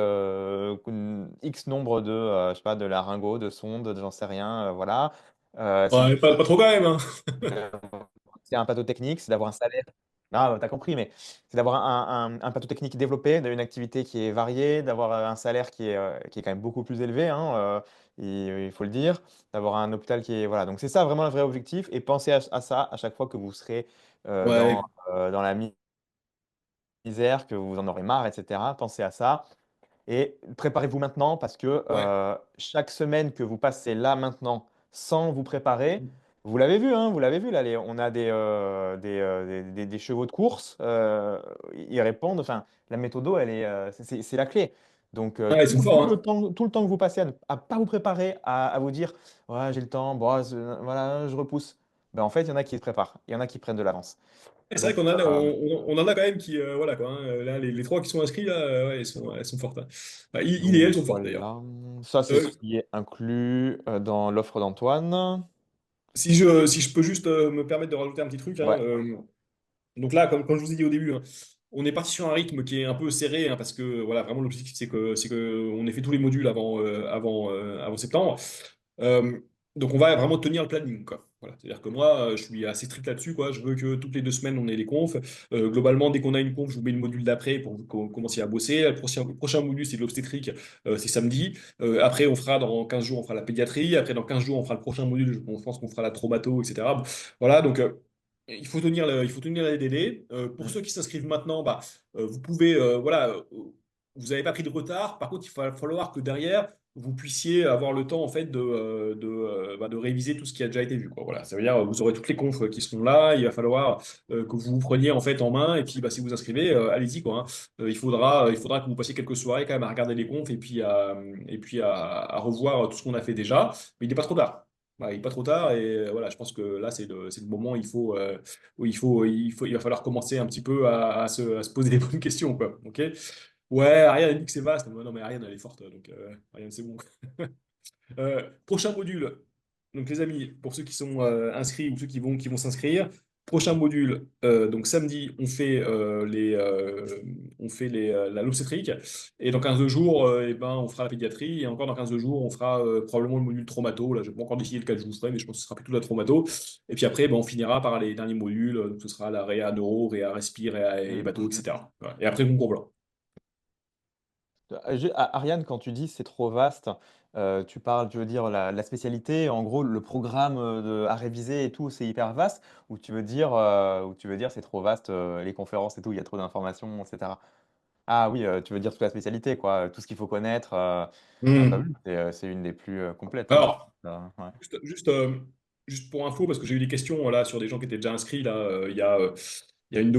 X nombre je sais pas, de laryngos, de sondes, j'en sais rien. Voilà. C'est Ouais, pas trop quand même, hein. c'est un plateau technique, c'est d'avoir un salaire. Non, tu as compris, mais c'est d'avoir un plateau technique développé, d'une activité qui est variée, d'avoir un salaire qui est quand même beaucoup plus élevé, hein, il faut le dire, d'avoir un hôpital qui est. Voilà, donc c'est ça vraiment le vrai objectif. Et pensez à ça à chaque fois que vous serez Ouais, dans la misère, que vous en aurez marre, etc. Pensez à ça. Et préparez-vous maintenant parce que ouais. chaque semaine que vous passez là maintenant sans vous préparer, vous l'avez vu, hein, vous l'avez vu là, on a des chevaux de course, ils répondent, enfin, la méthodo, c'est la clé. Donc Ah, ils sont forts, hein. tout le temps que vous passez à ne pas vous préparer, à vous dire, ouais, j'ai le temps, bon, voilà, je repousse. Ben, en fait, il y en a qui se préparent, il y en a qui prennent de l'avance. Et c'est vrai Donc, qu'on on en a quand même qui, voilà quoi, hein. Là, les trois qui sont inscrits, là, ouais, elles sont fortes, hein. Enfin, il et elle Donc sont fortes d'ailleurs. voilà, ça c'est ce Euh, qui est inclus dans l'offre d'Antoine. si je peux juste me permettre de rajouter un petit truc, hein, Ouais. donc là, comme je vous ai dit au début, hein, on est parti sur un rythme qui est un peu serré, hein, parce que voilà, vraiment l'objectif c'est que on ait fait tous les modules avant septembre. Euh, donc on va vraiment tenir le planning, quoi. Voilà. C'est-à-dire que moi, je suis assez strict là-dessus, quoi. Je veux que toutes les 2 semaines on ait les confs. Globalement, dès qu'on a une conf, je vous mets le module d'après pour que vous commenciez à bosser. Le prochain module, c'est de l'obstétrique, c'est samedi. Après, on fera dans 15 jours, on fera la pédiatrie. Après, dans 15 jours, on fera le prochain module. Je pense qu'on fera la traumato, etc. Bon, voilà, donc il faut tenir les délais. Pour ceux qui s'inscrivent maintenant, bah, vous pouvez, voilà, vous n'avez pas pris de retard. Par contre, il va falloir que derrière, vous puissiez avoir le temps en fait de réviser tout ce qui a déjà été vu, quoi. Voilà, ça veut dire vous aurez toutes les confs qui seront là. Il va falloir que vous vous preniez en fait en main. Et puis, bah, si vous inscrivez, allez-y, quoi, hein. Il faudra que vous passiez quelques soirées quand même à regarder les confs et puis à revoir tout ce qu'on a fait déjà. Mais il n'est pas trop tard. Voilà, il n'est pas trop tard et voilà, je pense que là c'est le moment où il va falloir commencer un petit peu à se poser les bonnes questions, quoi. Ok? Ouais, Ariane a dit que c'est vaste. Non, mais Ariane, elle est forte, donc Ariane, c'est bon. Prochain module. Donc, les amis, pour ceux qui sont inscrits ou ceux qui vont s'inscrire, prochain module. Donc, samedi, on fait l'obstétrique. Et dans 15 jours, eh ben, on fera la pédiatrie. Et encore dans 15 jours, on fera probablement le module traumato. Là, je n'ai pas encore décidé lequel je vous ferai, mais je pense que ce sera plutôt la traumato. Et puis après, ben, on finira par les derniers modules. Donc, ce sera la réa neuro, réa respire, réa et Mm, bateau, mm, mm. etc. Voilà. Et après, concours blanc. Ariane, quand tu dis c'est trop vaste, tu veux dire la spécialité, en gros, le programme à réviser et tout, c'est hyper vaste, ou tu veux dire c'est trop vaste, les conférences et tout, il y a trop d'informations, etc. Ah oui, tu veux dire toute la spécialité, quoi, tout ce qu'il faut connaître. Bah oui, Hmm. c'est une des plus complètes, hein. Alors, Ouais. Juste, juste, juste pour info, parce que j'ai eu des questions là sur des gens qui étaient déjà inscrits là, il y a une de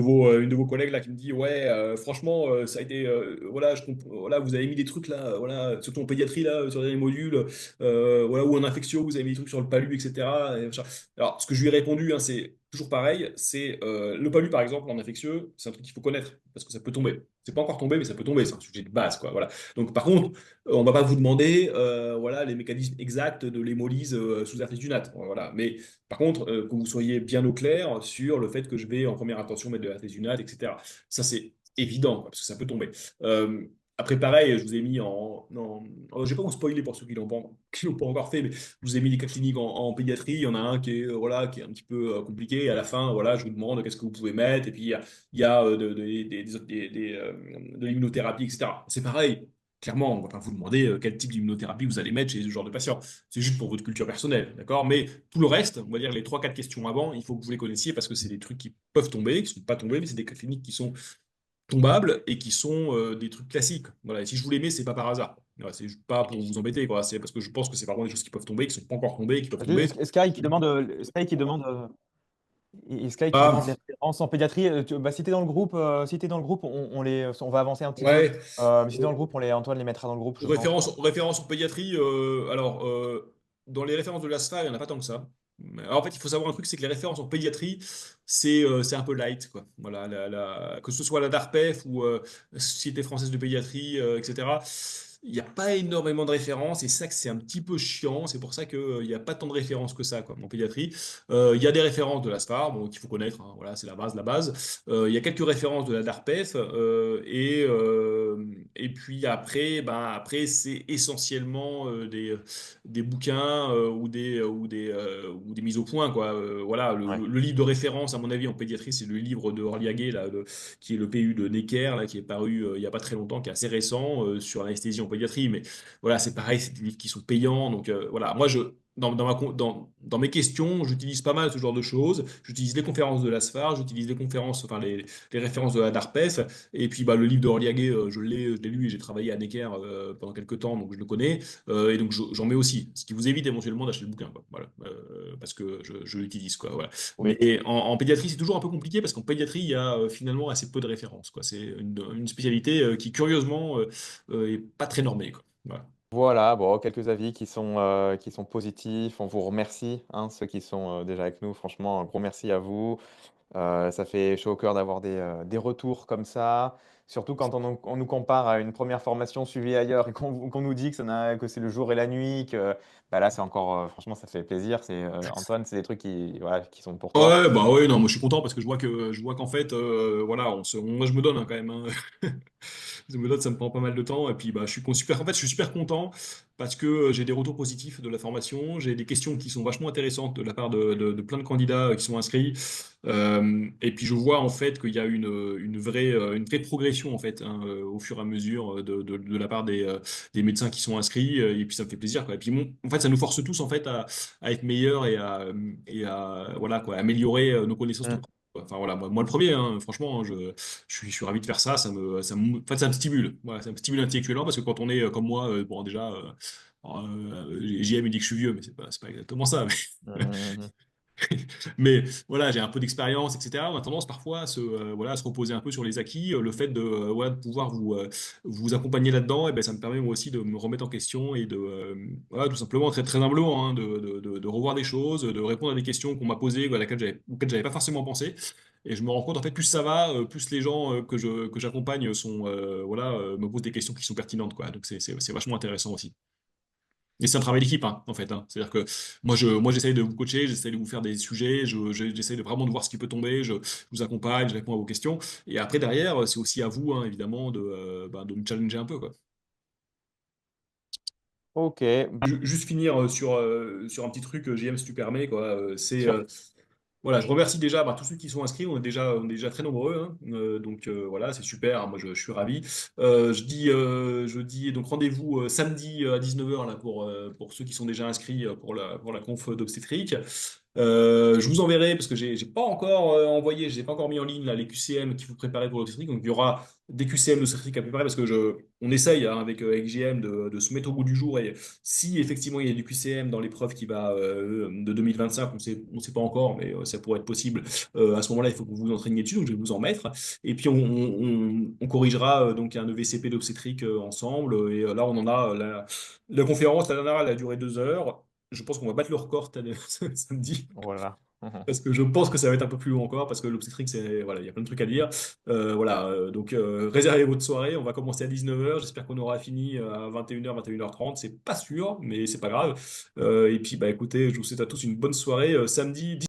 vos collègues là qui me dit ouais franchement ça a été voilà voilà vous avez mis des trucs là voilà surtout en pédiatrie là sur les modules voilà ou en infectio vous avez mis des trucs sur le palu etc. Et machin. Alors ce que je lui ai répondu hein, c'est toujours pareil c'est le palu par exemple en infectieux c'est un truc qu'il faut connaître parce que ça peut tomber c'est pas encore tombé mais ça peut tomber c'est un sujet de base quoi voilà donc par contre on va pas vous demander voilà, les mécanismes exacts de l'hémolyse sous artésunate. Voilà. Mais par contre, que vous soyez bien au clair sur le fait que je vais en première intention mettre de l'artésunate, etc. Ça, c'est évident, quoi, parce que ça peut tomber. Après, pareil, je vous ai mis je vais pas vous spoiler pour ceux qui l'ont pas encore fait, mais je vous ai mis des cas cliniques en pédiatrie. Il y en a un qui est, voilà, qui est un petit peu compliqué. Et à la fin, voilà, je vous demande qu'est-ce que vous pouvez mettre. Et puis, il y a de l'immunothérapie, etc. C'est pareil. Clairement, on ne va pas vous demander quel type d'immunothérapie vous allez mettre chez ce genre de patient. C'est juste pour votre culture personnelle, d'accord? Mais tout le reste, on va dire les trois quatre questions avant, il faut que vous les connaissiez parce que c'est des trucs qui peuvent tomber, qui ne sont pas tombés, mais c'est des cas cliniques qui sont tombables et qui sont des trucs classiques. Voilà. Et si je vous les mets, c'est pas par hasard. Voilà, c'est pas pour vous embêter, quoi. C'est parce que je pense que c'est vraiment des choses qui peuvent tomber, qui sont pas encore tombées, qui peuvent tomber. Sky qui demande, Et Sky qui demande les Ah, références en pédiatrie. Bah, si t'es dans le groupe, si t'es dans le groupe, on va avancer un petit peu. ouais. Mais si t'es dans le groupe, Antoine les mettra dans le groupe, je pense. Références en pédiatrie, dans les références de l'ASFA, il n'y en a pas tant que ça. Alors, en fait, il faut savoir un truc, c'est que les références en pédiatrie, c'est un peu light, quoi. Voilà, que ce soit la DARPEF ou Société française de pédiatrie, etc. Il n'y a pas énormément de références et ça que c'est un petit peu chiant. C'est pour ça qu'il n'y a pas tant de références que ça, quoi, en pédiatrie. Il y a des références de l'ASFAR, bon, qu'il faut connaître, hein, voilà, c'est la base, la base. Il y a quelques références de la DARPEF et puis après, ben, après c'est essentiellement des bouquins ou des mises au point, quoi. Voilà, Ouais. le livre de référence, à mon avis, en pédiatrie, c'est le livre de Orliaguet, là, qui est le PU de Necker, là, qui est paru il n'y a pas très longtemps, qui est assez récent sur l'anesthésie en pédiatrie. Mais voilà, c'est pareil, c'est des livres qui sont payants. Donc voilà, moi, dans mes questions, j'utilise pas mal ce genre de choses. J'utilise les conférences de l'ASFAR, j'utilise les conférences, enfin les références de la DARPEF. Et puis bah, le livre de Orliaguet, je l'ai lu et j'ai travaillé à Necker pendant quelques temps, donc je le connais. Et donc j'en mets aussi, ce qui vous évite éventuellement d'acheter le bouquin, quoi. Voilà. Parce que je l'utilise, quoi. Voilà. Oui. Mais en pédiatrie, c'est toujours un peu compliqué parce qu'en pédiatrie, il y a finalement assez peu de références, quoi. C'est une spécialité qui, curieusement, est pas très normée, quoi. Voilà. Voilà, bon, quelques avis qui sont positifs. On vous remercie, hein, ceux qui sont déjà avec nous. Franchement, un gros merci à vous. Ça fait chaud au cœur d'avoir des retours comme ça. Surtout quand on nous compare à une première formation suivie ailleurs et qu'on nous dit que c'est le jour et la nuit, que bah là, c'est encore, franchement, ça fait plaisir. Antoine, c'est des trucs voilà, qui sont pour toi. Ouais, bah ouais, non, moi je suis content parce que je vois qu'en fait, voilà, moi je me donne hein, quand même, hein. Je me donne, ça me prend pas mal de temps. Et puis, bah, super, en fait, je suis super content parce que j'ai des retours positifs de la formation. J'ai des questions qui sont vachement intéressantes de la part de plein de candidats qui sont inscrits. Et puis, je vois en fait qu'il y a une vraie progression en fait hein, au fur et à mesure de la part des médecins qui sont inscrits. Et puis, ça me fait plaisir, quoi. Et puis, bon, en fait, ça nous force tous en fait à être meilleurs voilà, quoi, améliorer nos connaissances tout le Mm. temps. Enfin voilà, moi le premier, hein, franchement, je suis ravi de faire ça. En fait, ça me stimule. Voilà, ça me stimule intellectuellement parce que quand on est comme moi, bon, déjà, JM me dit que je suis vieux, mais c'est pas exactement ça. Mhm. Mais voilà, j'ai un peu d'expérience, etc. On a tendance parfois voilà, à se reposer un peu sur les acquis. Le fait voilà, de pouvoir vous accompagner là-dedans, et ben, ça me permet moi aussi de me remettre en question et voilà, tout simplement, très, très humblement, hein, de revoir des choses, de répondre à des questions qu'on m'a posées, auxquelles j'avais pas forcément pensé. Et je me rends compte, en fait, plus ça va, plus les gens que j'accompagne voilà, me posent des questions qui sont pertinentes, quoi. Donc c'est vachement intéressant aussi. Et c'est un travail d'équipe, hein, en fait, hein. C'est-à-dire que moi, j'essaye de vous coacher, j'essaye de vous faire des sujets, j'essaye de vraiment de voir ce qui peut tomber, je vous accompagne, je réponds à vos questions. Et après, derrière, c'est aussi à vous, hein, évidemment, de me challenger un peu, quoi. Ok, Juste finir sur un petit truc, JM, si tu permets, quoi. bien sûr. Voilà, je remercie déjà bah, tous ceux qui sont inscrits, on est déjà très nombreux, hein. Donc voilà, c'est super, hein, moi je suis ravi. Je dis donc rendez-vous samedi à 19h là, pour ceux qui sont déjà inscrits pour la conf d'obstétrique. Je vous enverrai, parce que j'ai pas encore envoyé, je n'ai pas encore mis en ligne là, les QCM qu'il faut préparer pour l'obstétrique. Donc il y aura des QCM d'obstétrique à préparer parce que on essaye hein, avec JM de se mettre au goût du jour. Et si effectivement il y a du QCM dans l'épreuve qui va de 2025, on sait pas encore, mais ça pourrait être possible. À ce moment-là, il faut que vous vous entraîniez dessus, donc je vais vous en mettre. Et puis on corrigera donc un EVCP d'obstétrique ensemble. Et là, on en a la conférence, la dernière, elle a duré 2 heures. Je pense qu'on va battre le record samedi. Voilà. Mhm. Parce que je pense que ça va être un peu plus long encore, parce que l'obstétrique, voilà, il y a plein de trucs à dire. Voilà, donc réservez votre soirée, on va commencer à 19h, j'espère qu'on aura fini à 21h, 21h30, c'est pas sûr, mais c'est pas grave. Et puis, bah écoutez, je vous souhaite à tous une bonne soirée, samedi